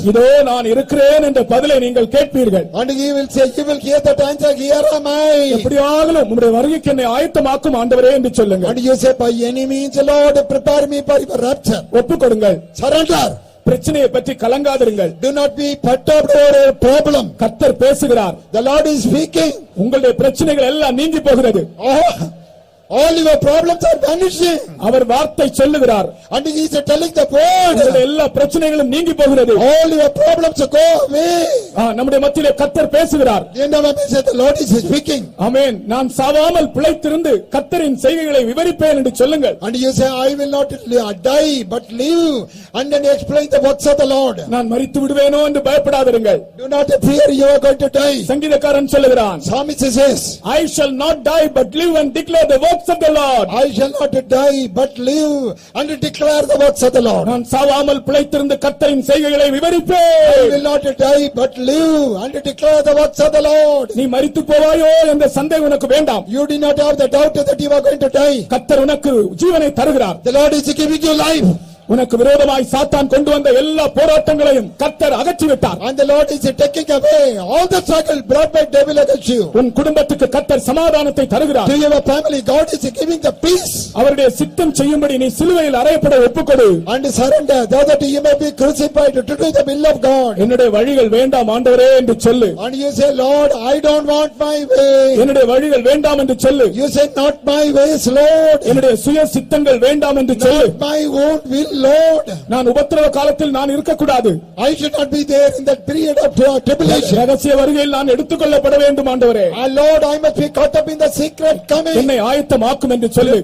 இதோ நான் இருக்கிறேன் என்ற பதிலை நீங்கள் கேட்பீர்கள். And he will say, you will hear that answer, here am I. எப்படியாகலும் உம்முடைய வருகைக்கு என்னை ஆயத்தமாக்கும் ஆண்டவரே என்று சொல்லுங்கள். And you say, by any means, Lord, prepare me for your rapture. ஒப்புக்கொடுங்கள். Surrender. பிரச்சனையை பற்றி கலங்காதிருங்கள். Do not be perturbed over a problem. கர்த்தர் பேசுகிறார். The Lord is speaking. உங்களுடைய பிரச்சனைகள் எல்லாம் நீங்கி போகிறது. All your problems are vanishing. அவர் வார்த்தை சொல்லுகிறார். And he is telling the word. எல்லா பிரச்சனைகளும் நீங்கி போகிறது. All your problems go away. நம்முடைய மத்தியிலே கர்த்தர் பேசுகிறார். The Lord is speaking. ஆமென். நான் சாவாமல் பிழைத்திருந்து கர்த்தரின் செய்கைகளை விவரிப்பேன் என்று சொல்லுங்கள். And you say, I will not die but live, and then explain the works of the Lord. நான் மரித்து விடுவேனோ என்று பயப்படாதிருங்கள். Do not fear you are going to die. சங்கீதக்காரன் சொல்லுகிறான். Psalmist says, I shall not die but live and declare the works of the Lord. I shall not die but live and declare the works of the Lord. நான் சாவாமல் பிழைத்திருந்து கர்த்தரின் செய்கைகளை விவரிப்பேன். I will not die but live and declare the works of the Lord. நீ மரித்து போவாயோ என்ற சந்தேகம் உனக்கு வேண்டாம். You do not have the doubt that you are going to die. கர்த்தர் உனக்கு ஜீவனை தருகிறார். The Lord is giving you life. உனக்கு விரோதமாய் சாத்தான் கொண்டு வந்த எல்லா போராட்டங்களையும் கர்த்தர் அகற்றிவிட்டார். And the Lord is taking away all the struggle brought by devil against you. உன் குடும்பத்துக்கு கர்த்தர் சமாதானத்தை தருகிறார். To your family God is giving the peace. அவருடைய சித்தம் செய்யும்படி நீ சிலுவையில் அறையப்பட ஒப்புக்கொடு. And surrender that you may be crucified to do the will of God. என்னுடைய வழிகள் வேண்டாம் ஆண்டவரே என்று சொல்லு. And you say, Lord, I don't want my way. என்னுடைய வழிகள் வேண்டாம் என்று சொல்லு. You say, not my ways, Lord. என்னுடைய சுய சித்தங்கள் வேண்டாம் என்று சொல்லு. Not my own will, Lord. நான் உபத்திரவ காலத்தில் நான் இருக்க கூடாது. I should not be there in that period of tribulation. ரகசிய வருகையில் நான் எடுத்துக்கொள்ளப்பட வேண்டும் ஆண்டவரே. Lord, I must be caught up in the secret coming. என்னை ஆயத்தமாக்கும் என்று சொல்லு.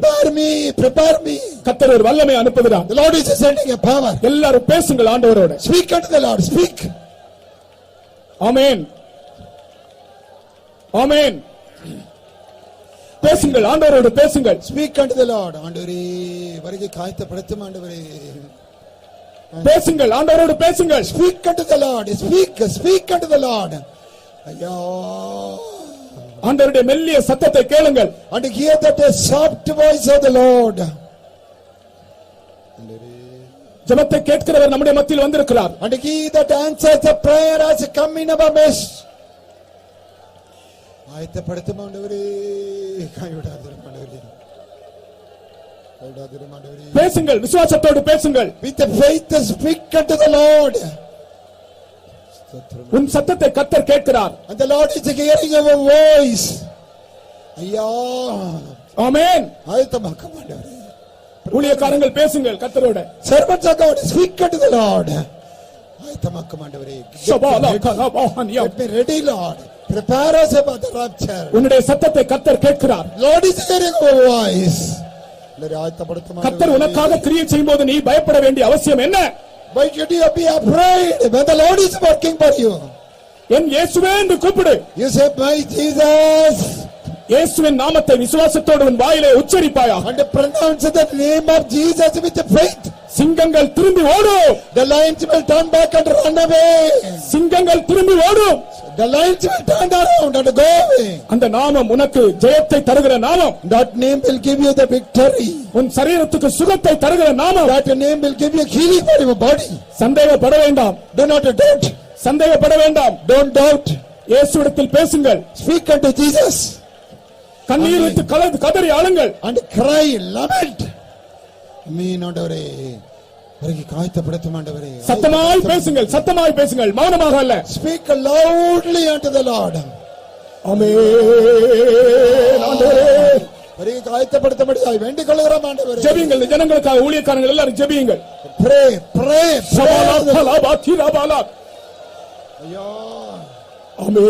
Prepare me. கர்த்தர் ஒரு வல்லமை அனுப்புகிறார். The Lord is sending a power. எல்லாரும் பேசுங்கள் ஆண்டவரோடு. Speak unto the Lord. Speak. ஆமென். ஆமென். பேசுங்கள் ஆண்டவரோடு பேசுங்கள். Speak unto the Lord. ஆண்டவரே வருகை காய்த்தப்படுத்தும் ஆண்டவரே. பேசுங்கள் ஆண்டவரோடு பேசுங்கள். Speak unto the Lord. Speak unto the Lord. ஐயா ஆண்டவருடைய மெல்லிய சத்தத்தை கேளுங்கள். And hear that soft voice of the Lord. ஜெபத்தை கேட்கிறவர் நம்முடைய மத்தியில் வந்திருக்கிறார். And he that answers the prayer has come in our midst. ஆயத்தப்படுத்தும் ஆண்டவரே கைவிடாதிரும் ஆண்டவரே. பேசுங்கள் விசுவாசத்தோடு பேசுங்கள். With the faith speak unto the Lord. உன் சத்தத்தை கர்த்தர் கேட்கிறார். And the Lord is hearing your voice. ஐயா ஆமென். ஆயத்தமாக்கும் ஆண்டவரே. ஊழியக்காரங்கள் பேசுங்கள் கர்த்தரோடு. Servants of God speak unto the Lord. ஆயத்தமாக்கும் ஆண்டவரே. Get me ready, Lord. Prepare us about the rapture. உன்னுடைய சத்தத்தை கர்த்தர் கேட்கிறார். Lord is hearing your voice. கர்த்தர் உனக்காக கிரியை செய்யும்போது நீ பயப்பட வேண்டிய அவசியம் என்ன? Why should you be afraid when the Lord is working for you? என் இயேசுவே என்று கூப்பிடு. You say, my Jesus. இயேசுவின் நாமத்தை விசுவாசத்தோடு உன் வாயிலே உச்சரிப்பாயாக. And pronounce the name of Jesus with faith. சிங்கங்கள் திரும்பி ஓடும். The lions will turn back and run away. சிங்கங்கள் திரும்பி ஓடும். The lions will turn around and go away. அந்த நாமம் உனக்கு ஜெயத்தை தருகிற நாமம். That name will give you the victory. உன் சரீரத்துக்கு சுகத்தை தருகிற நாமம். That name will give you healing for your body. சந்தேகப்பட வேண்டாம். Do not doubt. சந்தேகப்பட வேண்டாம். Don't doubt. இயேசுவிடத்தில் பேசுங்கள். Speak unto Jesus. கண்ணீர் விட்டு கதறி அழுங்கள். And cry, lament. மீனோடவரே வருகை காய்த்தப்படுத்தும் ஆண்டவரே. சத்தமாய் பேசுங்கள். சத்தமாய் பேசுங்கள். மௌனமாக அல்ல. Speak loudly unto the Lord. ஆமென். ஆண்டவரே வருகை காய்த்தப்படுத்தும்படியாய் வேண்டிக் கொள்கிறோம் ஆண்டவரே. ஜெபியுங்கள். ஜனங்களுக்காக ஊழியக்காரர்கள் எல்லாரும் ஜெபியுங்கள். Pray. ஐயா ஆமென்.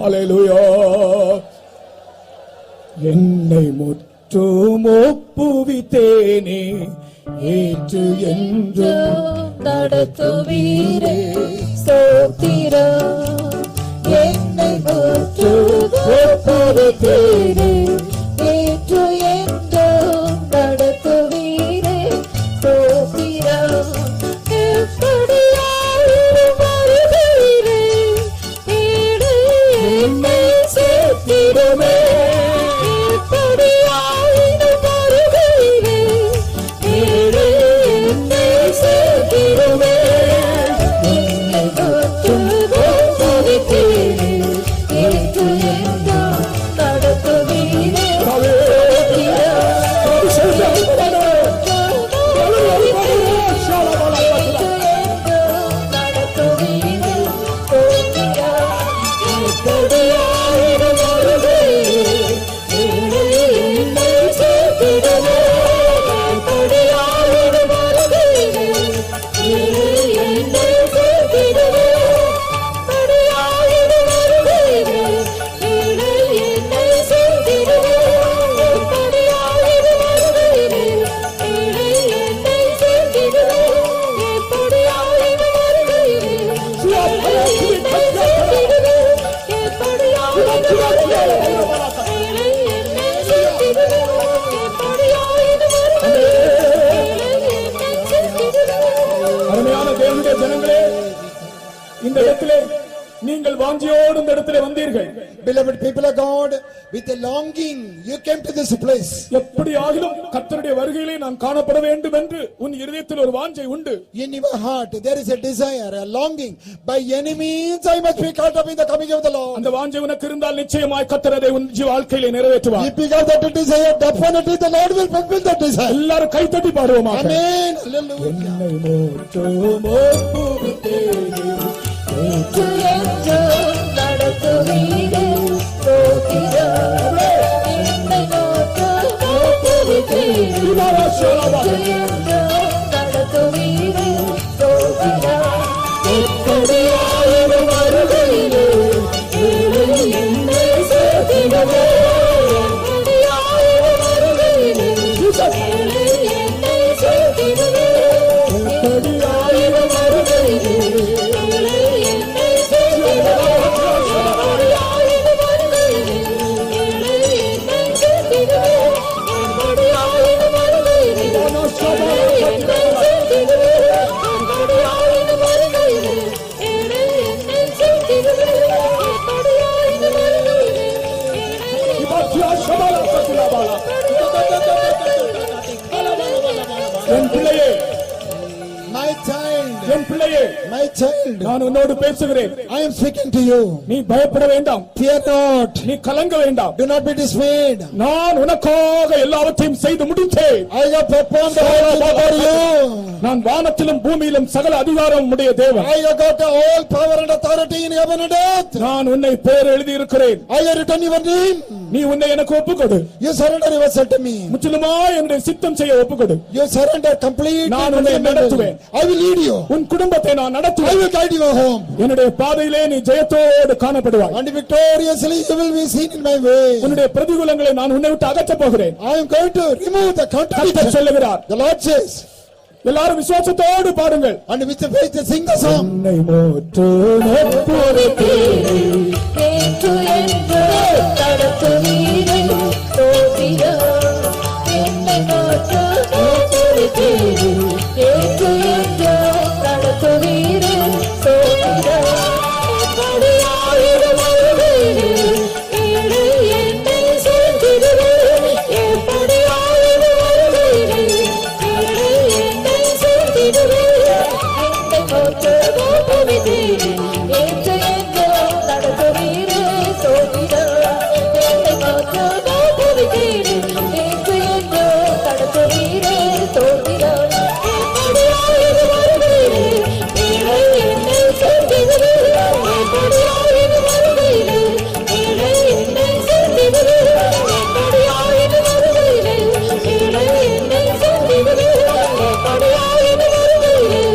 ஹalleluya. என்னை முற்றும் ஒப்புவித்தேனே ஏற்று என்று நடத்துவீரே ஸ்தோத்திரம். என்னை முற்றும் ஒப்புவித்தேனே ஏற்று என்று நடத்துவீரே ஸ்தோத்திரம். எப்படியாயினும் வருகிறீரே ஈடு என்னை சேர்த்திடுமே. நடத்துவே வாஞ்சியோடு இந்த இடத்திலே வந்தீர்கள். Beloved people of God, with a longing you came to this place. எப்படி ஆகிலும் கர்த்தருடைய வருகையிலே நான் காணப்பட வேண்டும் என்று உன் இதயத்தில் ஒரு வாஞ்சை உண்டு. In your heart there is a desire, a longing, by any means I must be caught up in the coming of the Lord. அந்த வாஞ்சை உனக்கு இருந்தால் நிச்சயமாய் கர்த்தர் அதை உன் வாழ்க்கையிலே நிறைவேற்றுவார். If you have that desire, definitely the Lord will fulfill that desire. எல்லாரும் கைத்தட்டி பாடுவோமாக. Amen. Hallelujah. My child, நான் உன்னோடு பேசுகிறேன். I am speaking to you. நீ பயப்பட வேண்டாம். Fear not. நீ கலங்க வேண்டாம். Do not be dismayed. நான் உனக்காக எல்லாவற்றையும் செய்து முடித்தேன். I have performed the whole for you. நான் வானத்திலும் பூமியிலும் சகல அதிகாரம் உடைய தேவன். I have got the whole power and authority in heaven and earth. நான் உன்னை பெயர் எழுதி இருக்கிறேன். I have written your name. நீ உன்னை எனக்கு ஒப்புக்கொடு. You surrender yourself to me. முற்றிலுமாய் என்னுடைய சித்தம் செய்ய ஒப்புக்கொடு. You surrender completely. நான் உன்னை நடத்துவேன். I will lead you. உன் குடும்பத்தை நான் நடத்துவேன். I will guide your home. என்னுடைய பாதையிலே நீ ஜெயத்தோடு காணப்படுவாய். And victoriously you will be seen in my way. உன்னுடைய பிரதிகூலங்களை நான் உன்னை விட்டு அகற்றப் போகிறேன். I am going to remove the contradiction. சொல்லுகிறார். The Lord says. எல்லாரும் விசுவாசத்தோடு பாடுங்கள். And with the faith sing the song. உன்னை மோற்று நொப்புறுத்தே ஏற்று என்று நடத்துவீரே தோத்திரா என்னை மோற்று நொப்புறுத்தே ஏற்று என்று நடத்துவீரே தோத்திரா எப்படியாயிரு வருவீரே ஏழை என்னை சேர்த்திடுவே எப்படியாயிரு வருவீரே ஏழை என்னை சேர்த்திடுவே என்னை மோற்று நொப்புறுத்தே ஏற்று என்று நடத்துவீரே தோத்திரா என்னை மோற்று நொப்புறுத்தே ஏற்று என்று நடத்துவீரே தோத்திரா எப்படியாயிரு வருவீரே ஏழை என்னை சேர்த்திடுவே எப்படியாயிரு வருவீரே ஏழை என்னை சேர்த்திடுவே எப்படியாயிரு வருவீரே ஏழை என்னை சேர்த்திடுவே எப்படியாயிரு வருவீரே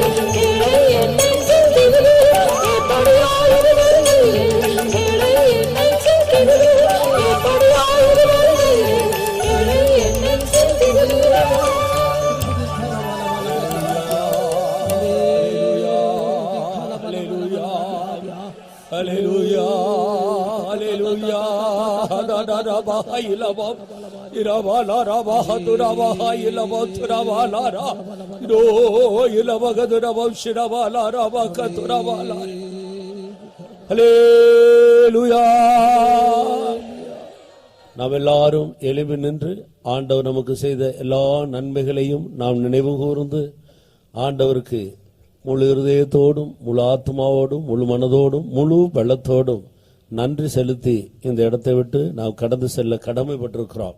ஏழை என்னை சேர்த்திடுவே எப்படியாயிரு வருவீரே ஏழை என்னை சேர்த்திடுவே எப்படியாயிரு வருவீரே ஏழை என்னை சேர்த்திடுவே Hallelujah, hallelujah, da da da ba ilaba, iraba la ra ba hadura ba ilaba turaba la ra, do ilaba gadura ba shiraba la ra ba katura ba la. Hallelujah. நாம் எல்லாரும் எழும்பி நின்று ஆண்டவர் நமக்கு செய்த எல்லா நன்மைகளையும் நாம் நினைவு கூர்ந்து ஆண்டவருக்கு முழு இருதயத்தோடும் முழு ஆத்மாவோடும் முழு மனதோடும் முழு பலத்தோடும் நன்றி செலுத்தி இந்த இடத்தை விட்டு நாம் கடந்து செல்ல கடமைப்பட்டிருக்கிறோம்.